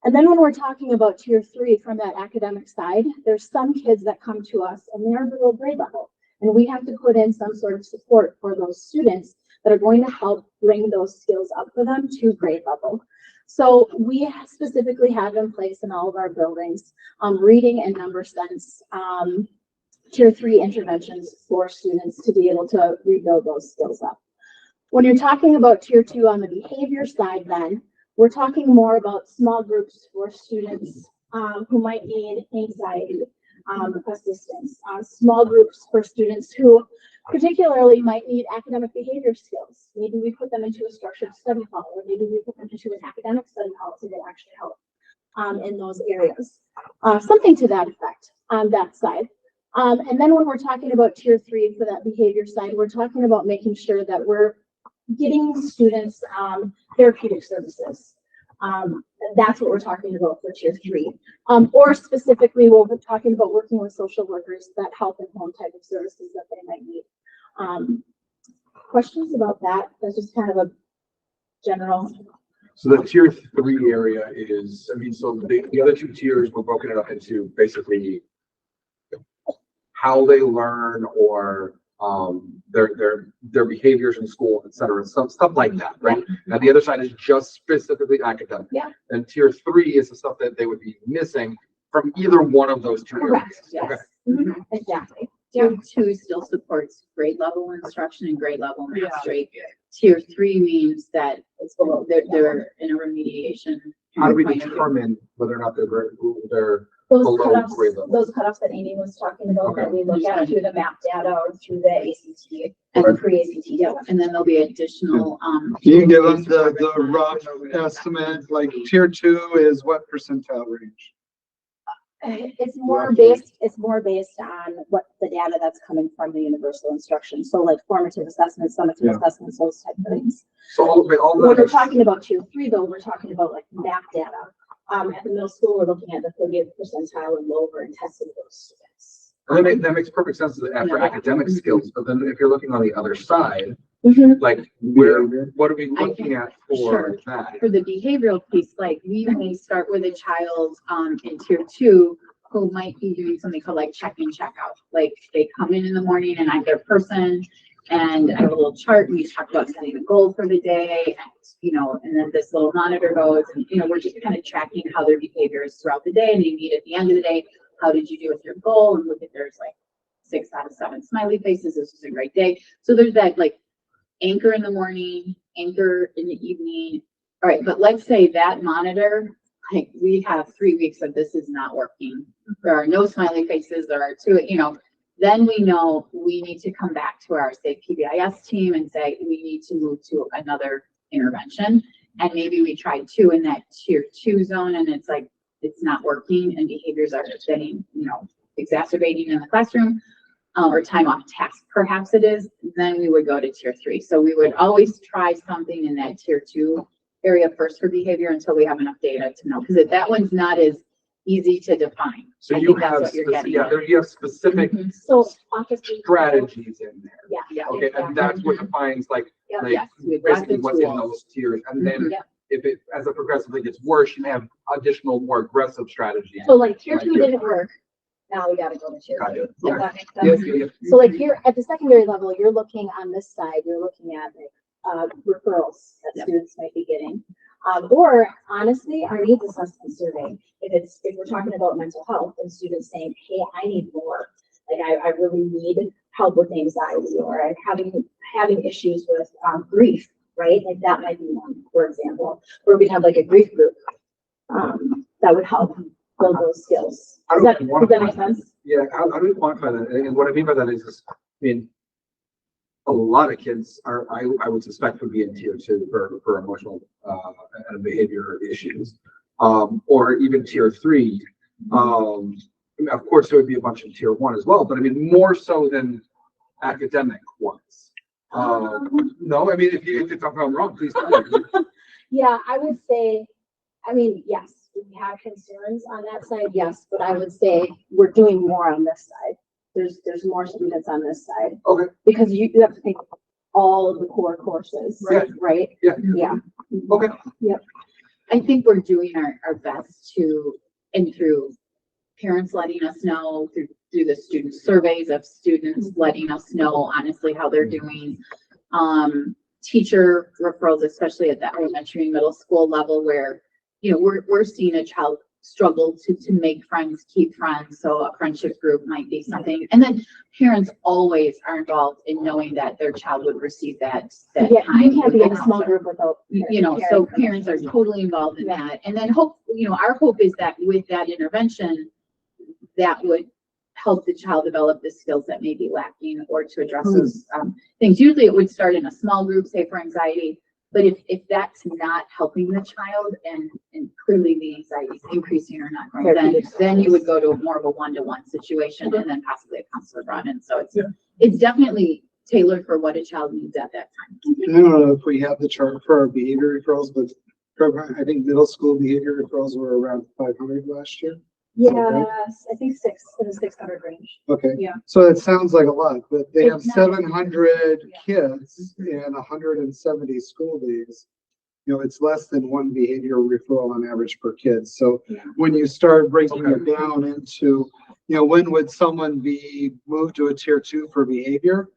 And then when we're talking about tier 3 from that academic side, there's some kids that come to us and they're below grade level. And we have to put in some sort of support for those students that are going to help bring those skills up for them to grade level. So we specifically have in place in all of our buildings, reading and number sense, tier 3 interventions for students to be able to rebuild those skills up. When you're talking about tier 2 on the behavior side, then we're talking more about small groups for students who might need anxiety assistance, small groups for students who particularly might need academic behavior skills. Maybe we put them into a structured study hall, or maybe we put them into an academic study hall to actually help in those areas. Something to that effect on that side. And then when we're talking about tier 3 for that behavior side, we're talking about making sure that we're getting students therapeutic services. That's what we're talking about for tier 3. Or specifically, we're talking about working with social workers that help in home type of services that they might need. Questions about that? That's just kind of a general. So the tier 3 area is, I mean, so the other 2 tiers, we're broken it up into basically how they learn or their behaviors in school, et cetera, some stuff like that, right? Now the other side is just specifically academic. Yeah. And tier 3 is the stuff that they would be missing from either one of those 2 areas. Correct, yes. Okay. Mhm, exactly. Tier 2 still supports grade level instruction and grade level Yeah. mastery. Tier 3 means that it's below, they're in a remediation. How do we point of view. determine whether or not they're Those below cutoffs, grade level? those cutoffs that Amy was talking about that we look at through the MAP data or through the ACT and the pre-ACT data. And then there'll be additional, Can you give us the rough estimate, like tier 2 is what percentile range? It's more based on what the data that's coming from the universal instruction. So like formative assessments, summative assessments, those type of things. So all When that we're is- talking about tier 3 though, we're talking about like MAP data. At the middle school, we're looking at the 30th percentile and lower and testing those students. and that makes perfect sense for academic skills, but then if you're looking on the other side, like what are we looking at for Sure. that? for the behavioral piece, like we may start with a child in tier 2 who might be doing something called like check in, check out. Like they come in the morning and I'm their person and I have a little chart and we talk about setting a goal for the day and, and then this little monitor goes and, we're just kind of tracking how their behavior is throughout the day and they meet at the end of the day. How did you do with your goal? And look at there's like 6 out of 7 smiley faces. This was a great day. So there's that like anchor in the morning, anchor in the evening. All right, but let's say that monitor, like we have 3 weeks of this is not working. There are no smiley faces, there are 2, then we know we need to come back to our say PBIS team and say we need to move to another intervention. And maybe we tried 2 in that tier 2 zone and it's like it's not working and behaviors are getting, exacerbating in the classroom. Or time off task, perhaps it is, then we would go to tier 3. So we would always try something in that tier 2 area first for behavior until we have enough data to know, because that one's not as easy to define. So I you think that's have, what you're getting at. you have specific Mhm. So office. strategies in there. Yeah. Yeah. Okay, and that's what defines like Yep. like Yes, with lots basically of what's in tools. those tiers. And then Yep. if it, as it progressively gets worse, you have additional, more aggressive strategies. So like tier 2 didn't work. Now we gotta go to tier 3. Got it. Does Okay. that make Yes, sense? yes. So like here at the secondary level, you're looking on this side, you're looking at like referrals that Yep. students might be getting. Or honestly, our needs assessment survey, if we're talking about mental health and students saying, hey, I need more, like I really need help with anxiety or I'm having issues with grief, right? Like that might be one, for example, where we'd have like a grief group that would help build those skills. How Does do that, we does that make sense? Yeah, how do we quantify that? And what I mean by that is, I mean, a lot of kids are, I would suspect would be in tier 2 for emotional and behavior issues. Or even tier 3. Of course, there would be a bunch in tier 1 as well, but I mean, more so than academic ones. No, I mean, if I'm wrong, please tell me. Yeah, I would say, yes, we have concerns on that side, yes, but I would say we're doing more on this side. there's more students on this side. Okay. Because you have to take all of the core courses, Right. right? Yeah. Yeah. Okay. I think we're doing our best to, and through parents letting us know, through the student surveys of students letting us know honestly how they're doing. Teacher referrals, especially at the elementary and middle school level where, you know, we're seeing a child struggle to make friends, keep friends. So a friendship group might be something. And then parents always are involved in knowing that their child would receive that Yeah, time. you can't be in a with small counselor. group without. You know, so parents are totally involved in that. And then our hope is that with that intervention, that would help the child develop the skills that may be lacking or to address those things. Usually it would start in a small group, say for anxiety, but if that's not helping the child and clearly the anxiety is increasing or not growing, then you would go to more of a one-to-one situation and then possibly a counselor brought in. So it's definitely tailored for what a child needs at that time. I don't know if we have the chart for our behavior referrals, but I think middle school behavior referrals were around 500 last year. Yes, I think in the 600 range. Okay. Yeah. So it sounds like a lot, but they have It's not. 700 kids and 170 school days. You know, it's less than one behavior referral on average per kid. So Yeah. when you start breaking it down into, you know, when would someone be moved to a tier 2 for behavior?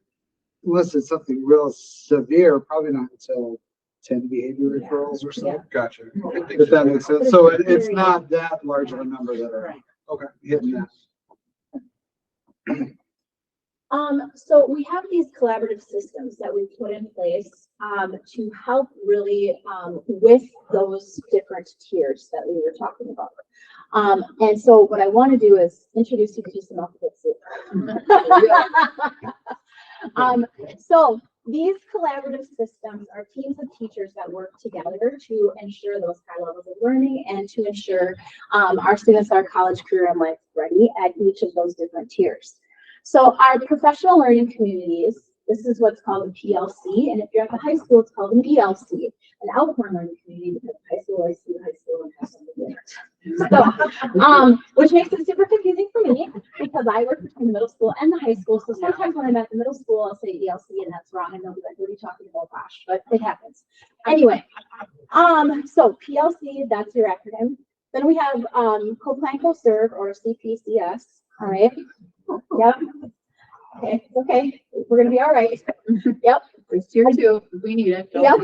Unless it's something real severe, probably not until 10 behavior referrals or so. Yeah. Gotcha. Okay, thanks. If that makes sense. So it's not that large of a number that are Right. Okay. hitting that. So we have these collaborative systems that we put in place, to help really, with those different tiers that we were talking about. And so what I want to do is introduce you to some alphabet soup. So these collaborative systems are teams of teachers that work together to ensure those high levels of learning and to ensure our students are college, career, and life ready at each of those different tiers. So our professional learning communities, this is what's called a PLC, and if you're at the high school, it's called an ELC, an Alcorn learning community, because high school, I see high school and have something different. So, which makes it super confusing for me because I work between the middle school and the high school. So sometimes when I'm at the middle school, I'll say ELC and that's wrong, and they'll be like, "What are you talking about, Bosh?" But it happens. Anyway, so PLC, that's your acronym. Then we have co-plan co-serve or CPCS. All right. Yep. Okay. We're gonna be all right. Yep. It's tier 2. We need it. Yep.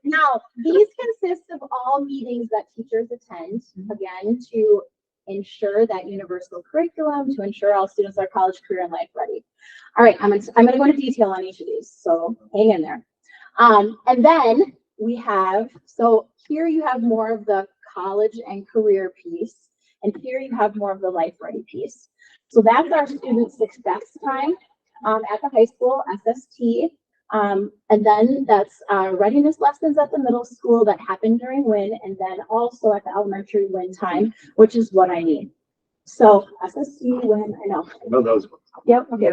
Now, these consist of all meetings that teachers attend, again, to ensure that universal curriculum, to ensure all students are college, career, and life ready. All right, I'm gonna go into detail on each of these, so hang in there. And then we have, so here you have more of the college and career piece, and here you have more of the life ready piece. So that's our student success time at the high school, SST. And then that's readiness lessons at the middle school that happen during WIN, and then also at the elementary WIN time, which is what I need. So SST, WIN, I know. I know those ones. Yep. Okay.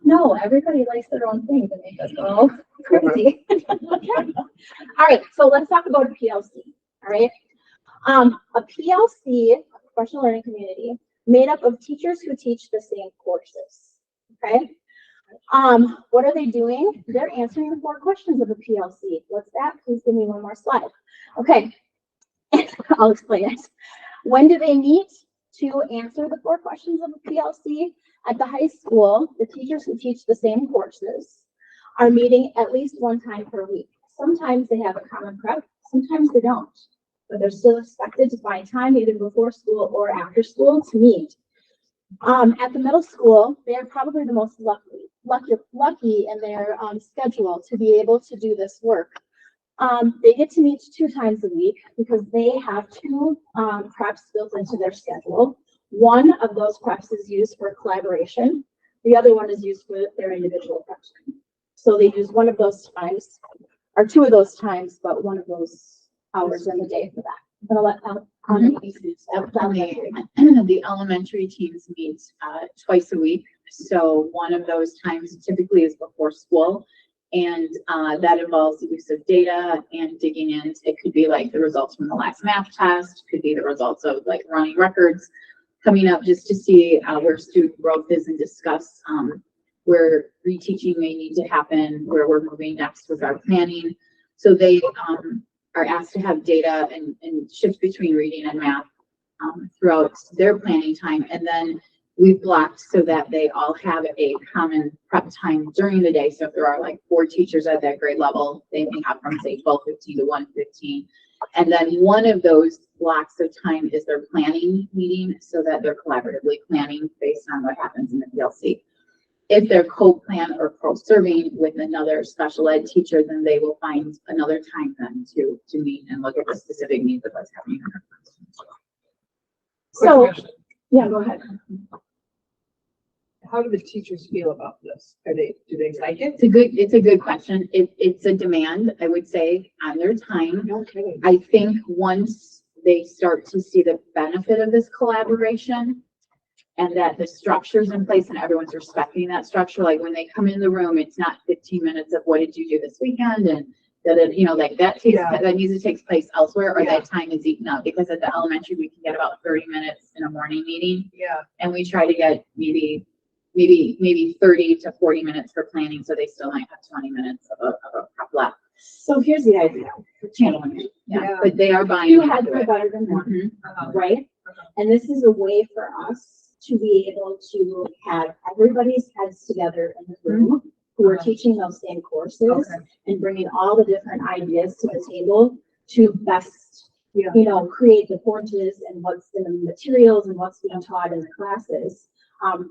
No, everybody likes their own thing to make us all crazy. All right, so let's talk about a PLC. All right. A PLC, a professional learning community, made up of teachers who teach the same courses. Okay. What are they doing? They're answering the 4 questions of a PLC. What's that? Please give me one more slide. Okay. I'll explain it. When do they meet to answer the 4 questions of a PLC? At the high school, the teachers who teach the same courses are meeting at least one time per week. Sometimes they have a common prep, sometimes they don't, but they're still expected to find time either before school or after school to meet. At the middle school, they are probably the most lucky in their schedule to be able to do this work. They get to meet 2 times a week because they have 2 preps built into their schedule. One of those preps is used for collaboration. The other one is used for their individual preps. So they use one of those times, or 2 of those times, but one of those hours in the day for that. I'm gonna let The elementary teams meet twice a week. So one of those times typically is before school. And that involves the use of data and digging in. It could be like the results from the last math test, could be the results of like running records coming up, just to see where student growth is and discuss where reteaching may need to happen, where we're moving next with our planning. So they are asked to have data and shift between reading and math throughout their planning time. And then we've blocked so that they all have a common prep time during the day. So if there are like 4 teachers at that grade level, they may have from say 12:15 to 1:15. And then one of those blocks of time is their planning meeting so that they're collaboratively planning based on what happens in the PLC. If they're co-plan or co-serving with another special ed teacher, then they will find another time then to meet and look at the specific needs of what's happening in their classroom. So, yeah, go ahead. How do the teachers feel about this? Do they like it? It's a good question. It's a demand, I would say, on their time. No kidding. I think once they start to see the benefit of this collaboration and that the structure's in place and everyone's respecting that structure, like when they come in the room, it's not 15 minutes of what did you do this weekend and that, you know, like that takes, that needs to take place elsewhere or that time is eaten up, because at the elementary, we can get about 30 minutes in a morning meeting. Yeah. And we try to get maybe 30 to 40 minutes for planning, so they still might have 20 minutes of a prep left. So here's the idea. Channeling it, Yeah. but they are buying You into had it. better than one, Mhm. right? And this is a way for us to be able to have everybody's heads together in the room who are teaching those same courses and bringing all the different ideas to the table to best, you know, create the courses and what's in the materials and what's being taught in the classes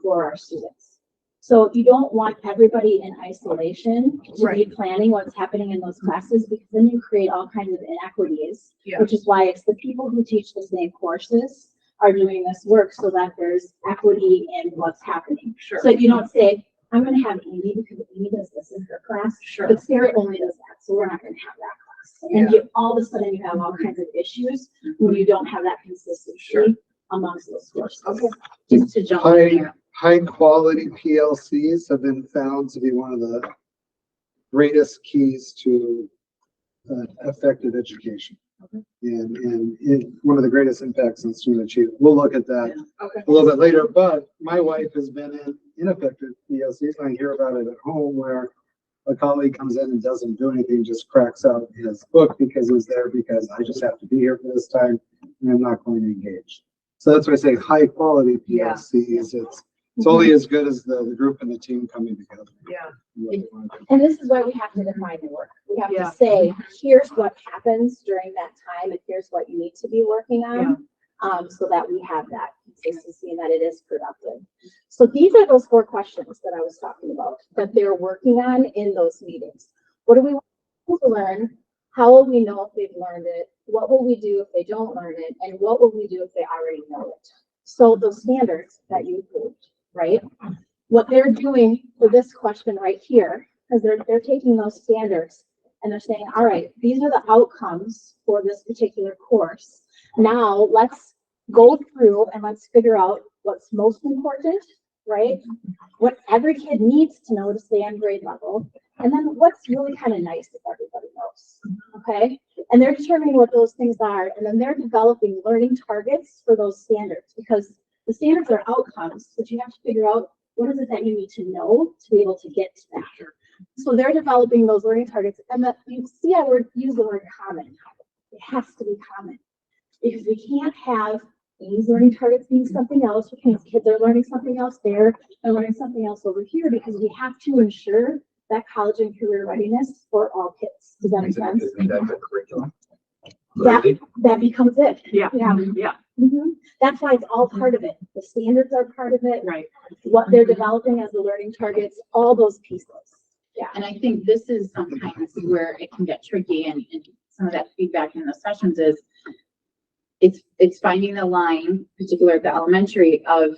for our students. So you don't want everybody in isolation to be planning what's happening in those classes, because then you create all kinds of inequities, which is why it's the people who teach the same courses are doing this work so that there's equity in what's happening. Sure. So you don't say, I'm going to have Amy because Amy does this in her class, but Sarah only does that, so we're not going to have that class. And you, all of a sudden you have all kinds of issues when you don't have that consistency amongst those courses. Okay. Just to jump in there. High quality PLCs have been found to be one of the greatest keys to effective education. And one of the greatest impacts on student achievement. We'll look at that a little bit later, but my wife has been in ineffective PLCs, and I hear about it at home where a colleague comes in and doesn't do anything, just cracks out his book because he's there because I just have to be here for this time and I'm not going to engage. So that's why I say high quality PLCs. It's only as good as the group and the team coming together. Yeah. And this is why we have to define the work. We have to say, here's what happens during that time, and here's what you need to be working on, so that we have that consistency and that it is productive. So these are those 4 questions that I was talking about that they're working on in those meetings. What do we want to learn? How will we know if they've learned it? What will we do if they don't learn it? And what will we do if they already know it? So those standards that you approved, right? What they're doing for this question right here, because they're taking those standards and they're saying, all right, these are the outcomes for this particular course. Now let's go through and let's figure out what's most important, right? What every kid needs to know to stay on grade level. And then what's really kind of nice if everybody knows, okay? And they're determining what those things are. And then they're developing learning targets for those standards, because the standards are outcomes, but you have to figure out what is it that you need to know to be able to get to that. So they're developing those learning targets, and that you see I use the word common. It has to be common, because we can't have these learning targets mean something else, which means kids are learning something else there and learning something else over here, because we have to ensure that college and career readiness for all kids. Does that make sense? Isn't that the curriculum? That becomes it. Yeah. Yeah. That's why it's all part of it. The standards are part of it. Right. What they're developing as the learning targets, all those pieces. Yeah. And I think this is sometimes where it can get tricky, and some of that feedback in the sessions is it's finding the line, particularly at the elementary, of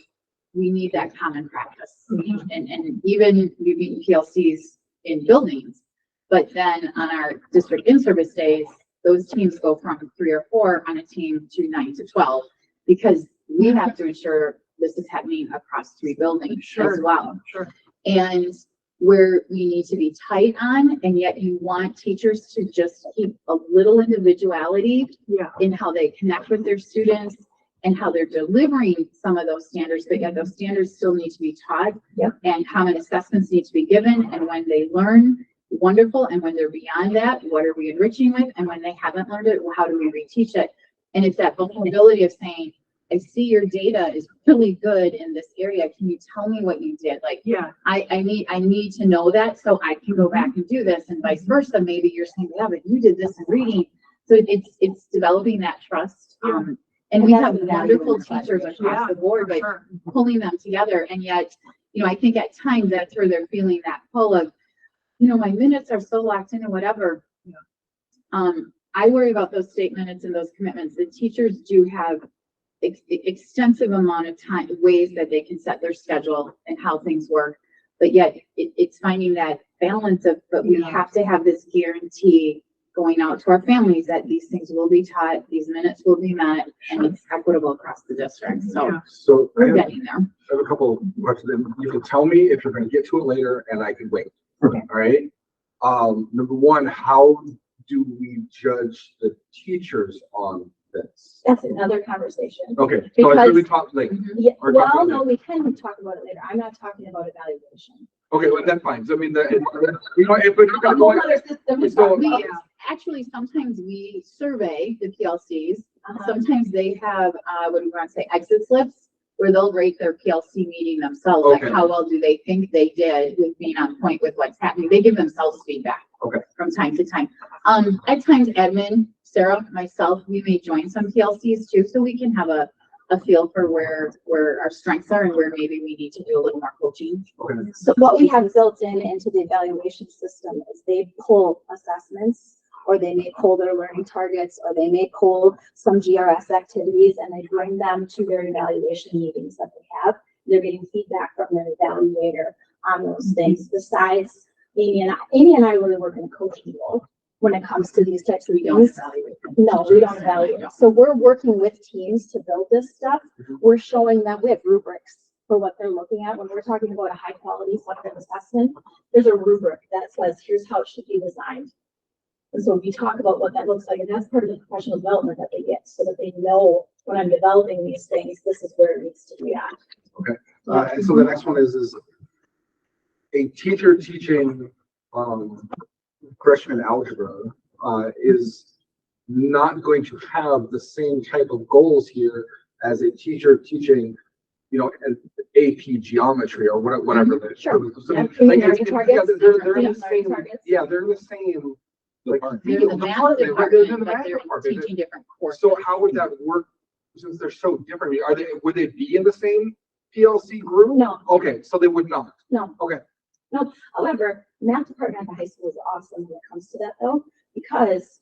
we need that common practice. And even using PLCs in buildings, but then on our district in-service days, those teams go from 3 or 4 on a team to 9 to 12, because we have to ensure this is happening across 3 buildings as well. Sure. And where we need to be tight on, and yet you want teachers to just keep a little individuality Yeah. in how they connect with their students and how they're delivering some of those standards, but yet those standards still need to be taught. Yep. And common assessments need to be given, and when they learn, wonderful, and when they're beyond that, what are we enriching with? And when they haven't learned it, well, how do we reteach it? And it's that vulnerability of saying, I see your data is really good in this area. Can you tell me what you did? Like, Yeah. I need to know that so I can go back and do this, and vice versa. Maybe you're saying, yeah, but you did this in reading. So it's developing that trust. And we have wonderful teachers across the board, but Sure. pulling them together. And yet, I think at times that's where they're feeling that pull of, my minutes are so locked in and whatever. I worry about those state minutes and those commitments. The teachers do have extensive amount of time, ways that they can set their schedule and how things work. But yet it's finding that balance of, but we have to have this guarantee going out to our families that these things will be taught, these minutes will be met, and it's equitable across the district. So Yeah. So I we're have getting there. a couple of questions. And you can tell me if you're gonna get to it later and I can wait. Okay. All right. Number one, how do we judge the teachers on this? That's another conversation. Okay, so I really Because- talk like, Yeah, Or talk well, about no, we can talk about it later. I'm not talking about evaluation. okay, well, that's fine. So I mean, if we're A gonna whole go, other system to So- talk We, about. actually, sometimes we survey the PLCs. Uh-huh. Sometimes they have, what do we want to say, exit slips, where they'll rate their PLC meeting themselves, like Okay. how well do they think they did with being on point with what's happening. They give themselves feedback. Okay. From time to time. At times, admin, Sarah, myself, we may join some PLCs too, so we can have a feel for where our strengths are and where maybe we need to do a little more coaching. okay, So what we have built into the evaluation system is they pull assessments, or they may pull their learning targets, or they may pull some GRS activities, and they bring them to their evaluation meetings that they have. They're getting feedback from their evaluator on those things. Besides, Amy and I really work in a coaching role when it comes to these types of We don't things. evaluate them. No, we don't evaluate. So we're working with teams to build this stuff. We're showing them, we have rubrics for what they're looking at. When we're talking about a high quality summative assessment, there's a rubric that says, here's how it should be designed. And so we talk about what that looks like, and that's part of the professional development that they get, so that they know when I'm developing these things, this is where it needs to be at. and so the next one is a teacher teaching, freshman algebra, is not going to have the same type of goals here as a teacher teaching, an AP geometry or whatever. the- Sure. so, Yeah. like, Learning targets. they're in Yeah, the learning same, targets. yeah, they're in the same, like, They're the math department, right? They're in department, the but math they're department. teaching different courses. So how would that work, since they're so different? Would they be in the same PLC group? No, Okay, so they would not. no. Okay. No, however, math department at the high school is awesome when it comes to that though, because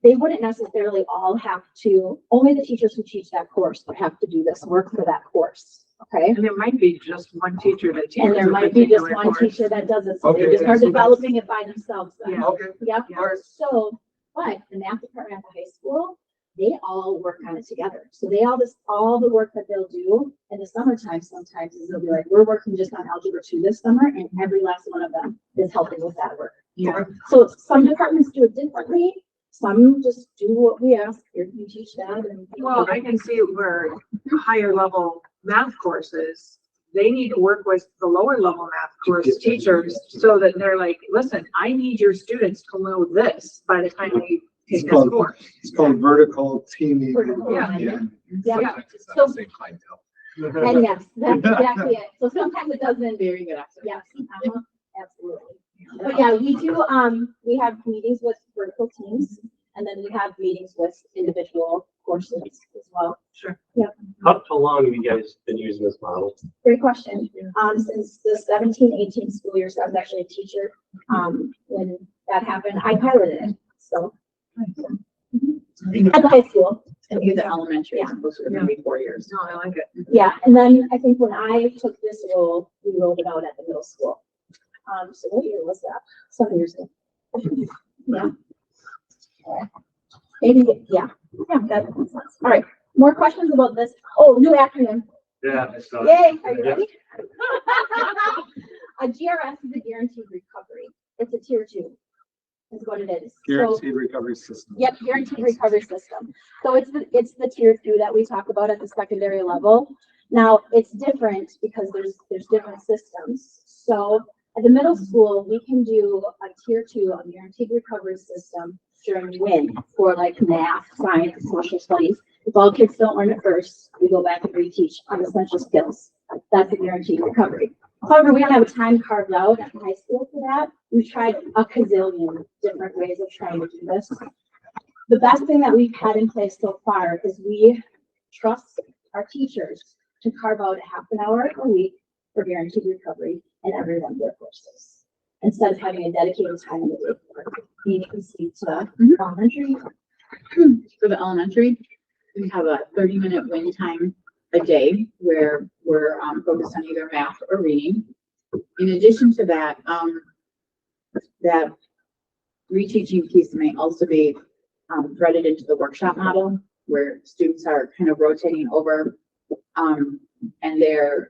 they wouldn't necessarily all have to, only the teachers who teach that course would have to do this work for that course, okay? And there might be just one teacher that teaches. And there a might be just particular one course. teacher that does it, so they Okay, just are so that's- developing it by themselves then. Yeah. Okay. Yep, Yeah. All right. so, but the math department at the high school, they all work on it together. So they all the work that they'll do in the summertime sometimes is they'll be like, we're working just on algebra 2 this summer, and every last one of them is helping with that work. Yeah. So some departments do it differently. Some just do what we ask, here, you teach that and. Well, I can see where higher level math courses, they need to work with the lower level math course teachers so that they're like, listen, I need your students to know this by the time they take this called- course. It's called vertical teaming. Vertical Yeah. alignment. Yeah. Yeah, It's not So- the same clientele. and yes, that's exactly it. So sometimes it doesn't, Very good. Accent. yes, absolutely. But yeah, we have meetings with vertical teams, and then we have meetings with individual courses as well. How long have you guys been using this model? Great question. Since the 17-18 school year, so I was actually a teacher, when that happened, I piloted it, so. At the high school, And you the elementary, Yeah. it's supposed to be 4 years. No, I like it. yeah, and then I think when I took this role, we rolled it out at the middle school. So what year was that? 7 years ago. Yeah. Maybe, yeah, that makes sense. All right, more questions about this? Oh, new acronym. Yeah, I saw. Yay, are you Yeah. ready? A GRS is a guaranteed recovery. It's a tier 2 is what it is. So, Guaranteed recovery system. yep, guaranteed recovery system. So it's the tier 2 that we talk about at the secondary level. Now it's different because there's different systems. So at the middle school, we can do a tier 2, a guaranteed recovery system during WIN for like math, science, social studies. If all kids don't learn it first, we go back and reteach on essential skills. That's a guaranteed recovery. However, we don't have a time carved out at high school for that. We've tried a gazillion different ways of trying to do this. The best thing that we've had in place so far is we trust our teachers to carve out half an hour a week for guaranteed recovery in every one of their courses, instead of having a dedicated time in the day for it. You can see to elementary. For the elementary, we have a 30-minute win time a day where we're focused on either math or reading. In addition to that, that reteaching piece may also be threaded into the workshop model where students are kind of rotating over and they're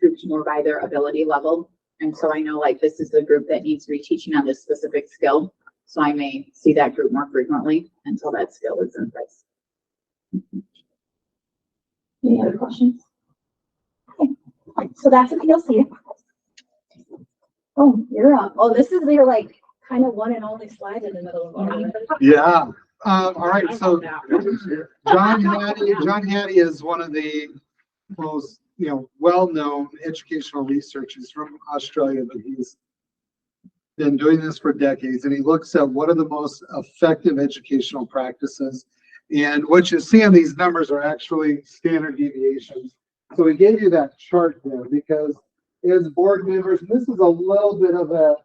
grouped more by their ability level. And so I know like this is the group that needs reteaching on this specific skill. So I may see that group more frequently until that skill is in place. Any other questions? Okay. So that's a PLC. Oh, you're up. Oh, this is your like kind of one and only slide in the middle of all of it. Yeah. All right. So John Hattie is one of the most, well-known educational researchers from Australia, but he's been doing this for decades, and he looks at what are the most effective educational practices. And what you see on these numbers are actually standard deviations. So we gave you that chart there because as board members, and this is a little bit of a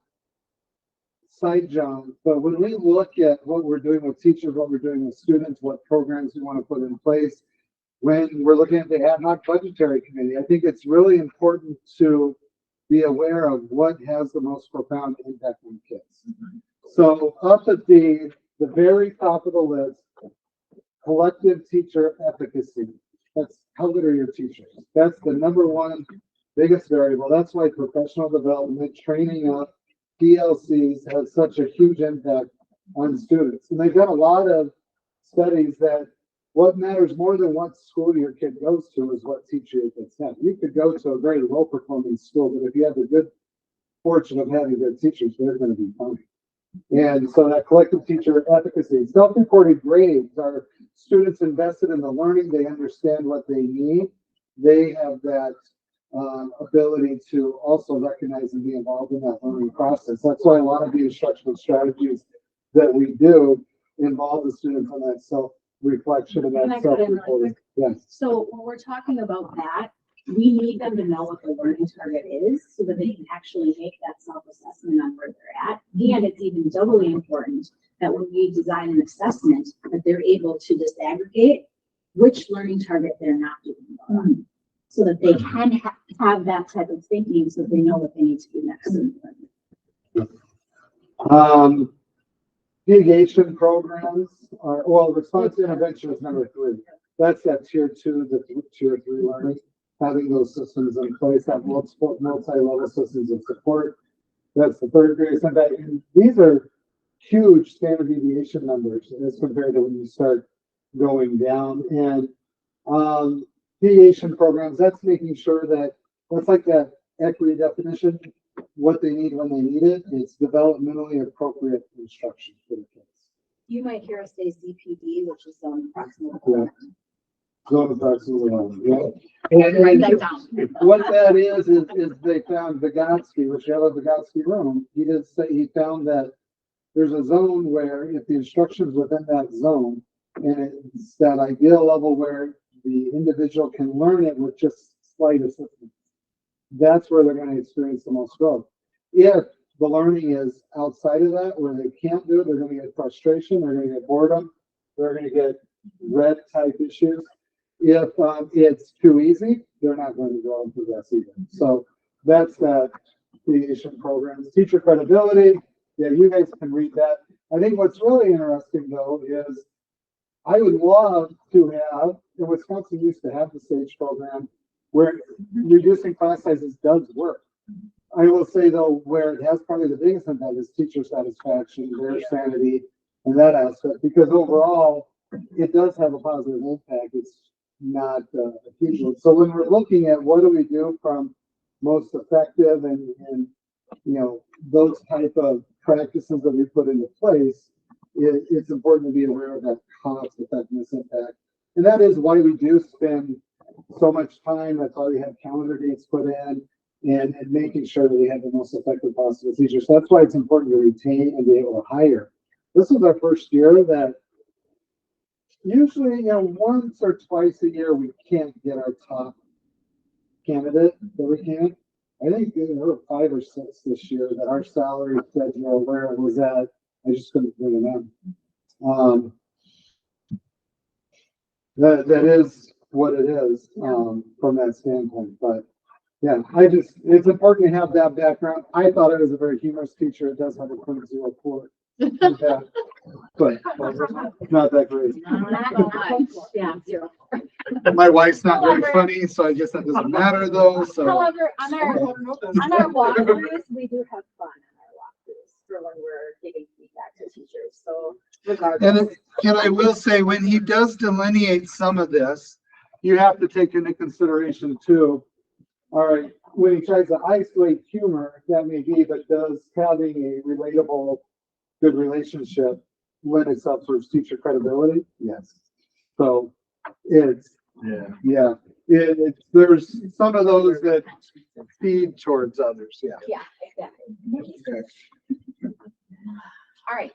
side jump, but when we look at what we're doing with teachers, what we're doing with students, what programs we want to put in place, when we're looking at the ad hoc budgetary committee, I think it's really important to be aware of what has the most profound impact on kids. So up at the very top of the list, collective teacher efficacy. That's how good are your teachers? That's the number one biggest variable. That's why professional development, training up, PLCs has such a huge impact on students. And they've done a lot of studies that what matters more than what school your kid goes to is what teacher your kids have. You could go to a very low performing school, but if you have the good fortune of having good teachers, they're going to be fine. And so that collective teacher efficacy, self-reported grades are students invested in the learning. They understand what they need. They have that ability to also recognize and be involved in that learning process. That's why a lot of the instructional strategies that we do involve the students on that self-reflection and Can I that cut in really self-reporting. Yes. So when we're talking about that, we need them to know what the learning target is so that they can actually make that self-assessment on where they're at. And it's even doubly important that when we design an assessment, that they're able to disaggregate which learning target they're not doing well on, so that they can have that type of thinking so they know what they need to do next. Mitigation programs are, well, response intervention is number 3. That's that tier 2, the tier 3 learning. Having those systems in place, that multi-level systems of support. That's the third greatest impact. And these are huge standard deviation numbers as compared to when you start going down. And deviation programs, that's making sure that that's like that equity definition, what they need when they need it. It's developmentally appropriate instruction for the kids. You might hear us say ZPD, which is zone proximal Yeah. development. Zone of proximity, yeah. And Write that down. what that is they found Vygotsky, which you have a Vygotsky room. He did say he found that there's a zone where if the instruction's within that zone and it's that ideal level where the individual can learn it with just slight assistance, that's where they're going to experience the most growth. If the learning is outside of that, where they can't do it, they're going to get frustration, they're going to get boredom, they're going to get red type issues. If it's too easy, they're not going to go and progress either. So that's that mediation programs. Teacher credibility, yeah, you guys can read that. I think what's really interesting though is I would love to have, and Wisconsin used to have the SAGE program where reducing class sizes does work. I will say though, where it has probably the biggest impact is teacher satisfaction, their sanity, and that aspect, because overall, it does have a positive impact. It's not a huge one. So when we're looking at what do we do from most effective and you know, those type of practices that we put into place, it's important to be aware of that cost effectiveness impact. And that is why we do spend so much time. That's why we have calendar dates put in and making sure that we have the most effective possible teachers. So that's why it's important to retain and be able to hire. This was our first year that usually, you know, once or twice a year, we can't get our top candidate that we can. I think there were 5 or 6 this year that our salary schedule where it was at, I just couldn't bring them in. That is what it is from that standpoint. But yeah, it's important to have that background. I thought it was a very humorous teacher. It does have a 0.04. Yeah, but not that great. Yeah, 0. My wife's not very funny, so I guess that doesn't matter though. So However, on our walkthroughs, we do have fun on our walkthroughs for when we're giving feedback to teachers. So regardless. and I will say when he does delineate some of this, you have to take into consideration too. All right, when he tries to isolate humor, that may be, but does having a relatable, good relationship lend itself towards teacher credibility? Yes. So it's there's some of those that feed towards others. Yeah. Yeah, exactly. All right.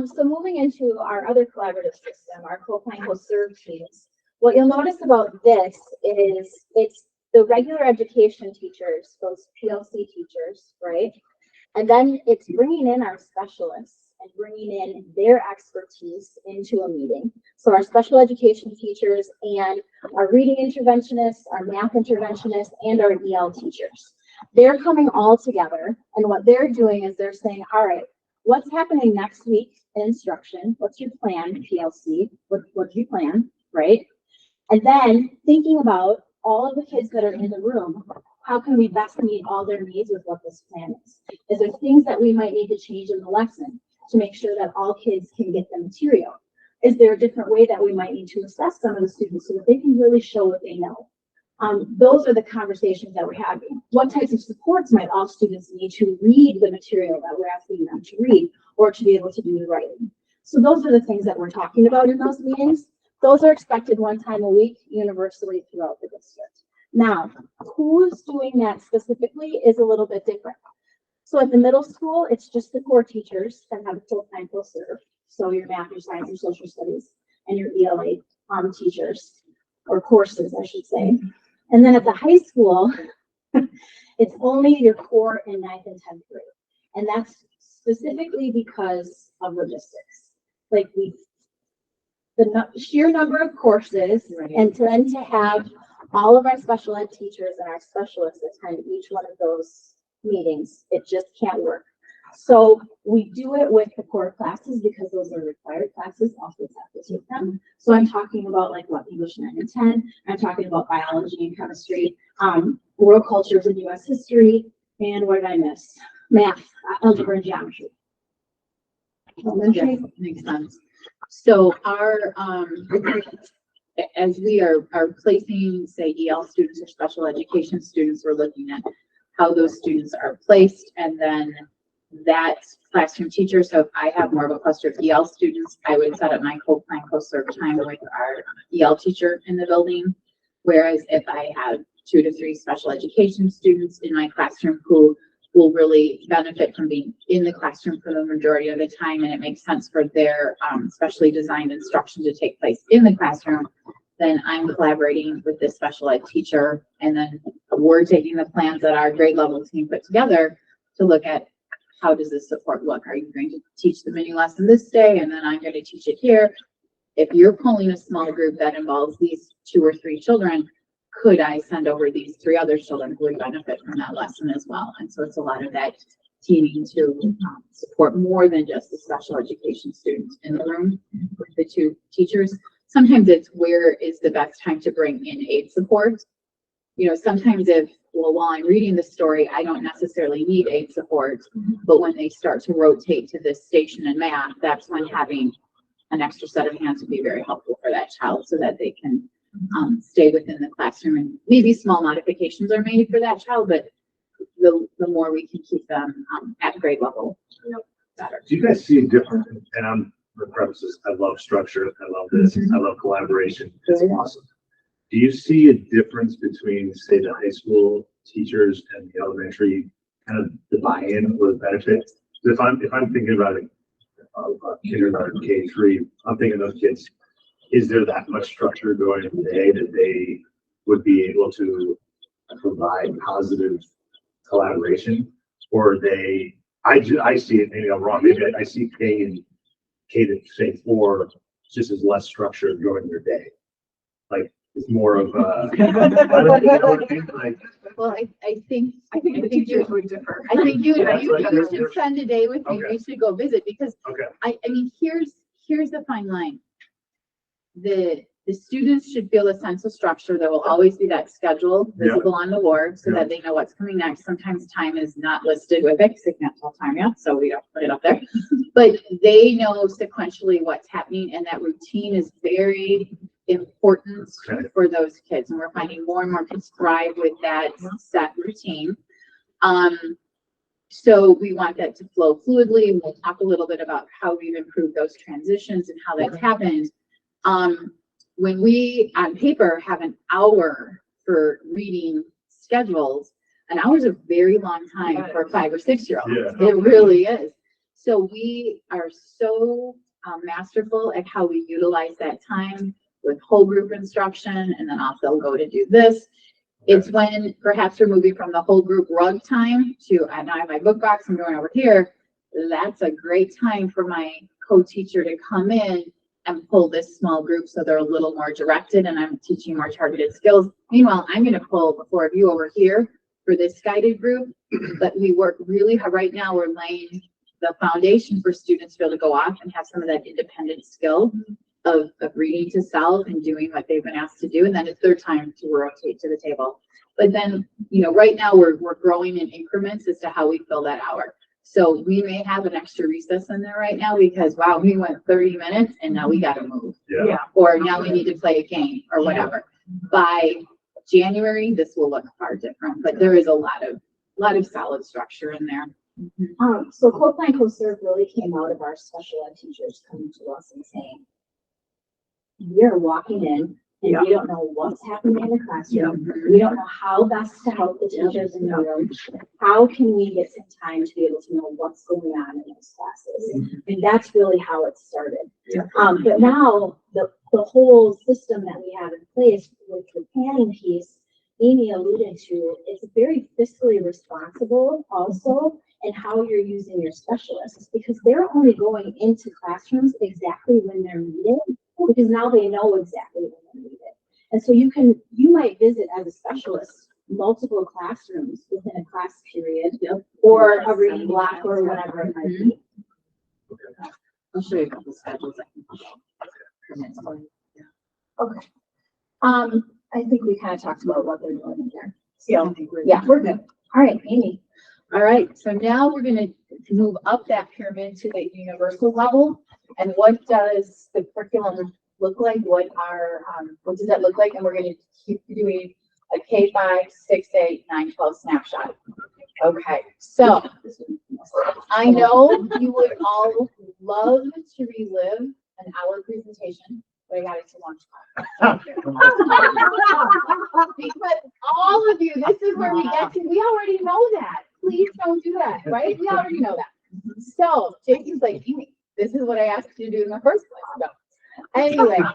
So moving into our other collaborative system, our co-plan co-serve teams. What you'll notice about this is it's the regular education teachers, those PLC teachers, right? And then it's bringing in our specialists and bringing in their expertise into a meeting. So our special education teachers and our reading interventionists, our math interventionists, and our EL teachers. They're coming all together, and what they're doing is they're saying, all right, what's happening next week in instruction? What's your plan, PLC? What do you plan, right? And then thinking about all of the kids that are in the room, how can we best meet all their needs with what this plan is? Is there things that we might need to change in the lesson to make sure that all kids can get the material? Is there a different way that we might need to assess some of the students so that they can really show what they know? Those are the conversations that we're having. What types of supports might all students need to read the material that we're asking them to read or to be able to do the writing? So those are the things that we're talking about in those meetings. Those are expected one time a week universally throughout the district. Now, who's doing that specifically is a little bit different. So at the middle school, it's just the core teachers that have a full-time co-serve. So your math, your science, your social studies, and your ELA teachers, or courses, I should say. And then at the high school, it's only your core in 9th and 10th grade. And that's specifically because of logistics. Like the sheer number of courses, right, and then to have all of our special ed teachers and our specialists attend each one of those meetings, it just can't work. So we do it with the core classes because those are required classes. All kids have to take them. So I'm talking about like what English 9 and 10. I'm talking about biology and chemistry, world cultures and U.S. history, and what did I miss? Math, algebra, and geometry. Yeah, makes sense. So our as we are placing, say, EL students or special education students, we're looking at how those students are placed, and then that classroom teacher. So if I have more of a cluster of EL students, I would set up my co-plan co-serve time with our EL teacher in the building. Whereas if I have 2 to 3 special education students in my classroom who will really benefit from being in the classroom for the majority of the time, and it makes sense for their specially designed instruction to take place in the classroom, then I'm collaborating with this special ed teacher, and then we're taking the plans that our grade level team put together to look at how does this support look? Are you going to teach the mini lesson this day, and then I'm going to teach it here? If you're pulling a small group that involves these 2 or 3 children, could I send over these 3 other children who would benefit from that lesson as well? And so it's a lot of that teaming to support more than just the special education students in the room with the 2 teachers. Sometimes it's where is the best time to bring in aid support. you know, sometimes while I'm reading the story, I don't necessarily need aid support, but when they start to rotate to this station and math, that's when having an extra set of hands would be very helpful for that child so that they can stay within the classroom, and maybe small modifications are made for that child, but the more we can keep them at grade level, better. Do you guys see a difference? And I'm the premises. I love structure. I love this. I love collaboration. It's awesome. Do you see a difference between, say, the high school teachers and the elementary, kind of the buy-in or the benefits? If I'm thinking about it, kindergarten, K3, I'm thinking those kids. Is there that much structure going in the day that they would be able to provide positive collaboration, or they? I see it. Maybe I'm wrong. Maybe I see K to say 4 just as less structure during their day. Like it's more of a. Well, I think the teachers would differ. I think you Yeah, you should spend a day with me. Okay. We should go visit because Okay. I mean, here's the fine line. The students should feel a sense of structure. There will always be that schedule visible on the board so that they know what's coming next. Sometimes time is not listed with it because they can't tell time yet, so we don't put it up there. But they know sequentially what's happening, and that routine is very important for those kids. And we're finding more and more kids thrive with that set routine. So we want that to flow fluidly, and we'll talk a little bit about how we've improved those transitions and how that's happened. When we on paper have an hour for reading schedules, an hour is a very long time for a 5 or 6 year old. Yeah. It really is. So we are so masterful at how we utilize that time with whole group instruction, and then also go to do this. It's when perhaps we're moving from the whole group rug time to, and I have my book box, I'm going over here. That's a great time for my co-teacher to come in and pull this small group so they're a little more directed and I'm teaching more targeted skills. Meanwhile, I'm going to pull the 4 of you over here for this guided group, but we work really hard. Right now, we're laying the foundation for students to be able to go off and have some of that independent skill of reading to self and doing what they've been asked to do. And then it's their time to rotate to the table. But then, you know, right now we're growing in increments as to how we fill that hour. So we may have an extra recess in there right now because, wow, we went 30 minutes and now we got to move. Yeah. Or now we need to play a game or whatever. By January, this will look far different, but there is a lot of solid structure in there. So Co-Plan Co-Serve really came out of our special ed teachers coming to us and saying, we are walking in and we don't know what's happening in the classroom. We don't know how best to help the teachers in the room. How can we get some time to be able to know what's going on in those classes? And that's really how it started. But now the whole system that we have in place with the planning piece, Amy alluded to, it's very fiscally responsible also in how you're using your specialists, because they're only going into classrooms exactly when they're needed, because now they know exactly when they're needed. And so you might visit as a specialist multiple classrooms within a class period, or a reading block or whatever it might be. I'll show you a couple schedules. Okay. I think we kind of talked about what they're doing in there. Yeah, So, yeah, we're good. All right, Amy. All right, so now we're going to move up that pyramid to the universal level. And what does the curriculum look like? What does that look like? And we're going to keep doing a K5, 6, 8, 9, 12 snapshot. Okay, so I know you would all love to relive an hour presentation, but I got it to lunchtime. Because all of you, this is where we get to, we already know that. Please don't do that, right? We already know that. So Jason's like, Amy, this is what I asked you to do in the first place. No. Anyway, I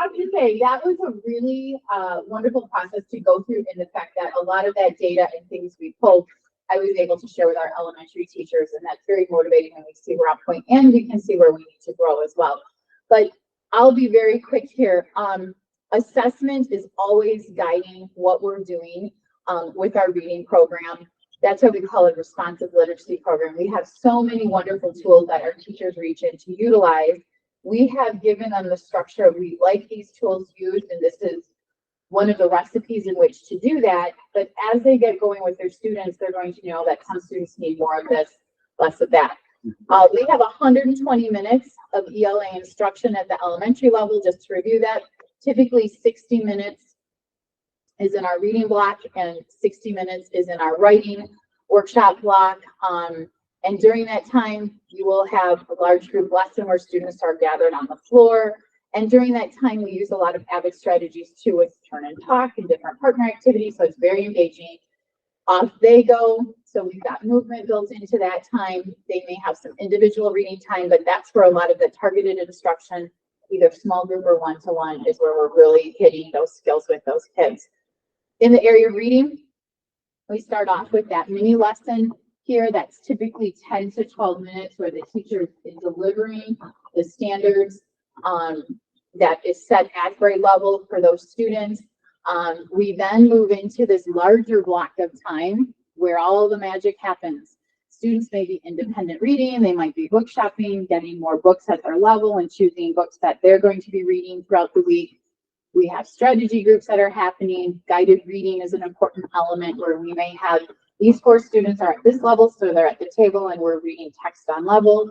have to say that was a really wonderful process to go through, in the fact that a lot of that data and things we pulled, I was able to share with our elementary teachers, and that's very motivating when we see we're on point and we can see where we need to grow as well. But I'll be very quick here. Assessment is always guiding what we're doing with our reading program. That's why we call it responsive literacy program. We have so many wonderful tools that our teachers reach in to utilize. We have given them the structure. We like these tools used, and this is one of the recipes in which to do that. But as they get going with their students, they're going to know that some students need more of this, less of that. We have 120 minutes of ELA instruction at the elementary level, just to review that. Typically 60 minutes is in our reading block and 60 minutes is in our writing workshop block. And during that time, you will have a large group lesson where students are gathered on the floor. And during that time, we use a lot of AVIC strategies too, with turn and talk and different partner activities. So it's very engaging. Off they go. So we've got movement built into that time. They may have some individual reading time, but that's where a lot of the targeted instruction, either small group or one-to-one, is where we're really hitting those skills with those kids. In the area of reading, we start off with that mini lesson here. That's typically 10 to 12 minutes where the teacher is delivering the standards that is set at grade level for those students. We then move into this larger block of time where all the magic happens. Students may be independent reading, they might be book shopping, getting more books at their level and choosing books that they're going to be reading throughout the week. We have strategy groups that are happening. Guided reading is an important element where we may have these 4 students are at this level, so they're at the table and we're reading text on level.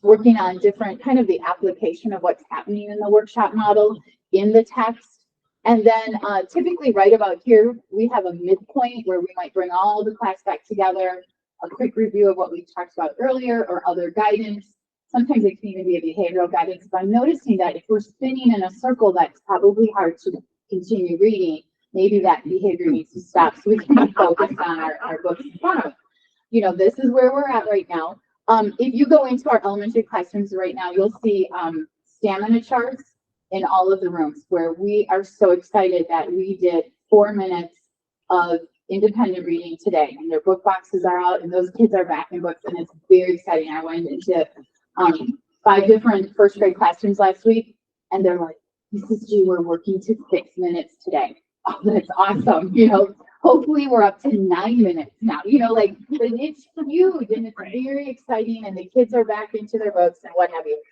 Working on different kind of the application of what's happening in the workshop model in the text. And then typically right about here, we have a midpoint where we might bring all the class back together, a quick review of what we talked about earlier or other guidance. Sometimes it can even be a behavioral guidance. But I'm noticing that if we're spinning in a circle, that's probably hard to continue reading. Maybe that behavior needs to stop so we can focus on our books in front of us. You know, this is where we're at right now. If you go into our elementary classrooms right now, you'll see stamina charts in all of the rooms where we are so excited that we did 4 minutes of independent reading today, and their book boxes are out and those kids are back in books, and it's very exciting. I went into 5 different first grade classrooms last week and they're like, Mrs. G, we're working to 6 minutes today. Oh, that's awesome. You know, hopefully we're up to 9 minutes now, you know, like, but it's huge and it's very exciting and the kids are back into their books and what have you.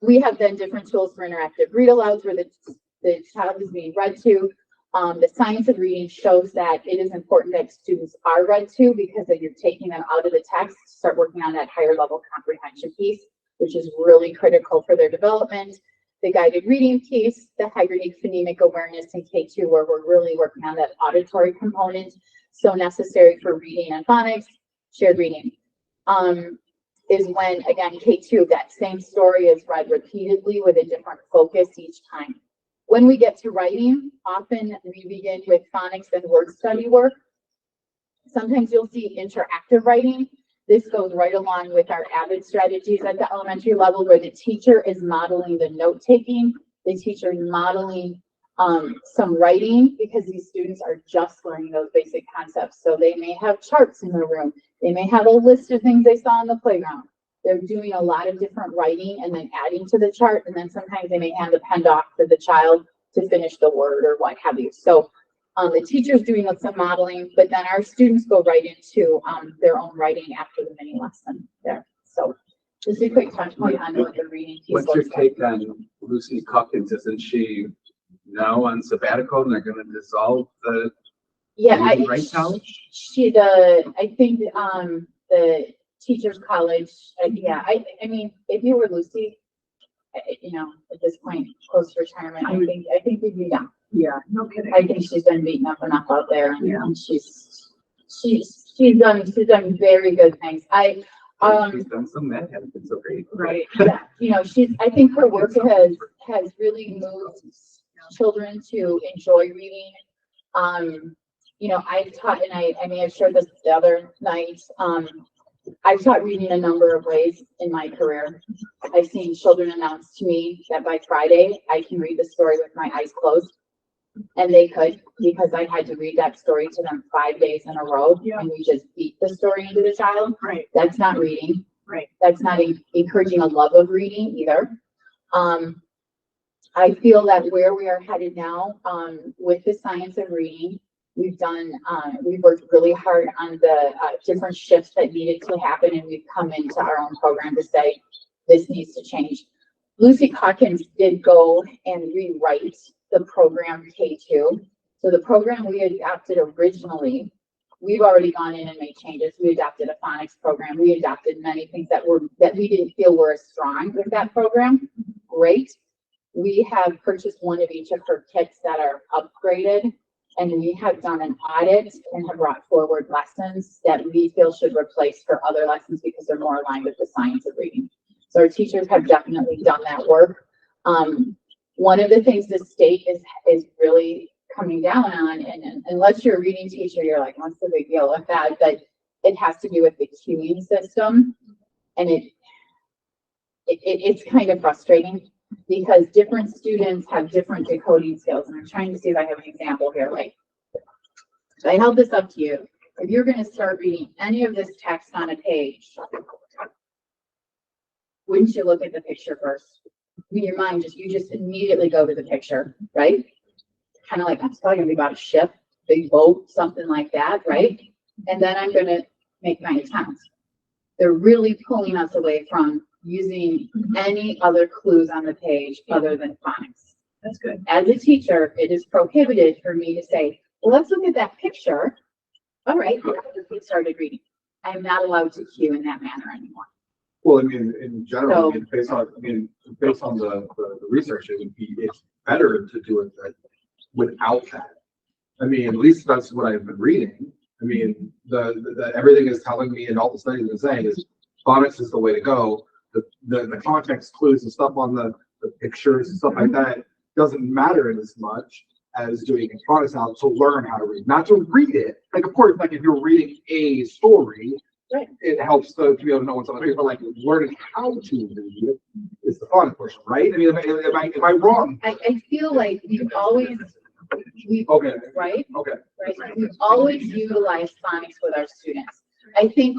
We have then different tools for interactive read alouds where the child is being read to. The science of reading shows that it is important that students are read to because you're taking them out of the text to start working on that higher level comprehension piece, which is really critical for their development. The guided reading piece, the Haggerty phonemic awareness in K2, where we're really working on that auditory component, so necessary for reading and phonics. Shared reading is when, again, K2, that same story is read repeatedly with a different focus each time. When we get to writing, often we begin with phonics and word study work. Sometimes you'll see interactive writing. This goes right along with our AVID strategies at the elementary level where the teacher is modeling the note-taking, the teacher is modeling some writing because these students are just learning those basic concepts. So they may have charts in their room. They may have a list of things they saw on the playground. They're doing a lot of different writing and then adding to the chart. And then sometimes they may hand the pen off to the child to finish the word or what have you. So the teacher's doing some modeling, but then our students go right into their own writing after the mini lesson there. So just a quick touch point on what the reading piece What's your looks like. take on Lucy Calkins? Isn't she now on sabbatical and they're going to dissolve the Yeah, right college? I think the teachers college. Yeah, I mean, if you were Lucy, you know, at this point, close to retirement, I think we'd be done. Yeah, no kidding. I think she's been beaten up enough out there, and Yeah. she's done very good things. She's done some that hasn't been so great. Right. Yeah, you know, I think her work has really moved children to enjoy reading. You know, I've taught, and I may have shared this the other night. I've taught reading a number of ways in my career. I've seen children announce to me that by Friday I can read the story with my eyes closed. And they could, because I had to read that story to them 5 days in a row. Yeah. And we just beat the story into the child. Right. That's not reading. Right. That's not encouraging a love of reading either. I feel that where we are headed now, with the science of reading, we've worked really hard on the different shifts that needed to happen, and we've come into our own program to say this needs to change. Lucy Calkins did go and rewrite the program K2. So the program we adopted originally, we've already gone in and made changes. We adopted a phonics program. We adopted many things that we didn't feel were as strong with that program. Great. We have purchased one of each of her kits that are upgraded, and we have done an audit and have brought forward lessons that we feel should replace her other lessons because they're more aligned with the science of reading. So our teachers have definitely done that work. One of the things the state is really coming down on, and unless you're a reading teacher, you're like, what's the big deal with that? But it has to do with the queuing system, and it's kind of frustrating because different students have different decoding skills. And I'm trying to see if I have an example here. Like, if I held this up to you, if you're going to start reading any of this text on a page, wouldn't you look at the picture first? In your mind, you just immediately go to the picture, right? Kind of like, I'm probably going to be about a ship, big boat, something like that, right? And then I'm going to make my attempt. They're really pulling us away from using any other clues on the page other than phonics. That's good. As a teacher, it is prohibited for me to say, well, let's look at that picture. All right, we started reading. I'm not allowed to cue in that manner anymore. Well, I mean, in general, So- based on the research, it's better to do it without that. I mean, at least that's what I've been reading. I mean, the everything is telling me, and all the studies are saying is phonics is the way to go. The context clues and stuff on the pictures and stuff like that doesn't matter as much as doing phonics now to learn how to read, not to read it. Like, of course, like if you're reading a story, Right. It helps to be able to know what's on the page, but like learning how to read it is the fun portion, right? I mean, am I wrong? I feel like we've Okay. right? Okay. Right. We've always utilized phonics with our students. I think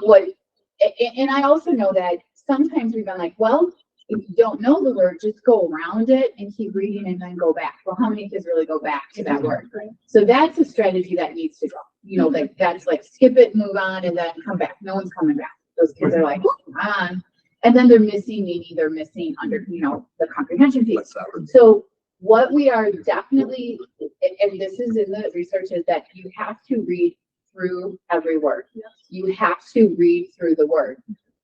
and I also know that sometimes we've been like, well, if you don't know the word, just go around it and keep reading and then go back. Well, how many kids really go back to that word? So that's a strategy that needs to go. You know, like that's like skip it, move on, and then come back. No one's coming back. Those kids are like, come on. And then they're missing meaning, they're missing the comprehension piece. So what we are definitely, and this is in the research, is that you have to read through every word. You have to read through the word.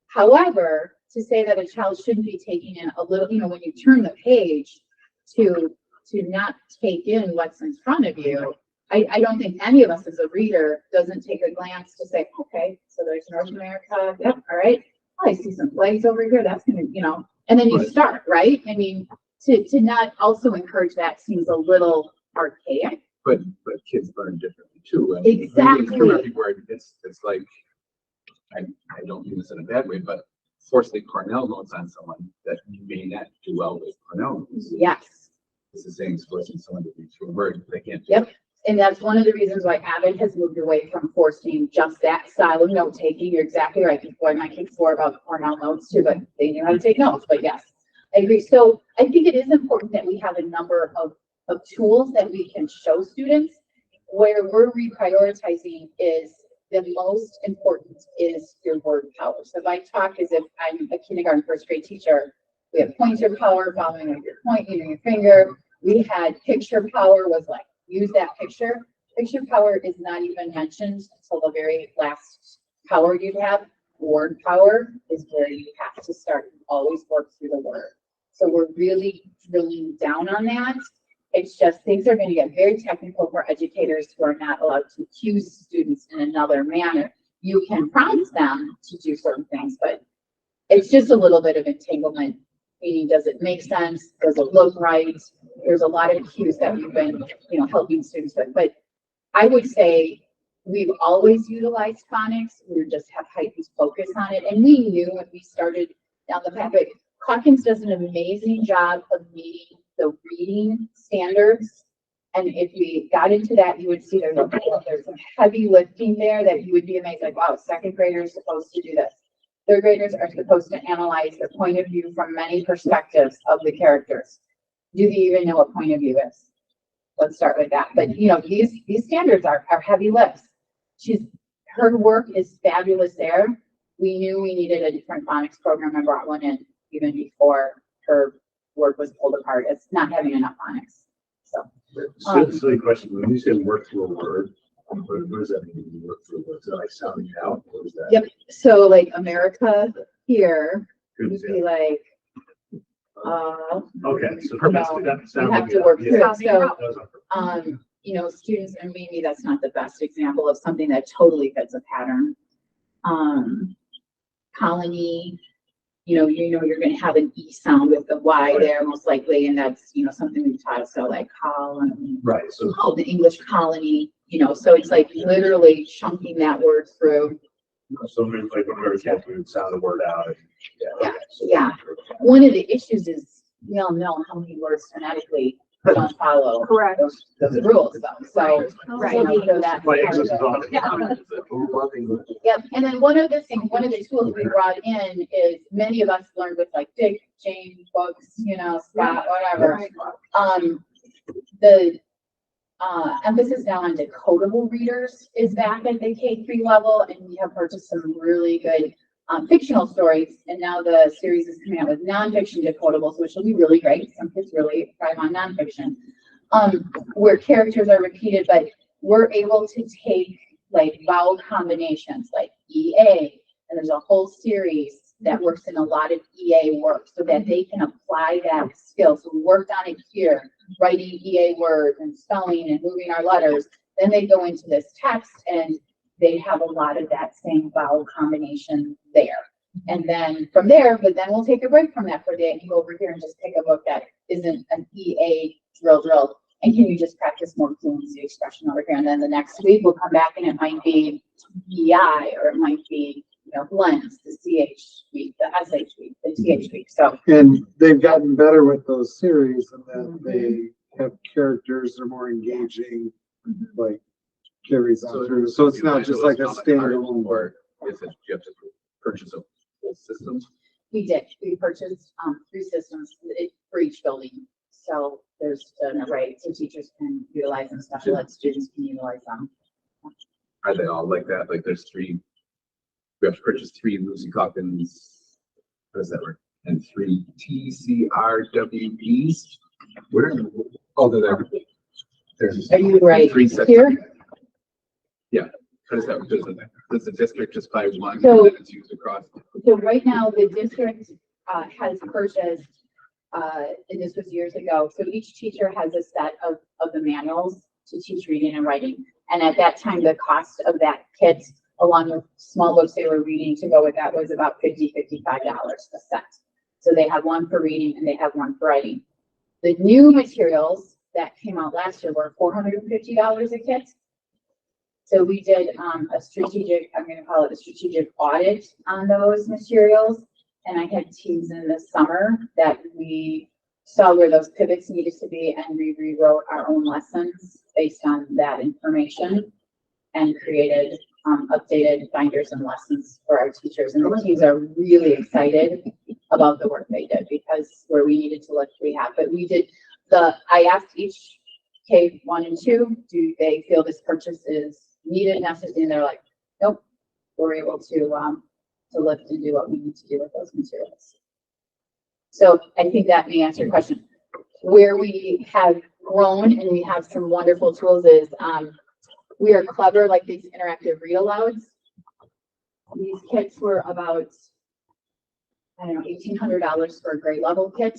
However, to say that a child shouldn't be taking in a little, when you turn the page to not take in what's in front of you, I don't think any of us as a reader doesn't take a glance to say, okay, so there's North America. Yep. All right. Oh, I see some flags over here. That's going to, and then you start, right? I mean, to not also encourage that seems a little archaic. But kids learn differently too. I mean, Exactly. through every word, it's like, I don't mean this in a bad way, but forcing Cornell notes on someone that you may not do well with Cornell notes. Yes. It's the same as forcing someone to read through a word they can't do. Yep. And that's one of the reasons why Avid has moved away from forcing just that style of note taking. You're exactly right. Boy, my kids swore about the Cornell notes too, but they knew how to take notes. But yes, I agree. So I think it is important that we have a number of tools that we can show students. Where we're reprioritizing is the most important is your word power. So if I talk as if I'm a kindergarten first grade teacher, we have pointer power, following with your point, using your finger. We had picture power, was like, use that picture. Picture power is not even mentioned until the very last power you have. Word power is where you have to start. You always work through the word. So we're really drilling down on that. It's just things are going to get very technical for educators who are not allowed to cue students in another manner. You can prompt them to do certain things, but it's just a little bit of entanglement. Meaning, does it make sense? Does it look right? There's a lot of cues that we've been, helping students with. But I would say we've always utilized phonics. We just have heightened focus on it. And we knew when we started down the path, but Calkins does an amazing job of meeting the reading standards. And if we got into that, you would see there's some heavy lifting there that you would be amazed, like, wow, second graders supposed to do this. Third graders are supposed to analyze the point of view from many perspectives of the characters. Do they even know what point of view is? Let's start with that. But these standards are heavy lifts. Her work is fabulous there. We knew we needed a different phonics program and brought one in even before her word was pulled apart. It's not having enough phonics. Silly question. When you say work through a word, what does that mean? You work through a word? Is it like sounding it out? What is that? Yep. So like America here Good would be example. like, Okay, so you that's, know, that you sounds have like to work yeah. through it. So, That was on purpose. you know, students, and maybe that's not the best example of something that totally fits a pattern. Colony, you're going to have an E sound with the Y there most likely, and that's, something we've taught. So like colony, Right, so the English colony, so it's like literally chunking that word through. maybe like when we were kids, we would sound the word out. And, Yeah, so- yeah. One of the issues is we all know how many words phonetically don't follow Correct. those rules though. So, Right. so that's My part of English is it. on. Yeah. Yep, and then one of the tools we brought in is many of us learned with like Dick, Jane books, Scott, whatever. The emphasis now on decodable readers is back at the K-3 level, and we have purchased some really good fictional stories, and now the series is coming out with nonfiction decodables, which will be really great. Some kids really thrive on nonfiction, where characters are repeated, but we're able to take like vowel combinations like EA, and there's a whole series that works in a lot of EA work so that they can apply that skill. So we worked on it here, writing EA words and spelling and moving our letters. Then they go into this text and they have a lot of that same vowel combination there. And then from there, but then we'll take a break from that for a day and go over here and just pick a book that isn't an EA drill. And can you just practice more fluency expression over here? And then the next week we'll come back and it might be EI, or it might be, blends, the CH week, the SH week, the TH week. So, And they've gotten better with those series and then they have characters that are more engaging, like carries on through. So it's not just like a standalone Or is it, you have to purchase a full system? we did. We purchased 3 systems for each building. So there's an array, so teachers can utilize them, special ed students can utilize them. Are they all like that? Like there's 3, we have to purchase 3 Lucy Calkins, how does that work? And 3 TCRWBs? Where? Oh, they're there. There's Are you right 3 sets. here? Yeah. How does that work? Does the district just buy one So- and then it's used across? So right now, the district has purchased, and this was years ago, so each teacher has a set of the manuals to teach reading and writing. And at that time, the cost of that kit, along with small books they were reading to go with that, was about $55 a set. So they have one for reading and they have one for writing. The new materials that came out last year were $450 a kit. So we did a strategic, I'm going to call it a strategic audit on those materials. And I had teams in the summer that we saw where those pivots needed to be, and we rewrote our own lessons based on that information and created updated binders and lessons for our teachers. And the teams are really excited about the work they did, because where we needed to look, we have. But we did I asked each K1 and 2, do they feel this purchase is needed, necessary? And they're like, nope. We're able to lift and do what we need to do with those materials. So I think that may answer your question. Where we have grown and we have some wonderful tools is we are clever, like these interactive read alouds. These kits were about, I don't know, $1,800 for a grade level kit.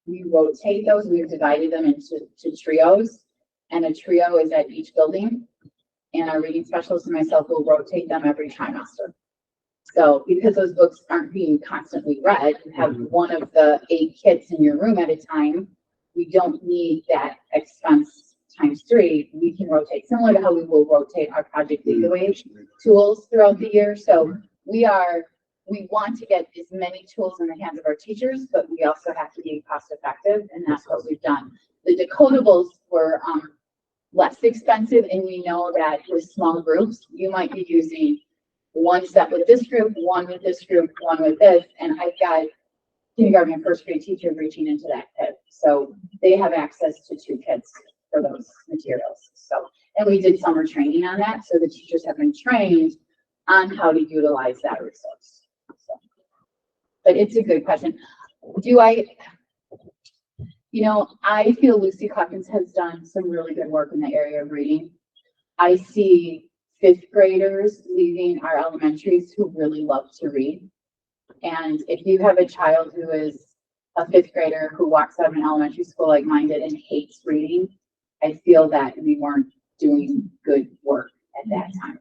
We rotate those. We've divided them into trios, and a trio is at each building. And our reading specialist and myself will rotate them every trimester. So because those books aren't being constantly read, you have one of the 8 kits in your room at a time. We don't need that expense times 3. We can rotate, similar to how we will rotate our Project Lead the Way tools throughout the year. So we want to get as many tools in the hands of our teachers, but we also have to be cost effective, and that's what we've done. The decodables were less expensive, and we know that with small groups, you might be using one set with this group, one with this group, one with this, and I've got kindergarten and first grade teachers reaching into that kit. So they have access to 2 kits for those materials. So, and we did summer training on that, so the teachers have been trained on how to utilize that resource. So, but it's a good question. You know, I feel Lucy Calkins has done some really good work in the area of reading. I see fifth graders leaving our elementaries who really love to read. And if you have a child who is a fifth grader who walks out of an elementary school like mine did and hates reading, I feel that we weren't doing good work at that time.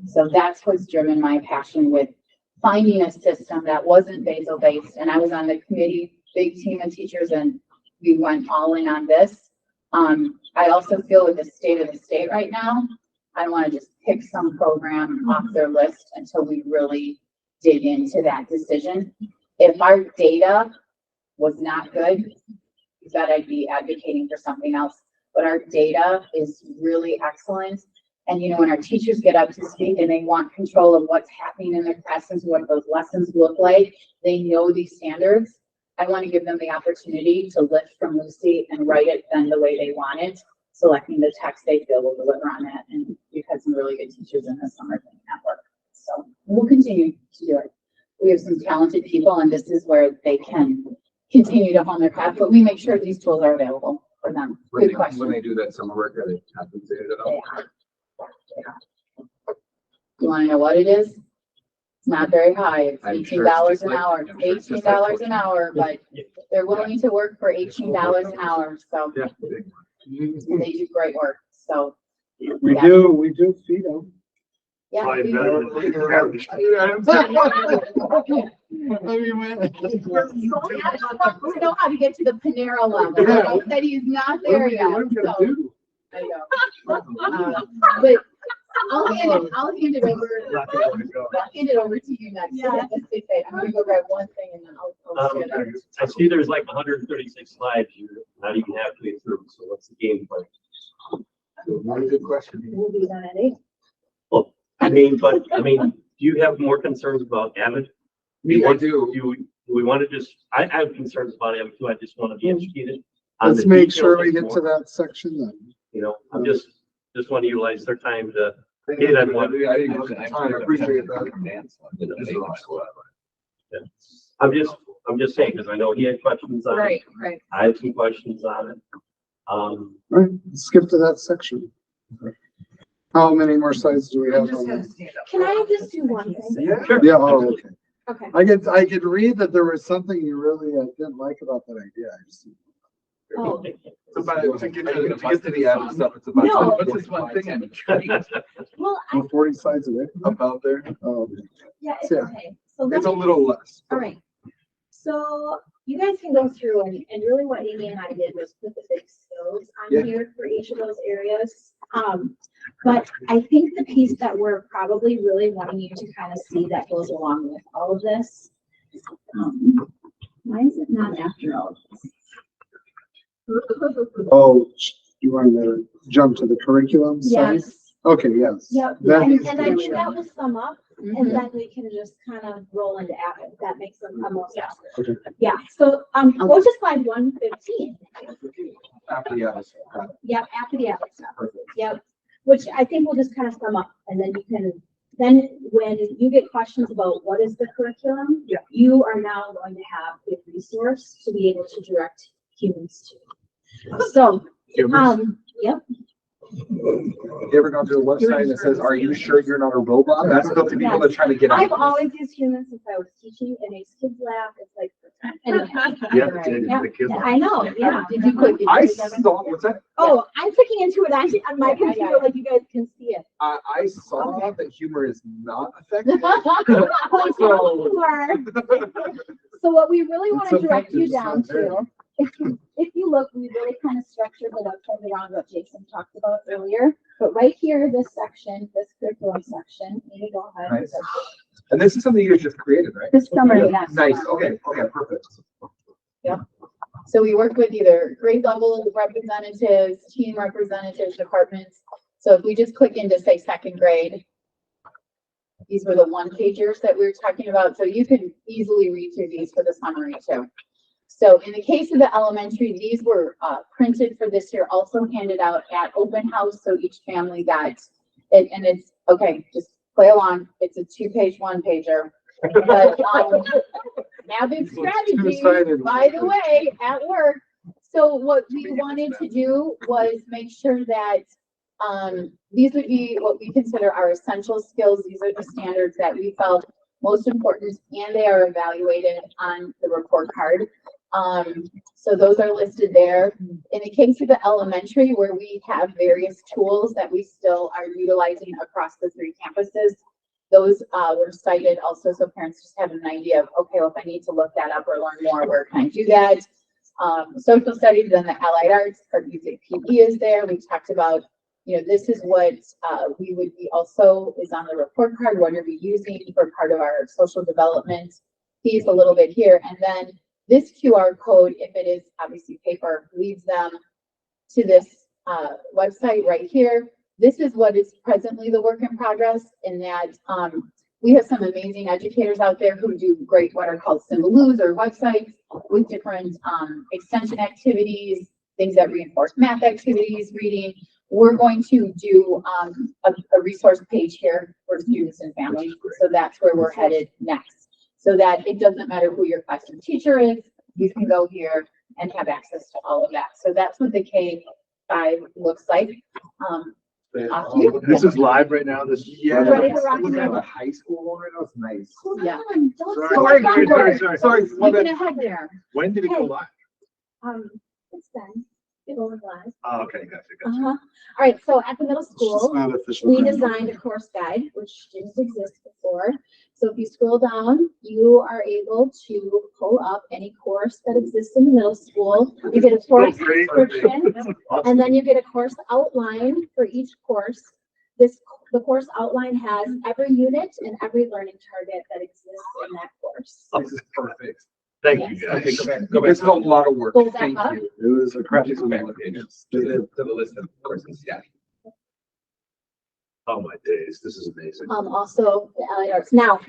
So that's what's driven my passion with finding a system that wasn't basal based. And I was on the committee, big team of teachers, and we went all in on this. I also feel with the state of the state right now, I don't want to just pick some program off their list until we really dig into that decision. If our data was not good, that I'd be advocating for something else. But our data is really excellent. And you know, when our teachers get up to speak and they want control of what's happening in their classes, what those lessons look like, they know these standards. I want to give them the opportunity to lift from Lucy and write it then the way they want it, selecting the text they feel will deliver on that. And we've had some really good teachers in the summer doing that work. So we'll continue to do it. We have some talented people, and this is where they can continue to hone their craft, but we make sure these tools are available for them. Good question. When they do that summer work, are they compensated at all? They are. They are. You want to know what it is? It's not very high. It's I'm sure it's $18 just an like- hour. I'm sure it's just like $18 an hour, but they're willing to work for $18 an hour. So Yeah. they do great work. So We Yeah. do feed them. yeah. Probably we- better than- To know how to get to the Panera level. Yeah. He said he's not What are there we yet. gonna So, do? I know. But I'll hand it over. Not gonna go. I'll hand it over to you next. Yeah. Let's see, I'm gonna go grab one thing and then I'll share that. I see there's like 136 slides. You're not even halfway through. So what's the game plan? Really good question. We'll be done at 8. Well, I mean, do you have more concerns about Avid? I do. Do we want to just, I have concerns about Avid too. I just want to be educated. on Let's the make details sure we of get to more. that section then. You know, I'm just want to utilize their time to get on what. I didn't look at the time. I appreciate that. I'm just saying, because I know he had questions on it. Right. I had some questions on it. Right, skip to that section. How many more slides do we I'm have just on gonna that? stand up. Can I just do one thing? Yeah. Sure. Yeah, oh, okay. Okay. I could read that there was something you really didn't like about that idea. I just- Oh, It's about to get to the Adam stuff. It's about. No. What's this one thing I'm intrigued well, We're 40 slides away. about there? Oh, yeah, it's Yeah. okay. So let It's a me, little less. all right. So you guys can go through and really what Amy and I did was put the big skills Yeah. on here for each of those areas. But I think the piece that we're probably really wanting you to kind of see that goes along with all of this. Why is it not after all of this? Oh, you wanted to jump to the curriculum side? Yes, Okay, yes. yep, That and needs I to think be that shown. will sum up, and then we can just kind of roll into Avid. That makes the most sense. Okay. Yeah, so, go to slide 115. After the others. Yep, after the Avid stuff. Yep, which I think will just kind of sum up, and then you can, then when you get questions about what is the curriculum, Yeah. you are now going to have a resource to be able to direct humans to. So, yep, You ever gone to a website that says, "Are you sure you're not a robot?" That's the people that are trying to get I've out. always used humans since I was teaching, it makes kids laugh, it's like, anyway. Yeah, Yeah, the kids. I know, yeah. Did you click? I saw, what's that? Oh, I'm clicking into it on my computer, like you guys can see it. I saw that humor is not effective. Sure. So what we really want to It's direct you effective, down it's not to, if you look, we really kind of structured it upside around what Jason talked about earlier. But right here, this section, this curriculum section, maybe go ahead. Nice. And this is something you guys just created, right? This summer, yes. Nice, okay, perfect. So we worked with either grade level representatives, team representatives, departments. So if we just click into say second grade, these were the one pagers that we were talking about. So you can easily read through these for the summary too. So in the case of the elementary, these were printed for this year, also handed out at open house. So each family got it, and it's okay, just play along. It's a 2-page, 1-pager. But Avid strategy, two-sided. by the way, at work. So what we wanted to do was make sure that, these would be what we consider our essential skills. These are the standards that we felt most important, and they are evaluated on the report card. So those are listed there. In the case of the elementary, where we have various tools that we still are utilizing across the 3 campuses, those were cited also, so parents just have an idea of, okay, well, if I need to look that up or learn more, where can I do that? Social studies and the allied arts, our music PE is there. We talked about, you know, this is what we would be also is on the report card. What are we using for part of our social development piece a little bit here? And then this QR code, if it is obviously paper, leads them to this website right here. This is what is presently the work in progress, in that we have some amazing educators out there who do great what are called Symbolos or websites with different extension activities, things that reinforce math activities, reading. We're going to do a resource page here for students and families. So that's where we're headed next. So that it doesn't matter who your classroom teacher is, you can go here and have access to all of that. So that's what the K-5 looks like. This is live right now, this. Yeah. Ready to rock and We have roll. a high school one right now. It's nice. Hold Yeah. on, don't Sorry, slow down. sorry. You can ahead there. When did it go live? It's done. It will live. Oh, okay, gotcha. All right, so at the middle It's just school, not official. we designed a course guide, which didn't exist before. So if you scroll down, you are able to pull up any course that exists in the middle school. You get a course Great. description, and then you get a course outline for each course. The course outline has every unit and every learning target that exists in that course. This is perfect. Thank you, Okay, guys. go back. This is a lot of work. Go back Thank up. you. It was a crap. Just go back one page to the list of courses, yeah. Oh, my days, this is amazing. Also the allied arts. Now,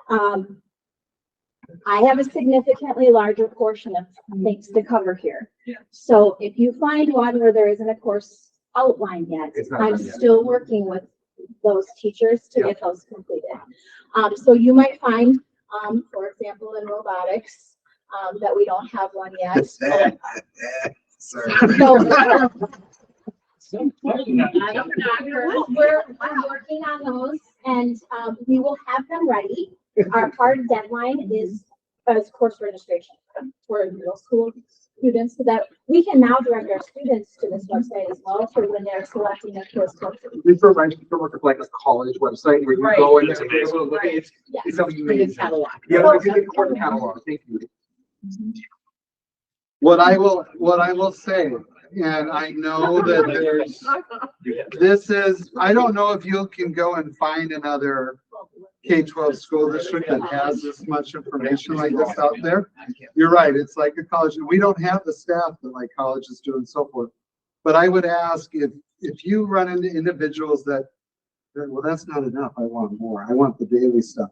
I have a significantly larger portion of things to cover here. Yeah. So if you find one where there isn't a course outline yet, It's not I'm done yet. still working with those teachers to Yeah. get those completed. So you might find, for example, in robotics, that we don't have one yet. Sorry. So, we're working on those, and we will have them ready. Our hard deadline is course registration for middle school students, so that we can now direct our students to this website as well for when they're selecting a course. This reminds me of like a college website where you Right. go and It's you're able to look at it. Yes. It's amazing. Catalog. Yeah, it's a course catalog. Thank you. What I will say, and I know that this is, I don't know if you can go and find another K-12 school district that has this much information like this out there. You're right, it's like a college, and we don't have the staff that like colleges do and so forth. But I would ask if you run into individuals that, well, that's not enough, I want more, I want the daily stuff.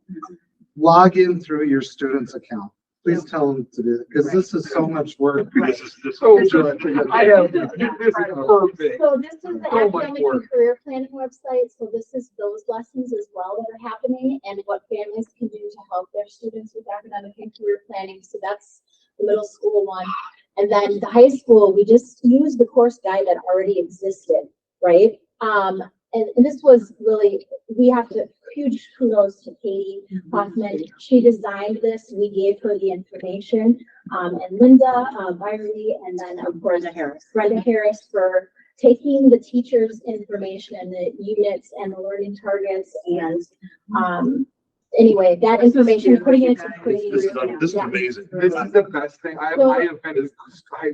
Log in through your student's account. Please tell them to do it, because this is so much work. This is, this So is. good. I have, this is perfect. So this is the So much academic work. and career planning website, so this is those lessons as well that are happening and what families can do to help their students with academic and career planning, so that's the middle school one. And then the high school, we just used the course guide that already existed, right? And this was really, we have to, huge kudos to Katie Hoffman. She designed this, we gave her the information, and Linda, Byerly, and then of course Brenda Harris for taking the teacher's information and the units and the learning targets and, anyway, that information, putting it into pretty. This is yeah. amazing. This is the best thing. I So- have been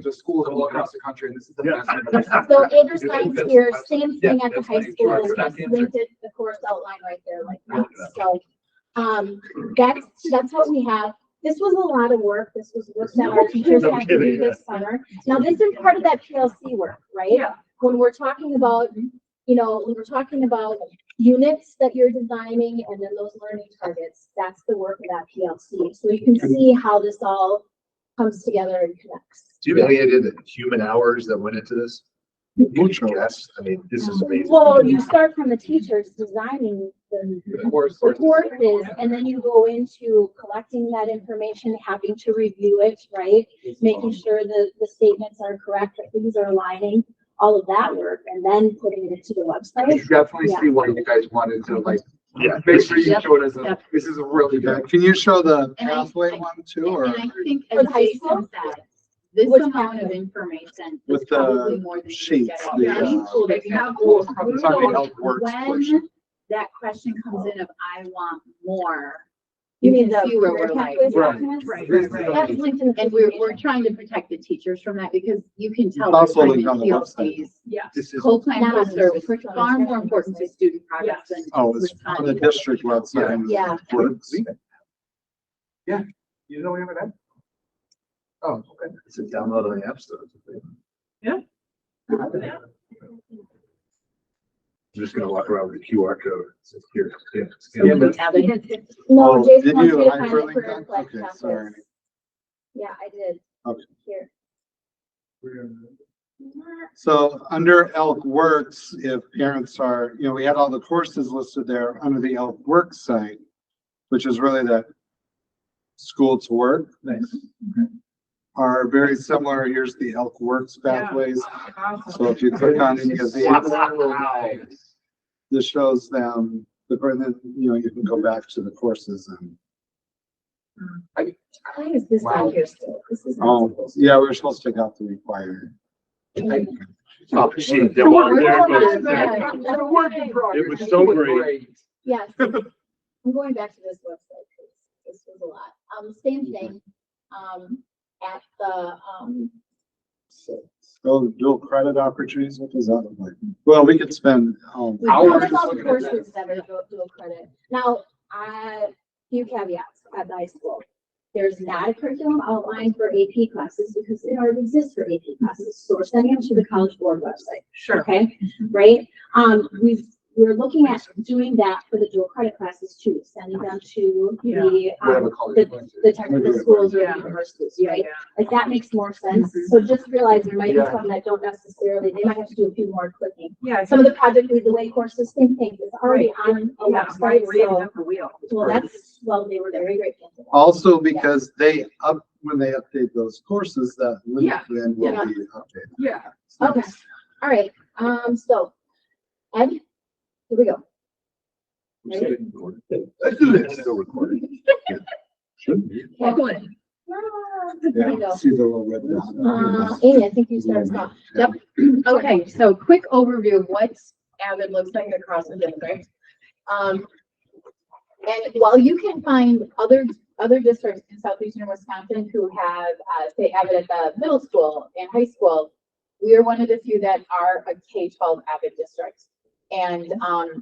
to schools all across the country, and this is the Yeah. best. So Andrew Science here, same thing at the that's high fine. school, Sure, just that's the answer. linked it, the course outline right there like that, so. That's what we have. This was a lot of work. This was work that our teachers No had to do kidding. this summer. Now, this is part of that PLC work, right? Yeah. When we're talking about, when we're talking about units that you're designing and then those learning targets, that's the work of that PLC. So you can see how this all comes together and connects. Do you have any idea the human hours that went into this? Mucho. Yes, I mean, this is amazing. Well, you start from the teachers designing the Course. courses, and then you go into collecting that information, having to review it, right? Making sure the statements are correct, that things are aligning, all of that work, and then putting it to the I website. definitely Yeah. see why you guys wanted to like, Yeah. make sure you Yep. show it as a, Yep. this is a really Yeah, good. can you show the And I- pathway I- one too, or And I think For as the high Jason school? said, this Which amount of pathway? information With is probably the more than you sheets, get out the, there. uh, If you have Well, Google, it's on the health works portion. when that question comes in of I want more, You you mean can the see where career we're like, pathways Right. documents? Right. That's linked in the and we're presentation. trying to protect the teachers from that because you can tell. also by the linked time on the in website. PLCs, Yes. This is, Co-plan, Not on the co-service, curriculum far more instruction important to website. student progress than. oh, it's on the district website. Yeah. Works. you know, we have that? Oh, okay. It's a download on the App Store. I'm just gonna walk around with the QR code. It says here, yeah, scan Yeah, this. No, Oh, Jason did wants you me to find the hyperlink career that? pathways. Okay, sorry. Yeah, I did. Okay. Here. So under Elk Works, if parents are, we had all the courses listed there under the Elk Works site, which is really that school to work. Are very similar. Here's the Elk Works pathways. So if you click on any of these, this shows them, you can go back to the courses and, Why is this Wow. on here still? This is not oh, supposed to. yeah, we're supposed to take out the required. Oh, she did that one there, but We're it's- going It's a work in progress. It was so great. Yes, I'm going back to this website, because this was a lot. Same thing, at the, Oh, dual credit opportunities, what does that look like? Well, we could spend, we hours. covered all the looking at that. courses that are dual credit. Now, few caveats at the high school. There's not a curriculum outlined for AP classes because it already exists for AP classes. So we're sending them to the College Board website. Sure. Okay, right? We're looking at doing that for the dual credit classes too, sending them to the, Whatever college. the technical schools or Yeah. universities, Yeah, right? yeah. Like that makes more sense. Mhm. So just realize there might be Yeah. some that don't necessarily, they might have to do a few more clicking. Yeah. Some of the project lead the way courses, same thing, it's already on a Yeah, website, so, reinvent the wheel. well, they were very grateful for that. Also, because when they update those courses, that link Yeah. then will Yeah. be updated. Yeah. Okay, all right, so, Ed, here we go. Let's do this. Still recording. Excellent. There you Yeah, go. see the little red. Amy, I think you started off. Yep. Okay, so quick overview of what Avid looks like across the district. And while you can find other districts in southeastern Wisconsin who have, say, Avid at the middle school and high school, we are one of the few that are a K-12 Avid district. And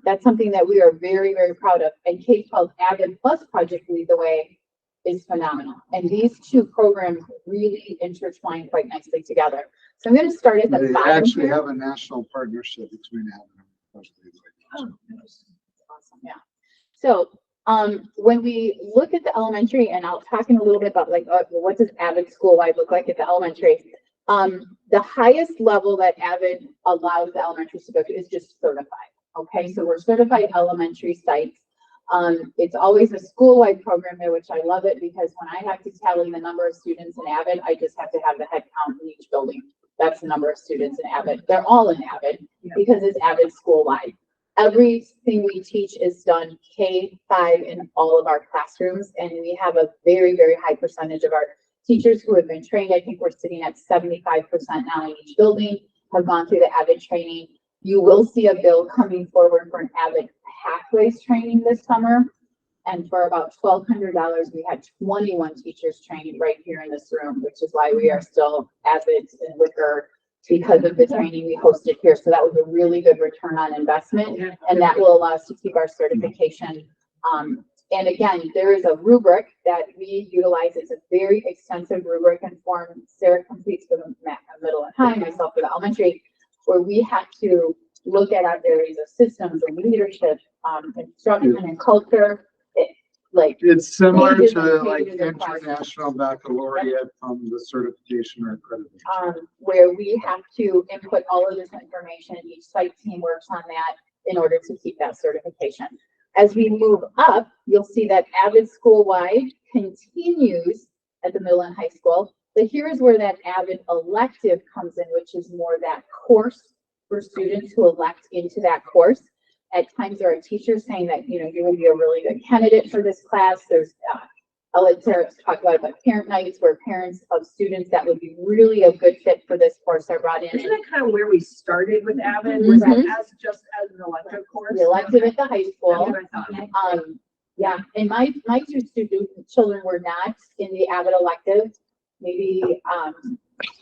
that's something that we are very, very proud of. And K-12 Avid plus Project Lead the Way is phenomenal. And these two programs really intertwine quite nicely together. So I'm going to start at the They bottom actually here. have a national partnership between Avid and Project. Oh, awesome, yeah. So, when we look at the elementary, and I'll talk in a little bit about like, what does Avid school-wide look like at the elementary? The highest level that Avid allows the elementary to go to is just certified. Okay, so we're certified elementary sites. It's always a school-wide program there, which I love it because when I have to tally the number of students in Avid, I just have to have the head count in each building. That's the number of students in Avid. They're all in Avid because it's Avid school-wide. Everything we teach is done K-5 in all of our classrooms, and we have a very, very high percentage of our teachers who have been trained. I think we're sitting at 75% now in each building, have gone through the Avid training. You will see a bill coming forward for an Avid Pathways training this summer. And for about $1,200, we had 21 teachers trained right here in this room, which is why we are still Avid and Wicker because of the training we hosted here. So that was a really good return on investment, and that will allow us to keep our certification. And again, there is a rubric that we utilize. It's a very extensive rubric and form Sarah completes for the middle and high, myself for the elementary, where we have to look at our areas of systems and leadership, instruction and culture. It's similar Pages to and like pages of classes. international baccalaureate from the certification or accreditation. Where we have to input all of this information. Each site team works on that in order to keep that certification. As we move up, you'll see that Avid school-wide continues at the middle and high school. But here is where that Avid elective comes in, which is more that course for students who elect into that course. At times there are teachers saying that, you know, you would be a really good candidate for this class. There's, I'll let Sarah talk about it, but parent nights where parents of students that would be really a good fit for this course are brought in. Isn't that kind of where we started with Avid? Was that as just as an elective course? The elective at the high That's school. what I thought. Yeah, and my two student children were not in the Avid elective. Maybe,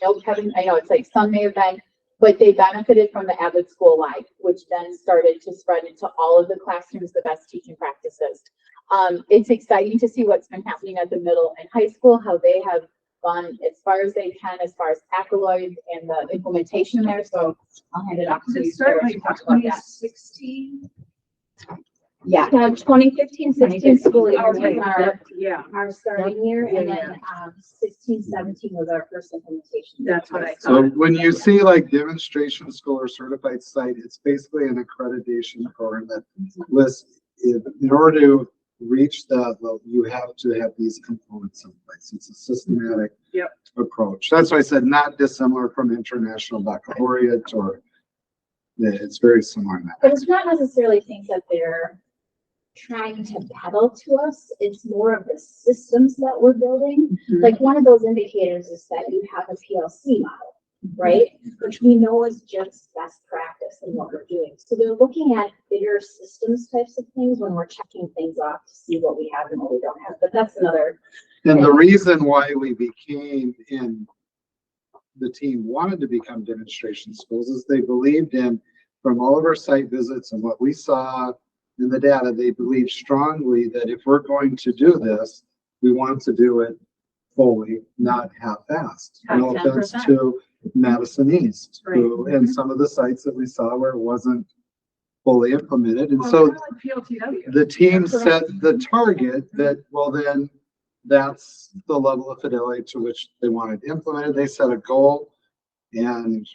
no, Kevin, I know it's like some may have been, but they benefited from the Avid school-wide, which then started to spread into all of the classrooms, the best teaching practices. It's exciting to see what's been happening at the middle and high school, how they have gone as far as they can, as far as accolades and the implementation there. So I'll hand it off to Did you, it start Sarah, like to talk about that. 2016? Yeah. 2015-16 school year was Okay, our, yeah, our starting year, and Yeah, then 16-17 was our first implementation. that's what I So thought. when you see like demonstration school or certified site, it's basically an accreditation program that lists, in order to reach that level, you have to have these components in place. It's a systematic Yep. approach. That's why I said not dissimilar from International Baccalaureate, or it's very similar in that. But it's not necessarily things that they're trying to peddle to us. It's more of the systems that we're building. Like one of those indicators is that you have a PLC model, right? Which we know is just best practice in what we're doing. So they're looking at bigger systems types of things when we're checking things off to see what we have and what we don't have. But that's another. And the reason why we became the team wanted to become demonstration schools is they believed in, from all of our site visits and what we saw in the data, they believed strongly that if we're going to do this, we want to do it fully, not half-assed. No offense 10%. to Madison East, Right. who, and some of the sites that we saw where it wasn't fully implemented. And Well, so kind of like PLTW. the team set the target that, well, then that's the level of fidelity to which they wanted implemented. They set a goal and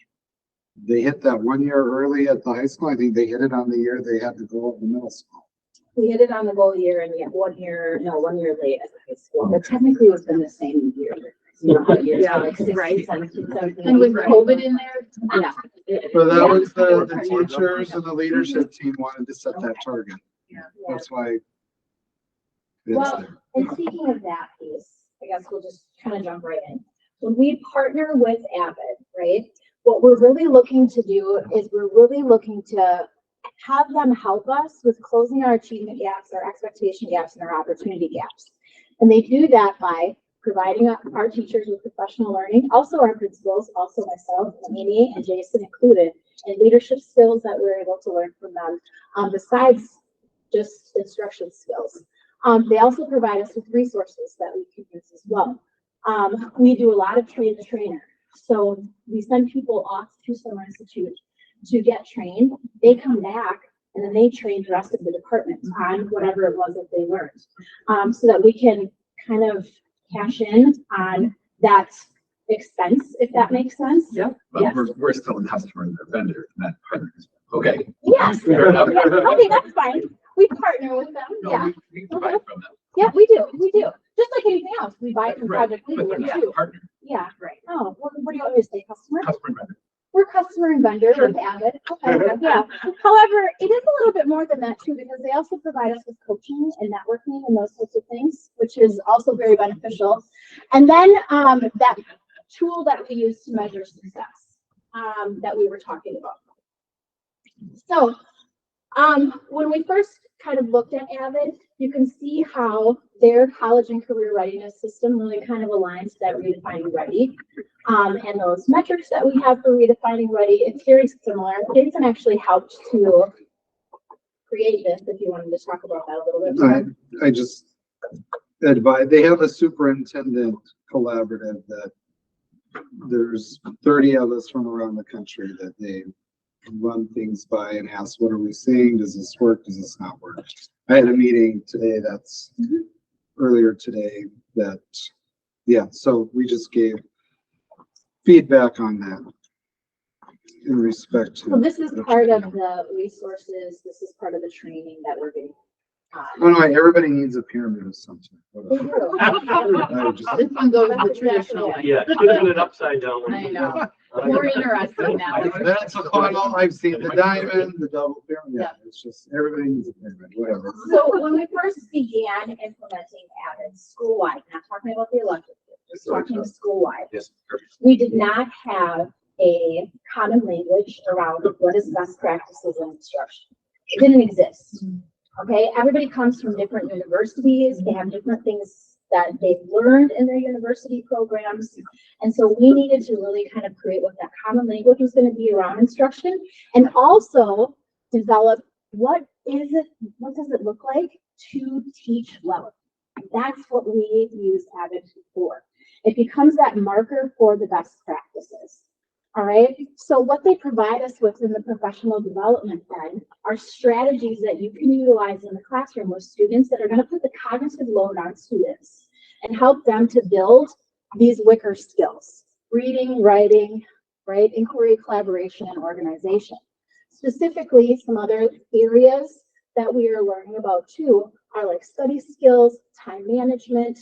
they hit that 1 year early at the high school. I think they hit it on the year they had the goal at the middle school. We hit it on the goal year and yet 1 year late at the high school. But technically it's been the same year. You know, how years, Yeah, like 16, right. 17, 17. And with Right. COVID in there, yeah. So that Yeah. was the teachers and the leadership team wanted to set that target. Yeah. That's why it's Well, there. and speaking of that piece, I guess we'll just kind of jump right in. When we partner with Avid, right, what we're really looking to do is we're really looking to have them help us with closing our achievement gaps, our expectation gaps, and our opportunity gaps. And they do that by providing our teachers with professional learning, also our principals, also myself, and Amy, and Jason included, and leadership skills that we're able to learn from them, besides just instruction skills. They also provide us with resources that we can use as well. We do a lot of train the trainer. So we send people off to Summer Institute to get trained. They come back and then they train the rest of the department on whatever it was that they learned. So that we can kind of cash in on that expense, if that makes sense. Yep. But Yes. we're still a customer and a vendor, not partners. Okay. Yes. Fair enough. Okay, that's fine. We partner with them. No, Yeah. we provide from them. Yeah, we do. We do. Just like anything else. We buy from Right. Project But Leader they're not too. a partner, Yeah. Right. Oh, what do you want me to say? Customer? customer and vendor. We're customer and vendor with Avid. Okay, yeah. However, it is a little bit more than that too, because they also provide us with coaching and networking and those sorts of things, which is also very beneficial. And then, that tool that we use to measure success, that we were talking about. So, when we first kind of looked at Avid, you can see how their college and career readiness system really kind of aligns to that redefining ready. And those metrics that we have for redefining ready, it's very similar. Jason actually helped to create this, if you wanted to talk about that a little bit more. I just advise, they have a superintendent collaborative that there's 30 of us from around the country that they run things by and ask, what are we seeing? Does this work? Does this not work? I had a meeting today that's earlier today that, yeah, so we just gave feedback on that in respect So to. this is part of the resources, this is part of the training that we're getting. Oh, no, everybody needs a pyramid of some sort. They do. I just- This one goes That's the exactly traditional it. way. Yeah, should have been an upside down one. I know. More interesting now. That's a funnel. I've seen the diamond, the double pyramid. Yeah, Yeah. it's just, everybody needs a pyramid, whatever. So when we first began implementing Avid school-wide, not talking about the elective, just talking school-wide, Yes. we did not have a common language around what is best practices in instruction. It didn't exist. Okay, everybody comes from different universities, they have different things that they've learned in their university programs. And so we needed to really kind of create what that common language was going to be around instruction, and also develop what does it look like to teach well. That's what we use Avid for. It becomes that marker for the best practices. All right, so what they provide us with in the professional development then are strategies that you can utilize in the classroom with students that are going to put the cognitive load on students and help them to build these wicker skills: reading, writing, right, inquiry, collaboration, and organization. Specifically, some other areas that we are learning about too are like study skills, time management,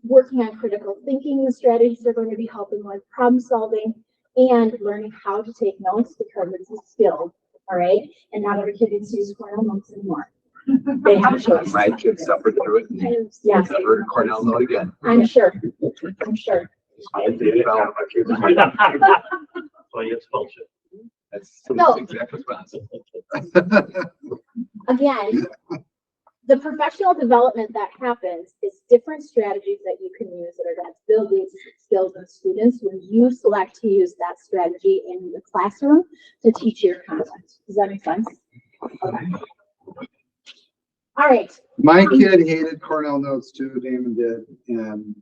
working on critical thinking, the strategies they're going to be helping with, problem solving, and learning how to take notes because it's a skill, all right? And not every kid needs to use Cornell notes anymore. They have a choice. My kids suffered through it and Yes, never Cornell note again. I'm sure. I'm sure. I did it. Well, So you expulsion. That's So- the exact response. Again, the professional development that happens is different strategies that you can use that are going to build these skills in students when you select to use that strategy in the classroom to teach your content. Does that make sense? Okay. All right. My kid hated Cornell notes too, Damon did, and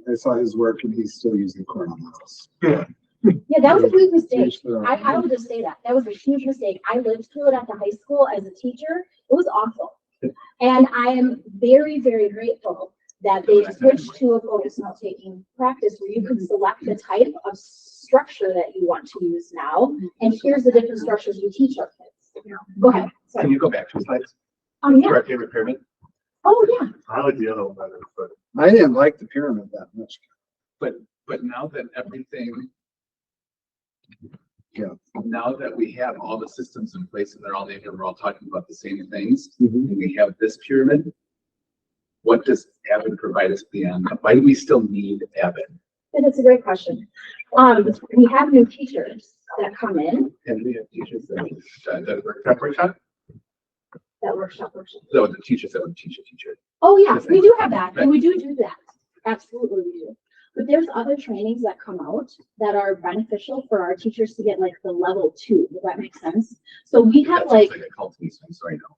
I saw his work and he's still using Cornell notes. Yeah, that was a huge mistake. Teach their own. I will just say that. That was a huge mistake. I lived through it at the high school as a teacher. It was awful. And I am very, very grateful that they switched to a focus note taking practice where you can select the type of structure that you want to use now. And here's the different structures you teach our kids. Go ahead. Can Sorry. you go back 2 slides? Yeah. Our favorite pyramid? Oh, yeah. I like the other one better, but I didn't like the pyramid that much. But now that everything, Yeah. now that we have all the systems in place and they're all named and we're all talking about the same things, Mhm. and we have this pyramid, what does Avid provide us beyond that? Why do we still need Avid? And it's a great question. We have new teachers that come in, And we have teachers that workshop, that workshop. so the teachers that would teach a teacher. Oh, yeah, we do have that, and we do that. Absolutely, we do. But there's other trainings that come out that are beneficial for our teachers to get like the level 2. Does that make sense? So we have That like, sounds a cult to me, so I'm sorry, no.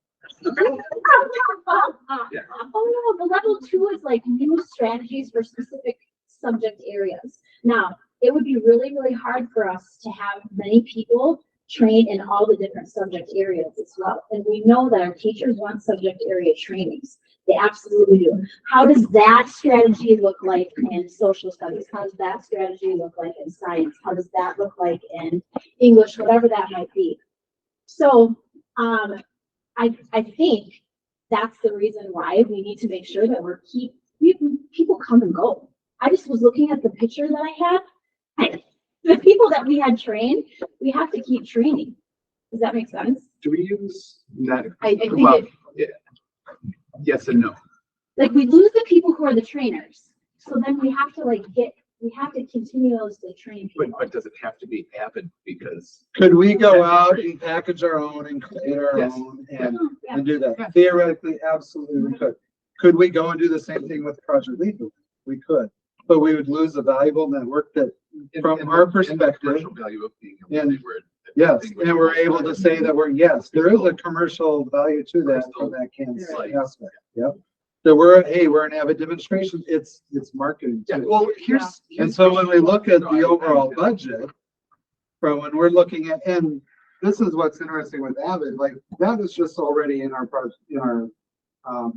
Yeah. oh no, the level 2 is like new strategies for specific subject areas. Now, it would be really, really hard for us to have many people train in all the different subject areas as well. And we know that our teachers want subject area trainings. They absolutely do. How does that strategy look like in social studies? How does that strategy look like in science? How does that look like in English, whatever that might be? So, I think that's the reason why we need to make sure that people come and go. I just was looking at the picture that I had. The people that we had trained, we have to keep training. Does that make sense? Do we use that? I think Well, it, yes and no. Like we lose the people who are the trainers. So then we have to we have to continuously train But, people. but does it have to be Avid? Because Could we go out and package our own and create our Yes. own Yeah. and do that? Theoretically, absolutely we could. Could we go and do the same thing with Project Lethal? We could, but we would lose the valuable network that, from and our the perspective, commercial value of being able and- to word. yes, and we're able to say that there is a commercial value to that from that Kansas Right. aspect. Yep. So we're an Avid demonstration. It's marketing Yeah, too. well, here's. And so when we look at the overall budget, from when we're looking at, and this is what's interesting with Avid, like that is just already in our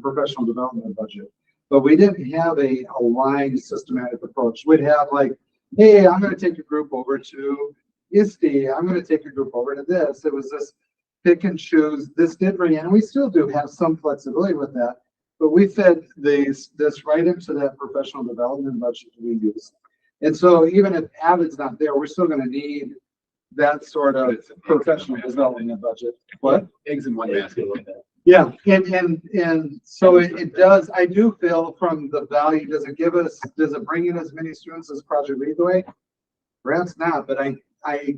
professional development budget. But we didn't have a aligned systematic approach. We'd have like, hey, I'm gonna take a group over to ISTE, I'm gonna take a group over to this. It was this pick and choose. This did bring in, and we still do have some flexibility with that, but we fed this right into that professional development budget we use. And so even if Avid's not there, we're still gonna need that sort of professional development budget. What? Eggs in one basket. Yeah, and so it does, I do feel from the value, does it bring in as many students as Project Lead the Way? Perhaps not, but I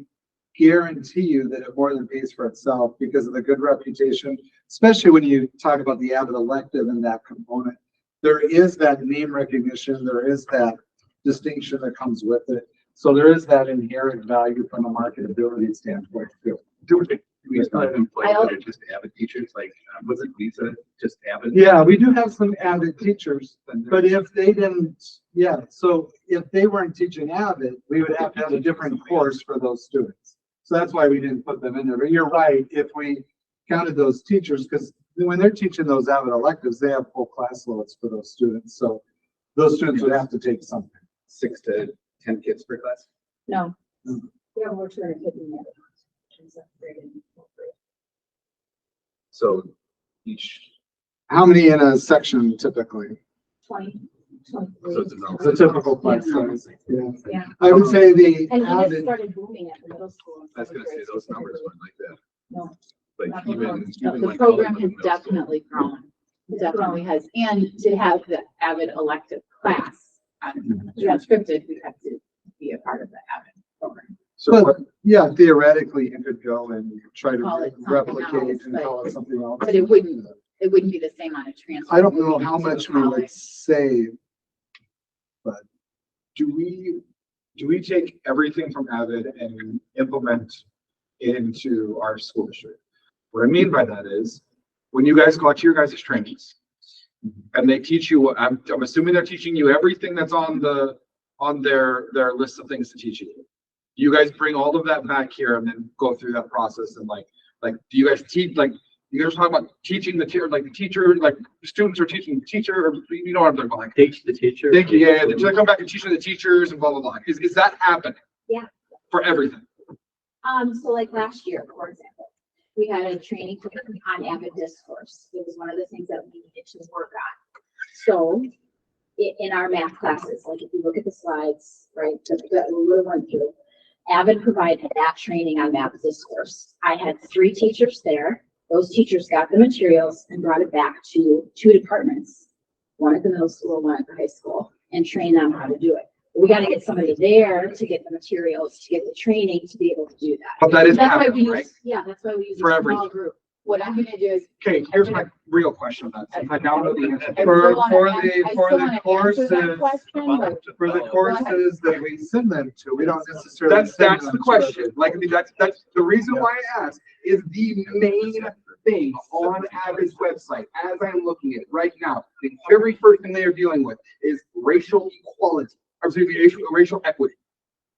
guarantee you that it more than pays for itself because of the good reputation, especially when you talk about the Avid elective and that component. There is that name recognition, there is that distinction that comes with it. So there is that inherent value from a marketability standpoint too. Do we still have employees that are just Avid teachers? Like, was it Lisa just Avid? Yeah, we do have some Avid teachers, but if they didn't, so if they weren't teaching Avid, we would have to have a different course for those students. So that's why we didn't put them in there. But you're right, if we counted those teachers, because when they're teaching those Avid electives, they have full class loads for those students. So those students would have to take something. 6 to 10 kids per class? No. Mm. We have more 250 minutes. So each, How many in a section typically? 20, so 23. it's about. The typical class size. Yeah. Yeah. I would say the And we just Avid, started booming at the middle school. I was gonna say those numbers weren't like that. No. Like Not even, No, even the like. program all has of the middle school. definitely grown. It definitely has. And to have the Avid elective class, unscripted, we have to be a part of the Avid program. but yeah, theoretically you could go and try Call to it something replicate else, and but- call it something else. But it wouldn't be the same on a transfer. I don't know moving how out to much we would college. save. Do we take everything from Avid and implement into our school district? What I mean by that is, when you guys go out to your guys' trainings, and they teach you, I'm assuming they're teaching you everything that's on their list of things to teach you. You guys bring all of that back here and then go through that process and like, do you guys teach, like, you guys talk about teaching the teacher, like the teacher, like the students are teaching the teacher, or you know what I'm talking about, like, Teach the teacher. thank you, yeah, they come back and teach the teachers and blah, blah, blah. Is that happening? Yeah. For everything? So like last year, for example, we had a training on Avid Discourse. It was one of the things that we needed to work on. So in our math classes, like if you look at the slides, right, the little one here, Avid provided that training on Math Discourse. I had 3 teachers there. Those teachers got the materials and brought it back to 2 departments, one at the middle school, one at the high school, and trained them how to do it. We got to get somebody there to get the materials, to get the training to be able to do that. But that is That's why we happening, use, right? yeah, that's why we use For a everything. small group. What I'm gonna do is, Okay, here's my real question on that, since I now know the answer. I For still wanna the an- I still for the wanna answer that courses, question, but for the courses that we send them to, we don't necessarily. That's send the them to question. Like, I mean, that's the reason why I asked is the main thing on Avid's website, as I'm looking at it right now, the very first thing they are dealing with is racial equality, or excuse me, racial equity.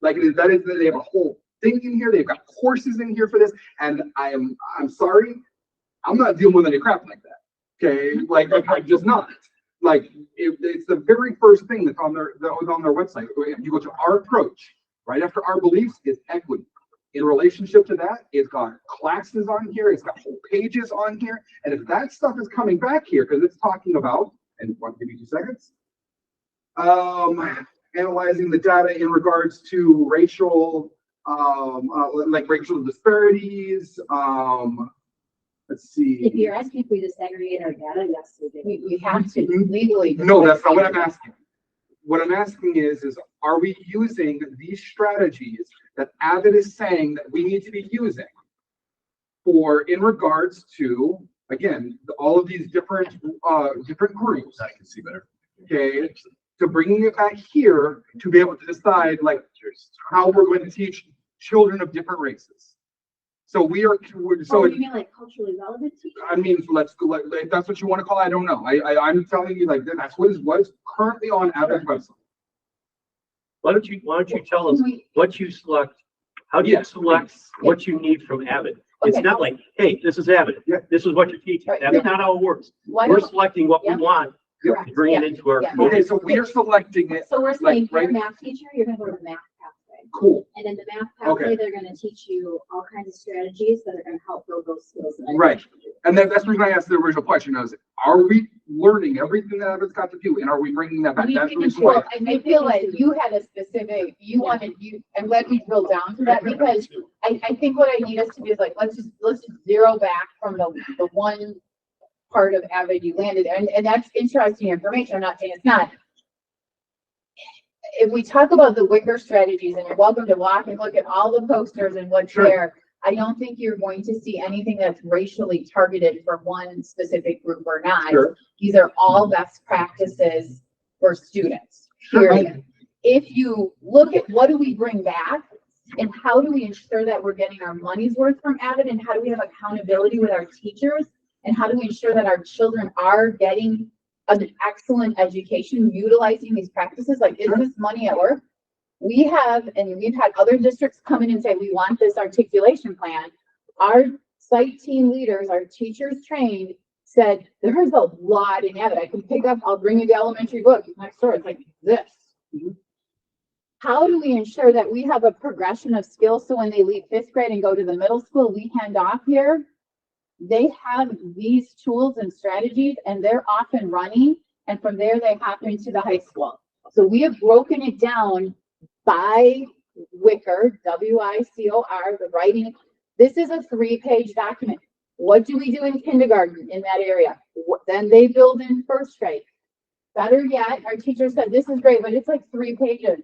Like, that is, they have a whole thing in here, they've got courses in here for this, and I'm sorry, I'm not dealing with any crap like that. Okay, like, I'm just not. Like, it's the very first thing that was on their website. You go to our approach, right after our beliefs is equity. In relationship to that, it's got classes on here, it's got whole pages on here, and if that stuff is coming back here, because it's talking about, and give me 2 seconds. Analyzing the data in regards to racial, like racial disparities, let's see. If you're asking if we disaggregate our data, yes, we do. we have to legally. No, that's not what I'm asking. What I'm asking is are we using these strategies that Avid is saying that we need to be using for in regards to, again, all of these different groups, I can see better. okay, to bringing it back here to be able to decide like how we're going to teach children of different races. So we are, so Oh, you mean like culturally relevant teachers? I mean, let's go, like, if that's what you want to call it, I don't know. I'm telling you, like, that's what is currently on Avid's website. Why don't you tell us what you select? How do you Yes. select what you need from Avid? It's Okay. not like, hey, this is Avid. Yeah. This is what you're teaching. Right. That's not how it works. Why We're don't, selecting what we Yeah. want correct, to bring it yeah, into our yeah. Okay, community. so we are selecting it. So we're saying, if you're a right- math teacher, you're gonna go to the math pathway. Cool. And in the math Okay. pathway, they're gonna teach you all kinds of strategies that are gonna help build those skills. that I Right. mentioned. And that's the reason I asked the original question is, are we learning everything that it's got to do? And are we bringing that back? That's the reason why. Well, I feel like you had a specific, I'm glad we drilled down to that because I think what I need us to do is like, let's just zero back from the one part of Avid you landed, and that's interesting information. I'm not saying it's not. If we talk about the Wicker strategies, and you're welcome to walk and look at all the posters and what's Sure. there, I don't think you're going to see anything that's racially targeted for one specific group or not. Sure. These are all best practices for students, period. If you look at what do we bring back and how do we ensure that we're getting our money's worth from Avid, and how do we have accountability with our teachers, and how do we ensure that our children are getting an excellent education utilizing these practices, like is this money at work? We have, and we've had other districts come in and say, we want this articulation plan. Our site team leaders, our teachers trained, said, there's a lot in Avid. I can pick up, I'll bring you the elementary book next door. It's like this. How do we ensure that we have a progression of skills so when they leave 5th grade and go to the middle school, we hand off here, they have these tools and strategies and they're off and running. And from there, they hop into the high school. So we have broken it down by Wicker, WICOR, the writing. This is a 3-page document. What do we do in kindergarten in that area? Then they build in 1st grade. Better yet, our teacher said, this is great, but it's like 3 pages.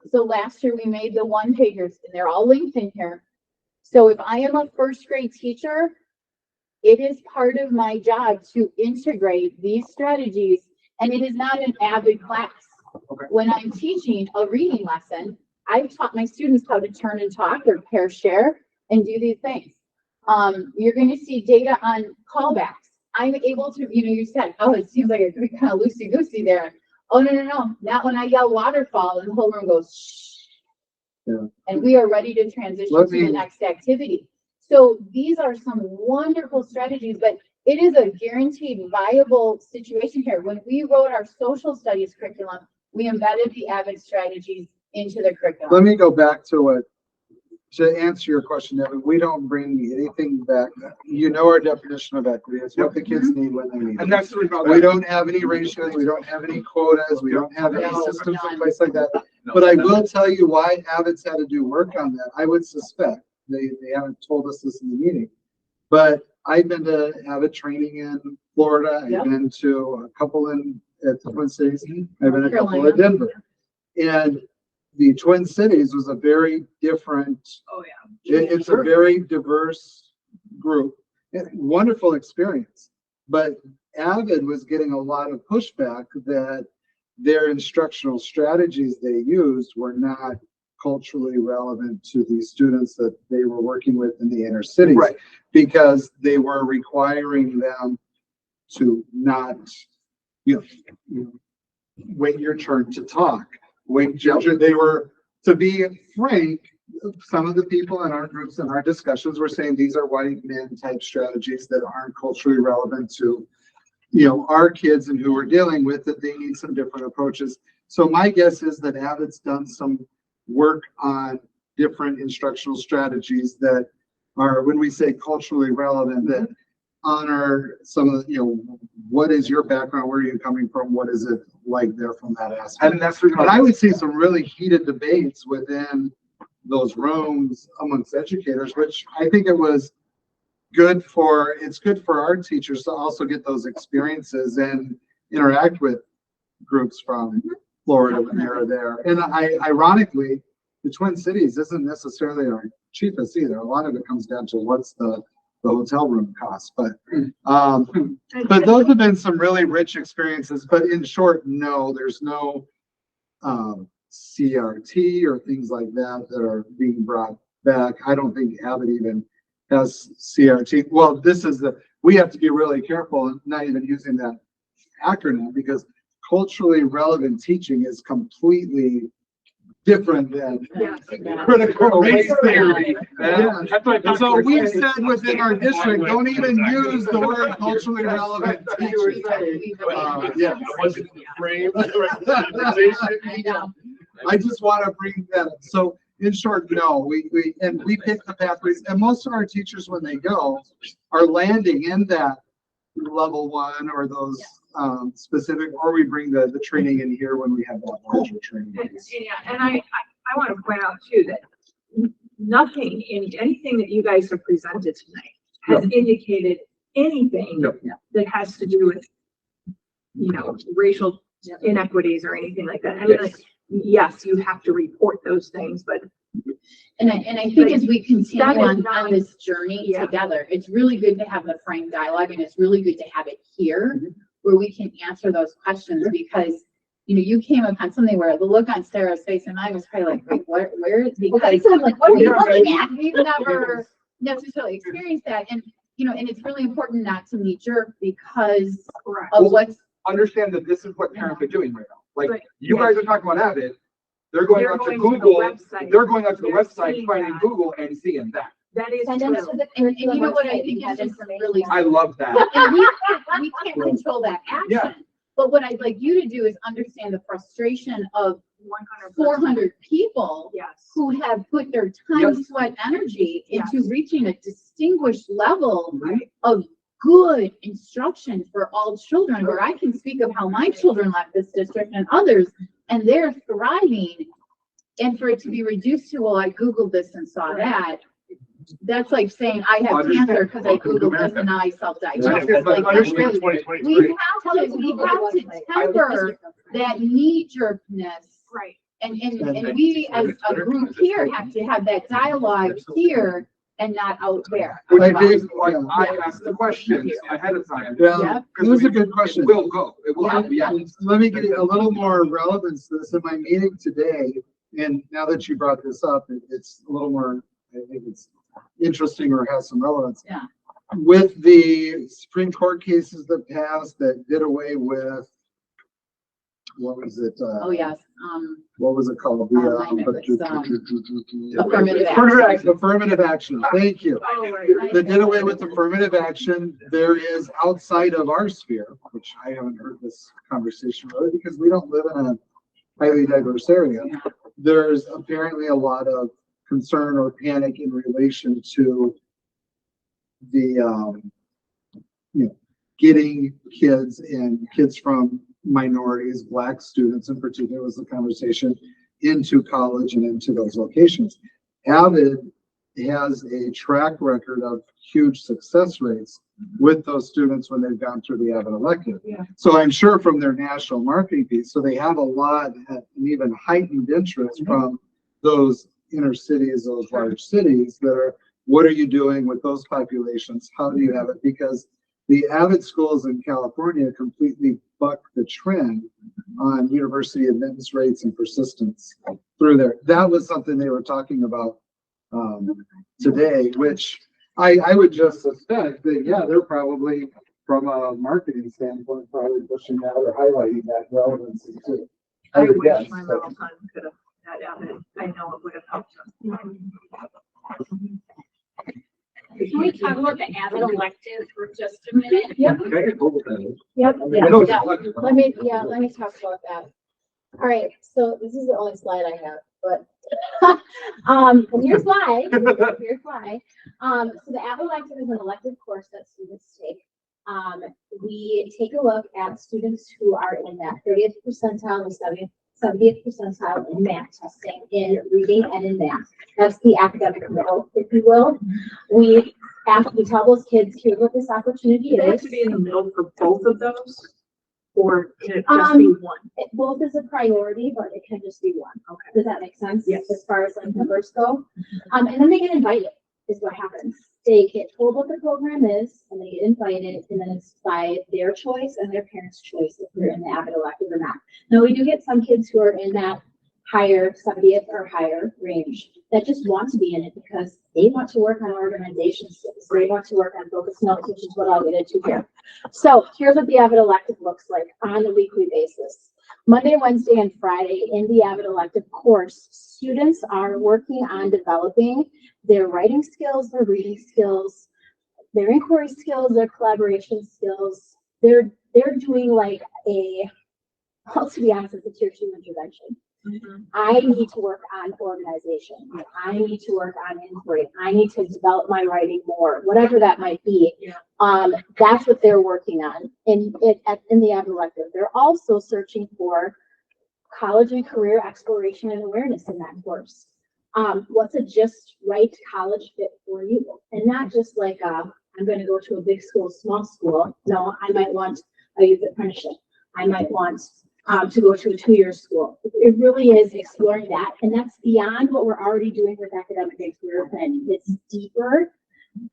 So last year we made the 1-pagers and they're all linked in here. So if I am a 1st grade teacher, it is part of my job to integrate these strategies, and it is not an Avid class. Okay. When I'm teaching a reading lesson, I've taught my students how to turn and talk or pair share and do these things. You're going to see data on callbacks. I'm able to, you said, oh, it seems like it's kind of loosey-goosey there. Oh, no. Not when I yell waterfall and the whole room goes, shh. Yeah. And we are ready to transition to the next activity. So these are some wonderful strategies, but it is a guaranteed viable situation here. When we wrote our social studies curriculum, we embedded the Avid strategies into the curriculum. Let me go back to answer your question, Evan. We don't bring anything back. You know our definition of equity. It's what the kids need when they need it. And that's the reason We don't have any ratios. We don't have any quotas. We don't have any No, systems in none. place like that. But I will tell you why Avid's had to do work on that. I would suspect they haven't told us this in the meeting, but I've been to Avid training in Florida. Yeah. I've been to a couple at the Twin Cities. I've been a couple Carolina. at Denver. And the Twin Cities was a very different, Oh, yeah. it's a very diverse group. Wonderful experience. But Avid was getting a lot of pushback that their instructional strategies they used were not culturally relevant to the students that they were working with in the inner cities. Right. Because they were requiring them to not, wait your turn to talk. They were, to be frank, some of the people in our groups and our discussions were saying these are white men type strategies that aren't culturally relevant to, our kids and who we're dealing with, that they need some different approaches. So my guess is that Avid's done some work on different instructional strategies that are, when we say culturally relevant, that honor some of the, what is your background? Where are you coming from? What is it like there from that aspect? And that's the reason But I would see some really heated debates within those rooms amongst educators, which I think it's good for our teachers to also get those experiences and interact with groups from Florida when they're there. And ironically, the Twin Cities isn't necessarily our cheapest either. A lot of it comes down to what's the hotel room cost, but those have been some really rich experiences. But in short, no, there's no CRT or things like that are being brought back. I don't think Avid even has CRT. Well, we have to be really careful and not even using that acronym, because culturally relevant teaching is completely different than critical race theory. Yeah. So we said within our district, don't even use the word culturally relevant teaching. Yeah. Frame. I know. I just want to bring that up. So In short, no, we pick the pathways, and most of our teachers, when they go, are landing in that level one or those, specific, or we bring the training in here when we have that larger training. Yeah, and I want to point out too that nothing in anything that you guys have presented tonight has indicated anything No. that has to do with, you know, racial inequities or anything like that. I mean, like, yes, you have to report those things, but And I think as we continue That is on not- this journey Yeah. together, it's really good to have the frank dialogue, and it's really good to have it here where we can answer those questions, because, you know, you came upon something where the look on Sarah's face and mine was probably like, wait, where is, because I'm like, what are you looking at? we've never necessarily experienced that. And, you know, and it's really important not to knee jerk because correct. of what's, Understand that this is what parents are doing right now. Like, Right. you guys are talking about Avid, they're going They're out to going to the Google, website. they're going out to the They're website, seeing finding that. Google and seeing that. That is Send them to true. the and you know what I website think and is have just information really, on I love that. and we can't control that Yeah. action. But what I'd like you to do is understand the frustration of 100%. 400 people Yes. who have put their time, Yep. sweat, energy into Yes. reaching a distinguished level Right. of good instruction for all children, where I can speak of how my children left this district and others, and they're thriving. And for it to be reduced to, well, I Googled this and saw that, that's like saying I have Understand. cancer because I Welcome to Googled this America. and now I self-diagnose. Understand, Like, that's Understand really- 2023. we have to temper that knee-jerkness. Right. And we as a group here have to have that dialogue here and not out there. Which I is do- why I asked the questions ahead of time. Yeah, Yep. it was a good question. It will go, it will happen, yeah. Let me get a little more relevance to this. In my meeting today, and now that you brought this up, it's a little more, I think it's interesting or has some relevance. Yeah. With the Supreme Court cases that passed that did away with, what was it? Oh, yes, What was it called? affirmative action. Affirmative action. Thank you. Oh, right. That did away with affirmative action. There is outside of our sphere, which I haven't heard this conversation really because we don't live in a highly diverse area. There's apparently a lot of concern or panic in relation to the, getting kids and kids from minorities, Black students in particular was the conversation, into college and into those locations. Avid has a track record of huge success rates with those students when they've gone through the Avid elective. Yeah. So I'm sure from their national marketing piece, so they have a lot, an even heightened interest from those inner cities, those large cities that are, what are you doing with those populations? How do you have it? Because the Avid schools in California completely buck the trend on university admittance rates and persistence through there. That was something they were talking about today, which I would just suspect that, yeah, they're probably, from a marketing standpoint, probably pushing that or highlighting that relevancy too. I would wish guess, my but- little son could have had Avid. I know it would have helped him. Can we talk about the Avid elective for just a minute? Yep. Okay, cool with that. Yep. I know it's Yeah. flexible. Let me talk about that. All right, so this is the only slide I have, but, and here's why, here's why. So the Avid elective is an elective course that students take. We take a look at students who are in that 30th percentile and 70th percentile in math testing, in reading and in math. That's the academic middle, if you will. We tell those kids, here's what this opportunity Do they have is. to be in the middle for both of those? Or can it just be one? Both is a priority, but it can just be one. Okay. Does that make sense? Yes. As far as like numbers go. And then they get invited is what happens. They get told what the program is and they get invited, and then it's by their choice and their parents' choice if they're in the Avid elective or not. Now, we do get some kids who are in that higher 70th or higher range that just want to be in it because they want to work on organization skills. They want to work on focus notes, which is what I'll get into here. So here's what the Avid elective looks like on a weekly basis. Monday, Wednesday, and Friday in the Avid elective course, students are working on developing their writing skills, their reading skills, their inquiry skills, their collaboration skills. They're doing like to be honest, it's a tier 2 intervention. I need to work on organization. I need to work on inquiry. I need to develop my writing more, whatever that might be. Yeah. That's what they're working on in the Avid elective. They're also searching for college and career exploration and awareness in that course. What's a just right college fit for you? And not just like I'm going to go to a big school, small school. No, I might want a youth apprenticeship. I might want to go to a 2-year school. It really is exploring that. And that's beyond what we're already doing with academic and career planning. It's deeper.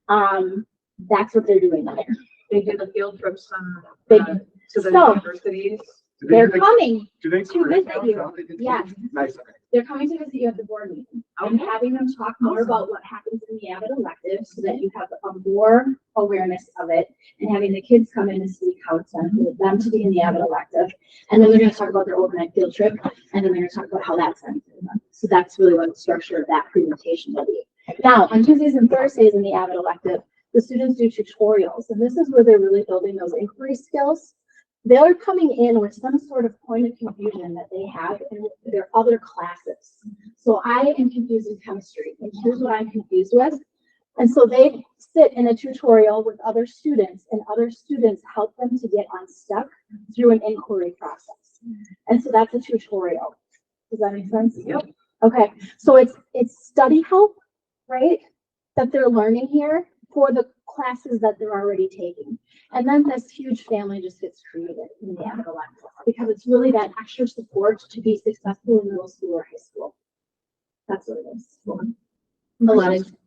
That's what they're doing there. They do the field trips They- to the so- universities. They're coming Do they? to visit you. How they did- Yes. Nice. They're coming to visit you at the board meeting. I'm having them talk more about what happens in the Avid elective so that you have a more awareness of it, and having the kids come in and speak how it's done for them to be in the Avid elective. And then they're going to talk about their overnight field trip, and then they're going to talk about how that's done for them. So that's really what the structure of that presentation will be. Now, on Tuesdays and Thursdays in the Avid elective, the students do tutorials, and this is where they're really building those inquiry skills. They're coming in with some sort of point of confusion that they have in their other classes. So I am confused in chemistry, and here's what I'm confused with. And so they sit in a tutorial with other students, and other students help them to get unstuck through an inquiry process. And so that's a tutorial. Does that make sense? Yep. Okay, so it's study help, right? That they're learning here for the classes that they're already taking. And then this huge family just gets created in the Avid elective because it's really that extra support to be successful in middle school or high school. That's what it is.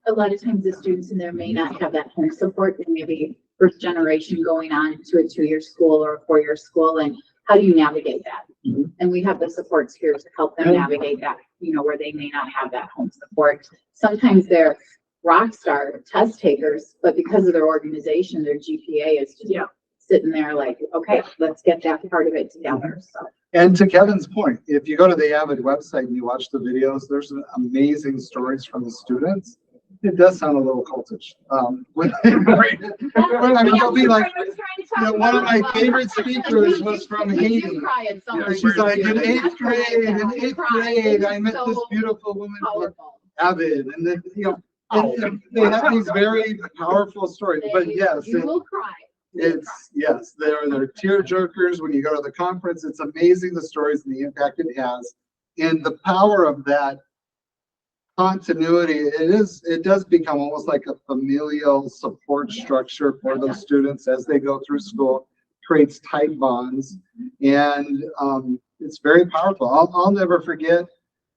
A lot of times the students in there may not have that home support, and maybe first generation going on to a 2-year school or a 4-year school, and how do you navigate that? And we have the supports here to help them navigate that, where they may not have that home support. Sometimes they're rock star test takers, but because of their organization, their GPA is just sitting there like, okay, let's get that part of it together. So. And to Kevin's point, if you go to the Avid website and you watch the videos, there's amazing stories from the students. It does sound a little cultish. When they read it. I mean, you'll be like, one of my favorite speakers was from Haiti. She's like, in eighth grade, I met this beautiful woman called Avid, and then, and they have these very powerful stories, but yes. You will cry. Yes, they're tear jerkers when you go to the conference. It's amazing the stories and the impact it has. And the power of that continuity, it does become almost like a familial support structure for those students as they go through school, creates tight bonds, and it's very powerful. I'll never forget,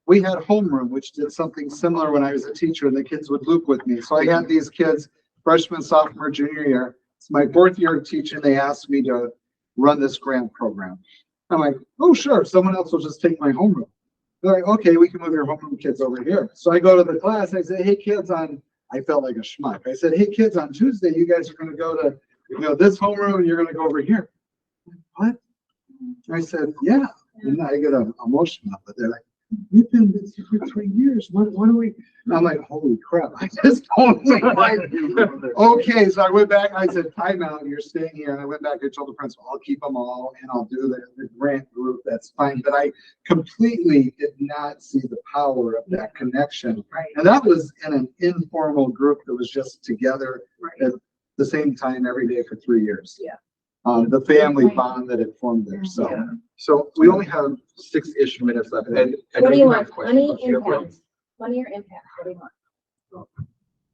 we had homeroom, which did something similar when I was a teacher, and the kids would loop with me. So I had these kids, freshman, sophomore, junior year. It's my 4th year of teaching. They asked me to run this grant program. I'm like, oh, sure. Someone else will just take my homeroom. They're like, okay, we can move your homeroom kids over here. So I go to the class. I say, hey, kids, I felt like a schmuck. I said, hey, kids, on Tuesday, you guys are going to go to, this homeroom, and you're going to go over here. What? I said, yeah. And I get emotional, but they're like, we've been with you for 3 years. What do we? And I'm like, holy crap. I just told them. Okay, so I went back. I said, time out. You're staying here. And I went back. I told the principal, I'll keep them all, and I'll do the grant group. That's fine. But I completely did not see the power of that connection. Right. And that was in an informal group that was just together Right. at the same time every day for 3 years. Yeah. The family bond that it formed there. So. Yeah. So we only have 6-ish minutes left. And I What do know you have want? questions. Money impact. Money or impact? What do you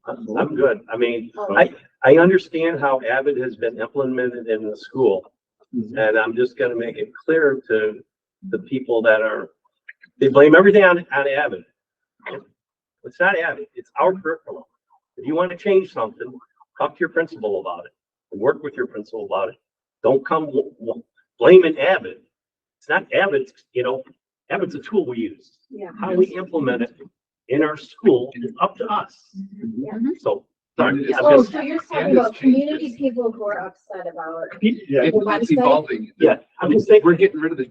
want? I'm good. I mean, I understand how Avid has been implemented in the school. And I'm just gonna make it clear to the people that they blame everything on Avid. It's not Avid, it's our curriculum. If you want to change something, talk to your principal about it and work with your principal about it. Don't come blaming Avid. It's not Avid, Avid's a tool we use. Yeah. How we implement it in our school is up to us. So, sorry. Yeah. Oh, so you're talking about community people who are upset about Yeah, It's website? evolving. yeah, I'm just saying. We're getting rid of the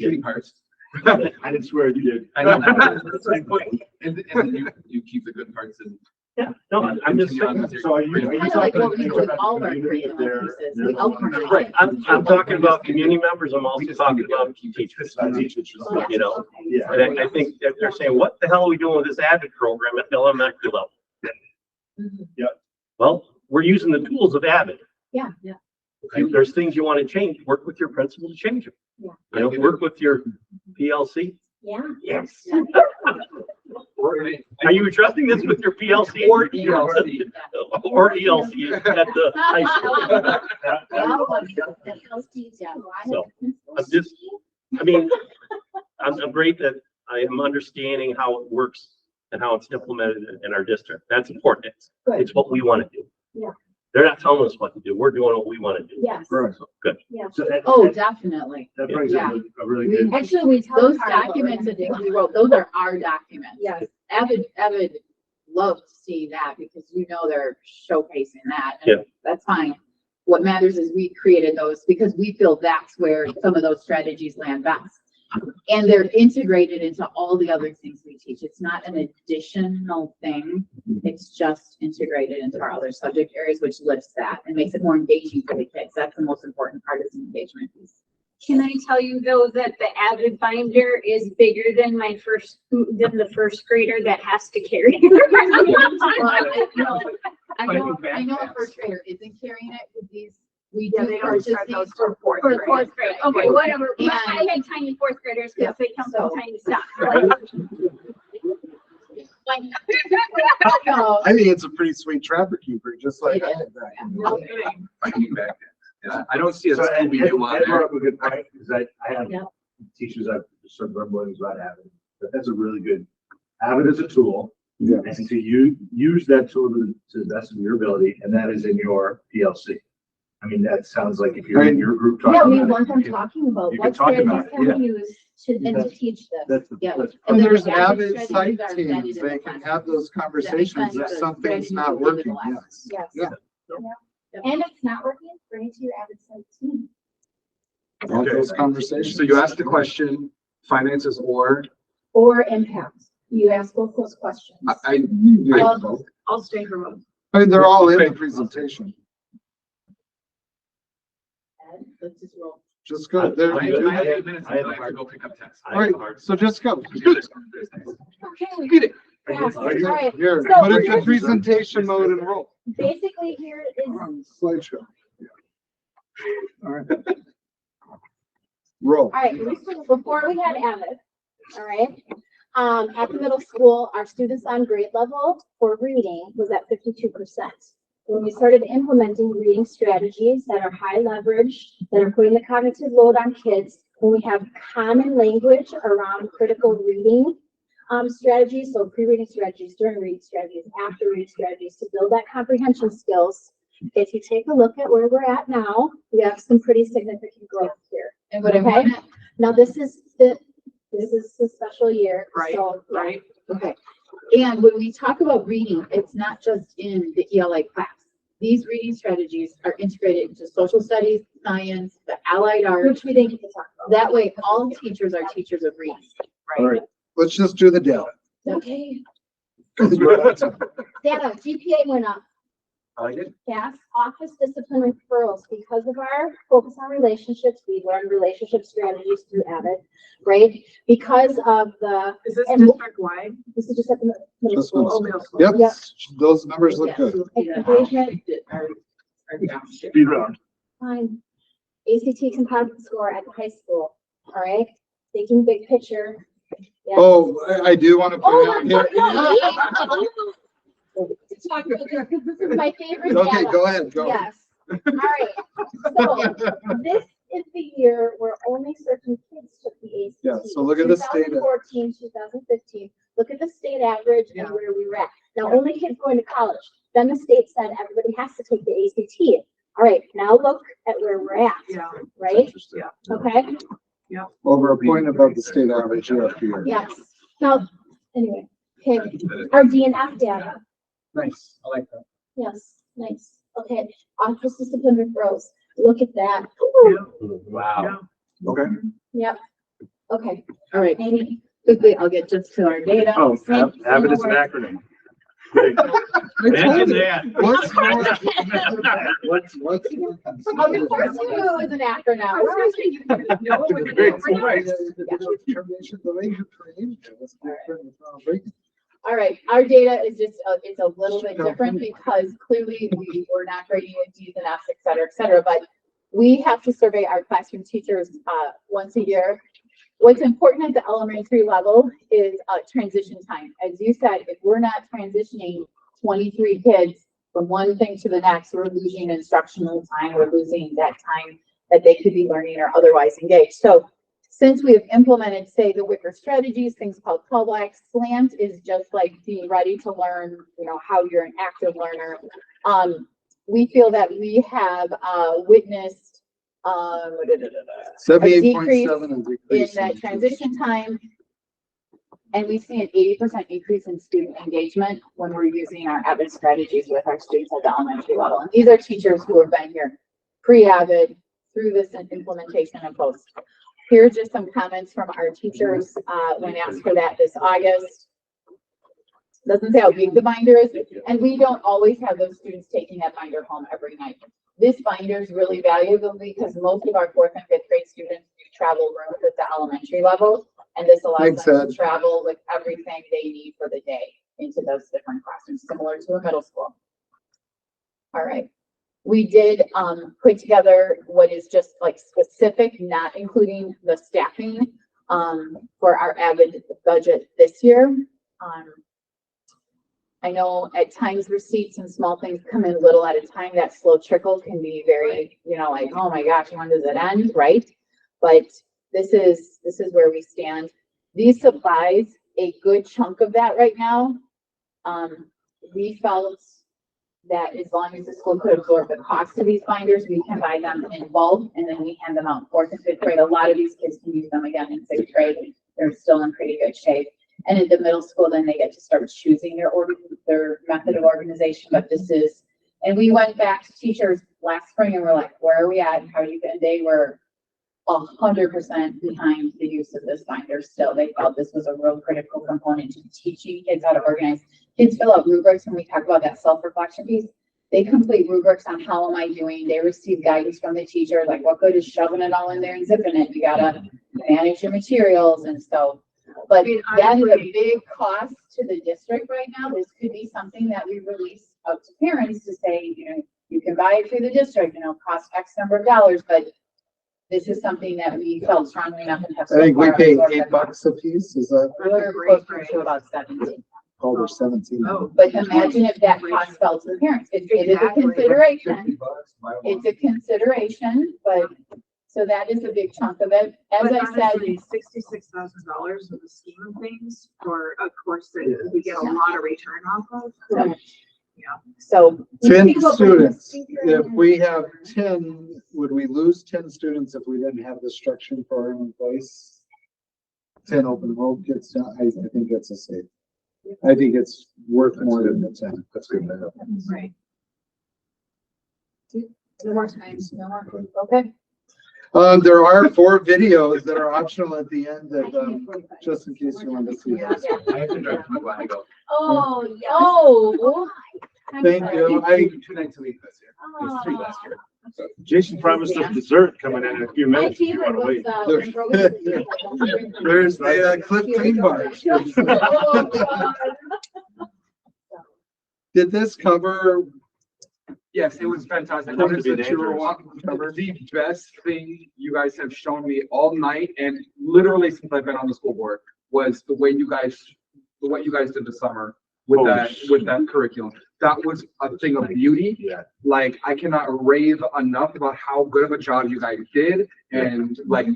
shitty parts. I didn't swear you did. I know. And then you keep the good parts and Yeah, no, I'm just saying. So are you Kind of like what we do with all of our curriculum pieces, we outline. Right, I'm talking about community members, I'm also talking about teachers, you know? Yeah. And I think that they're saying, what the hell are we doing with this AVID program at the elementary level? Yeah. Well, we're using the tools of AVID. Yeah. If there's things you want to change, work with your principal to change them. Yeah. You know, work with your PLC. Yeah. Yes. Are you addressing this with your PLC? Or ELC. Or ELC at the high school? So, I'm just, I mean, I'm great that I am understanding how it works and how it's implemented in our district. That's important. It's what we want to do. Yeah. They're not telling us what to do. We're doing what we want to do. Yes. Correct. Good. Yeah. So that, Oh, definitely. that brings up a really good. Actually, we tell Those them how to documents vote. that we wrote, those are our documents. Yes. Avid loves to see that because you know they're showcasing that. Yeah. And that's fine. What matters is we created those because we feel that's where some of those strategies land best. And they're integrated into all the other things we teach. It's not an additional thing. It's just integrated into our other subject areas, which lifts that and makes it more engaging for the kids. That's the most important part, is the engagement piece. Can I tell you though that the Avid binder is bigger than the first grader that has to carry? I know a first grader isn't carrying it with these. We Yeah, do they don't purchase start these those for till fourth For grade. fourth grade, okay, whatever. And- I had tiny fourth graders because they come from tiny stuff. So, I think it's a pretty sweet trapper keeper, just like It I is. had back. No kidding. I can back that. Yeah, I don't see a So Ed Scooby-Doo on brought there. up a good point, because I have Yep. teachers I've sort of learned about Avid, but that's a really good, Avid is a tool. Yeah. And to use that tool to the best of your ability, and that is in your PLC. I mean, that sounds like if you're in your group talking Yeah, we about want them it, talking about you what can talk strategies about it, can yeah. we use to, and to teach this. that's the, Yeah. that's. And there's Yeah, avid strategies site are teams, embedded in they the can lesson. have those conversations sense, if the something's strategies not we did in working, the yes. Yes. Yeah. Yep. And if it's not working, bring it to your Avid site team. Have those conversations. So you asked the question, finances or, Or impact. You ask both those questions. I I'll stay for both. I mean, they're all in the presentation. Ed, let's just roll. Just go there. I- you do I have that. 8 minutes I have until I a have to hard- go pick up tests. All right, so just go. Do this. Okay. Get it. Yes, all Right right. here, So put it we're to presentation mode and roll. Basically, here is On slideshow. Yeah. All right. Roll. All right, before we had Avid, all right, at the middle school, our students on grade level for reading was at 52%. When we started implementing reading strategies that are high leverage, that are putting the cognitive load on kids, when we have common language around critical reading strategies, so pre-reading strategies, during reading strategies, after reading strategies, to build that comprehension skills. If you take a look at where we're at now, we have some pretty significant growth here. And what I Okay. want, Now, this is the special year. Right, So, yeah. right? okay. And when we talk about reading, it's not just in the ELA class. These reading strategies are integrated into social studies, science, the allied arts. Which we didn't get to talk about. That way, all teachers are teachers of reading. All right, let's just do the data. Okay. Data, Data, GPA went up. I like it. Yes, office discipline referrals, because of our focus on relationships, we learned relationship strategies through Avid, right? Because of the, Is this And- district wide? this is just at the middle Just school. Oh, middle school. Yep, Yep. those numbers look Yeah, good. so we did Engagement. our downstairs. Speed round. Fine. ACT composite score at the high school, all right? Thinking big picture. Yes. Oh, I do want to Oh, point out no, here. This is my favorite Okay, data. go ahead, go. Yes. All right. So this is the year where only certain kids took the ACT. Yeah, so look at this data. 2014, 2015. Look at the state average and Yeah. where we were at. Now, only kids going to college. Then the state said everybody has to take the ACT. All right, now look at where we're at, Yeah. right? Interesting. Okay? Over a point above the state average year after year. Yes. Now, anyway, okay, our DNF data. Nice. I like that. Yes, nice. Okay, office discipline referrals. Look at that. Wow. Okay. Yep. Okay, All right, Amy. quickly, I'll get just to our data. Oh, Same Avid is an work. acronym. Imagine that. What's more? What's more? Of course you knew it was an actor now. No, it was Great. a- Right. All right, our data is just, it's a little bit different because clearly we were not grading with D's and F's, et cetera, but we have to survey our classroom teachers, once a year. What's important at the elementary level is, transition time. As you said, if we're not transitioning 23 kids from one thing to the next, we're losing instructional time, we're losing that time that they could be learning or otherwise engaged. So since we have implemented, say, the Wicker strategies, things called callbacks, SLANT is just like being ready to learn, you know, how you're an active learner. We feel that we have witnessed a 78.7 in decrease. that transition time. And we see an 80% increase in student engagement when we're using our AVID strategies with our students at the elementary level. And these are teachers who have been here pre-AVID, through this implementation and post. Here's just some comments from our teachers when asked for that this August. Doesn't say how big the binder is, and we don't always have those students taking that binder home every night. This binder is really valuable because most of our 4th and 5th grade students do travel rooms at the elementary level, and this allows Thanks, them to Ed. travel with everything they need for the day into those different classrooms, similar to a middle school. All right. We did put together what is just like specific, not including the staffing for our AVID budget this year. I know at times receipts and small things come in little at a time. That slow trickle can be very, you know, like, oh my gosh, when does it end, right? But this is where we stand. These supplies, a good chunk of that right now, we felt that as long as the school could absorb the cost of these binders, we can buy them in bulk and then we hand them out 4th and 5th grade. A lot of these kids can use them again in 6th grade. They're still in pretty good shape. And in the middle school, then they get to start choosing their method of organization. But this is, and we went back to teachers last spring and we're like, where are we at? How are you? And they were 100% behind the use of this binder still. They felt this was a real critical component to teaching kids how to organize. Kids fill out rubrics when we talk about that self-reflection piece. They complete rubrics on how am I doing. They receive guidance from the teacher, like what good is shoving it all in there and zipping it? You gotta manage your materials. And so, but that is a big cost to the district right now. This could be something that we release out to parents to say, you know, you can buy it through the district, you know, cost X number of dollars, but this is something that we felt strongly enough and have. I think we so far pay absorbed $8 a piece, is that, We're closer to about 17. oh, there's 17. Oh, But imagine if that cost fell to the parents. It is a Exactly. consideration. $50, buy one. It's a consideration, but, so that is a big chunk of it. As but I said, honestly, $66,000 in the scheme of things for a course that we get a lot of return off of. so. Yeah. So. 10 students. If we have 10, would we lose 10 students if we didn't have this structure program in place? 10 open enrolled kids, I think it's a safe. I think it's worth more than the 10. That's good to know. Right. No more times, no more, okay. There are 4 videos that are optional at the end that, just in case you want to see this. I have to drive to McGuanago. Oh, oh. Thank you. I, 2 nights a week this year. It was 3 last year. So, Jason promised us dessert coming in a few My minutes. If you favorite want to wait. was, there's the Cliff Clean Bars. Did this cover? Yes, it was fantastic. That What would is be the dangerous. the best thing you guys have shown me all night and literally since I've been on the school board was the way you guys did the summer with that curriculum. That was a thing of beauty. Yeah. Like I cannot rave enough about how good of a job you guys did and like I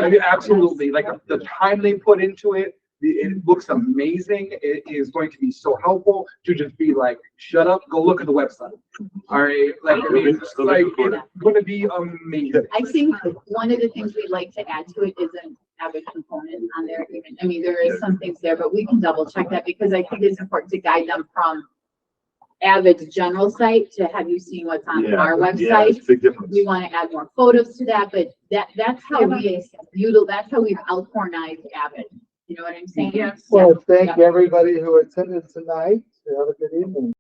mean, absolutely, like the time they put into it. It looks amazing. It is going to be so helpful to just be like, shut up, go look at the website. All right, like, I mean, it's like, it's gonna be amazing. I think one of the things we'd like to add to it is an AVID component on there. Even, I mean, there is some things there, but we can double check that because I think it's important to guide them from AVID's general site to have you seen what's on our Yeah, website. it's a big difference. We want to add more photos to that, but that's how we've outcornized AVID. You know what I'm saying? Yes. Well, thank everybody who attended tonight. Have a good evening.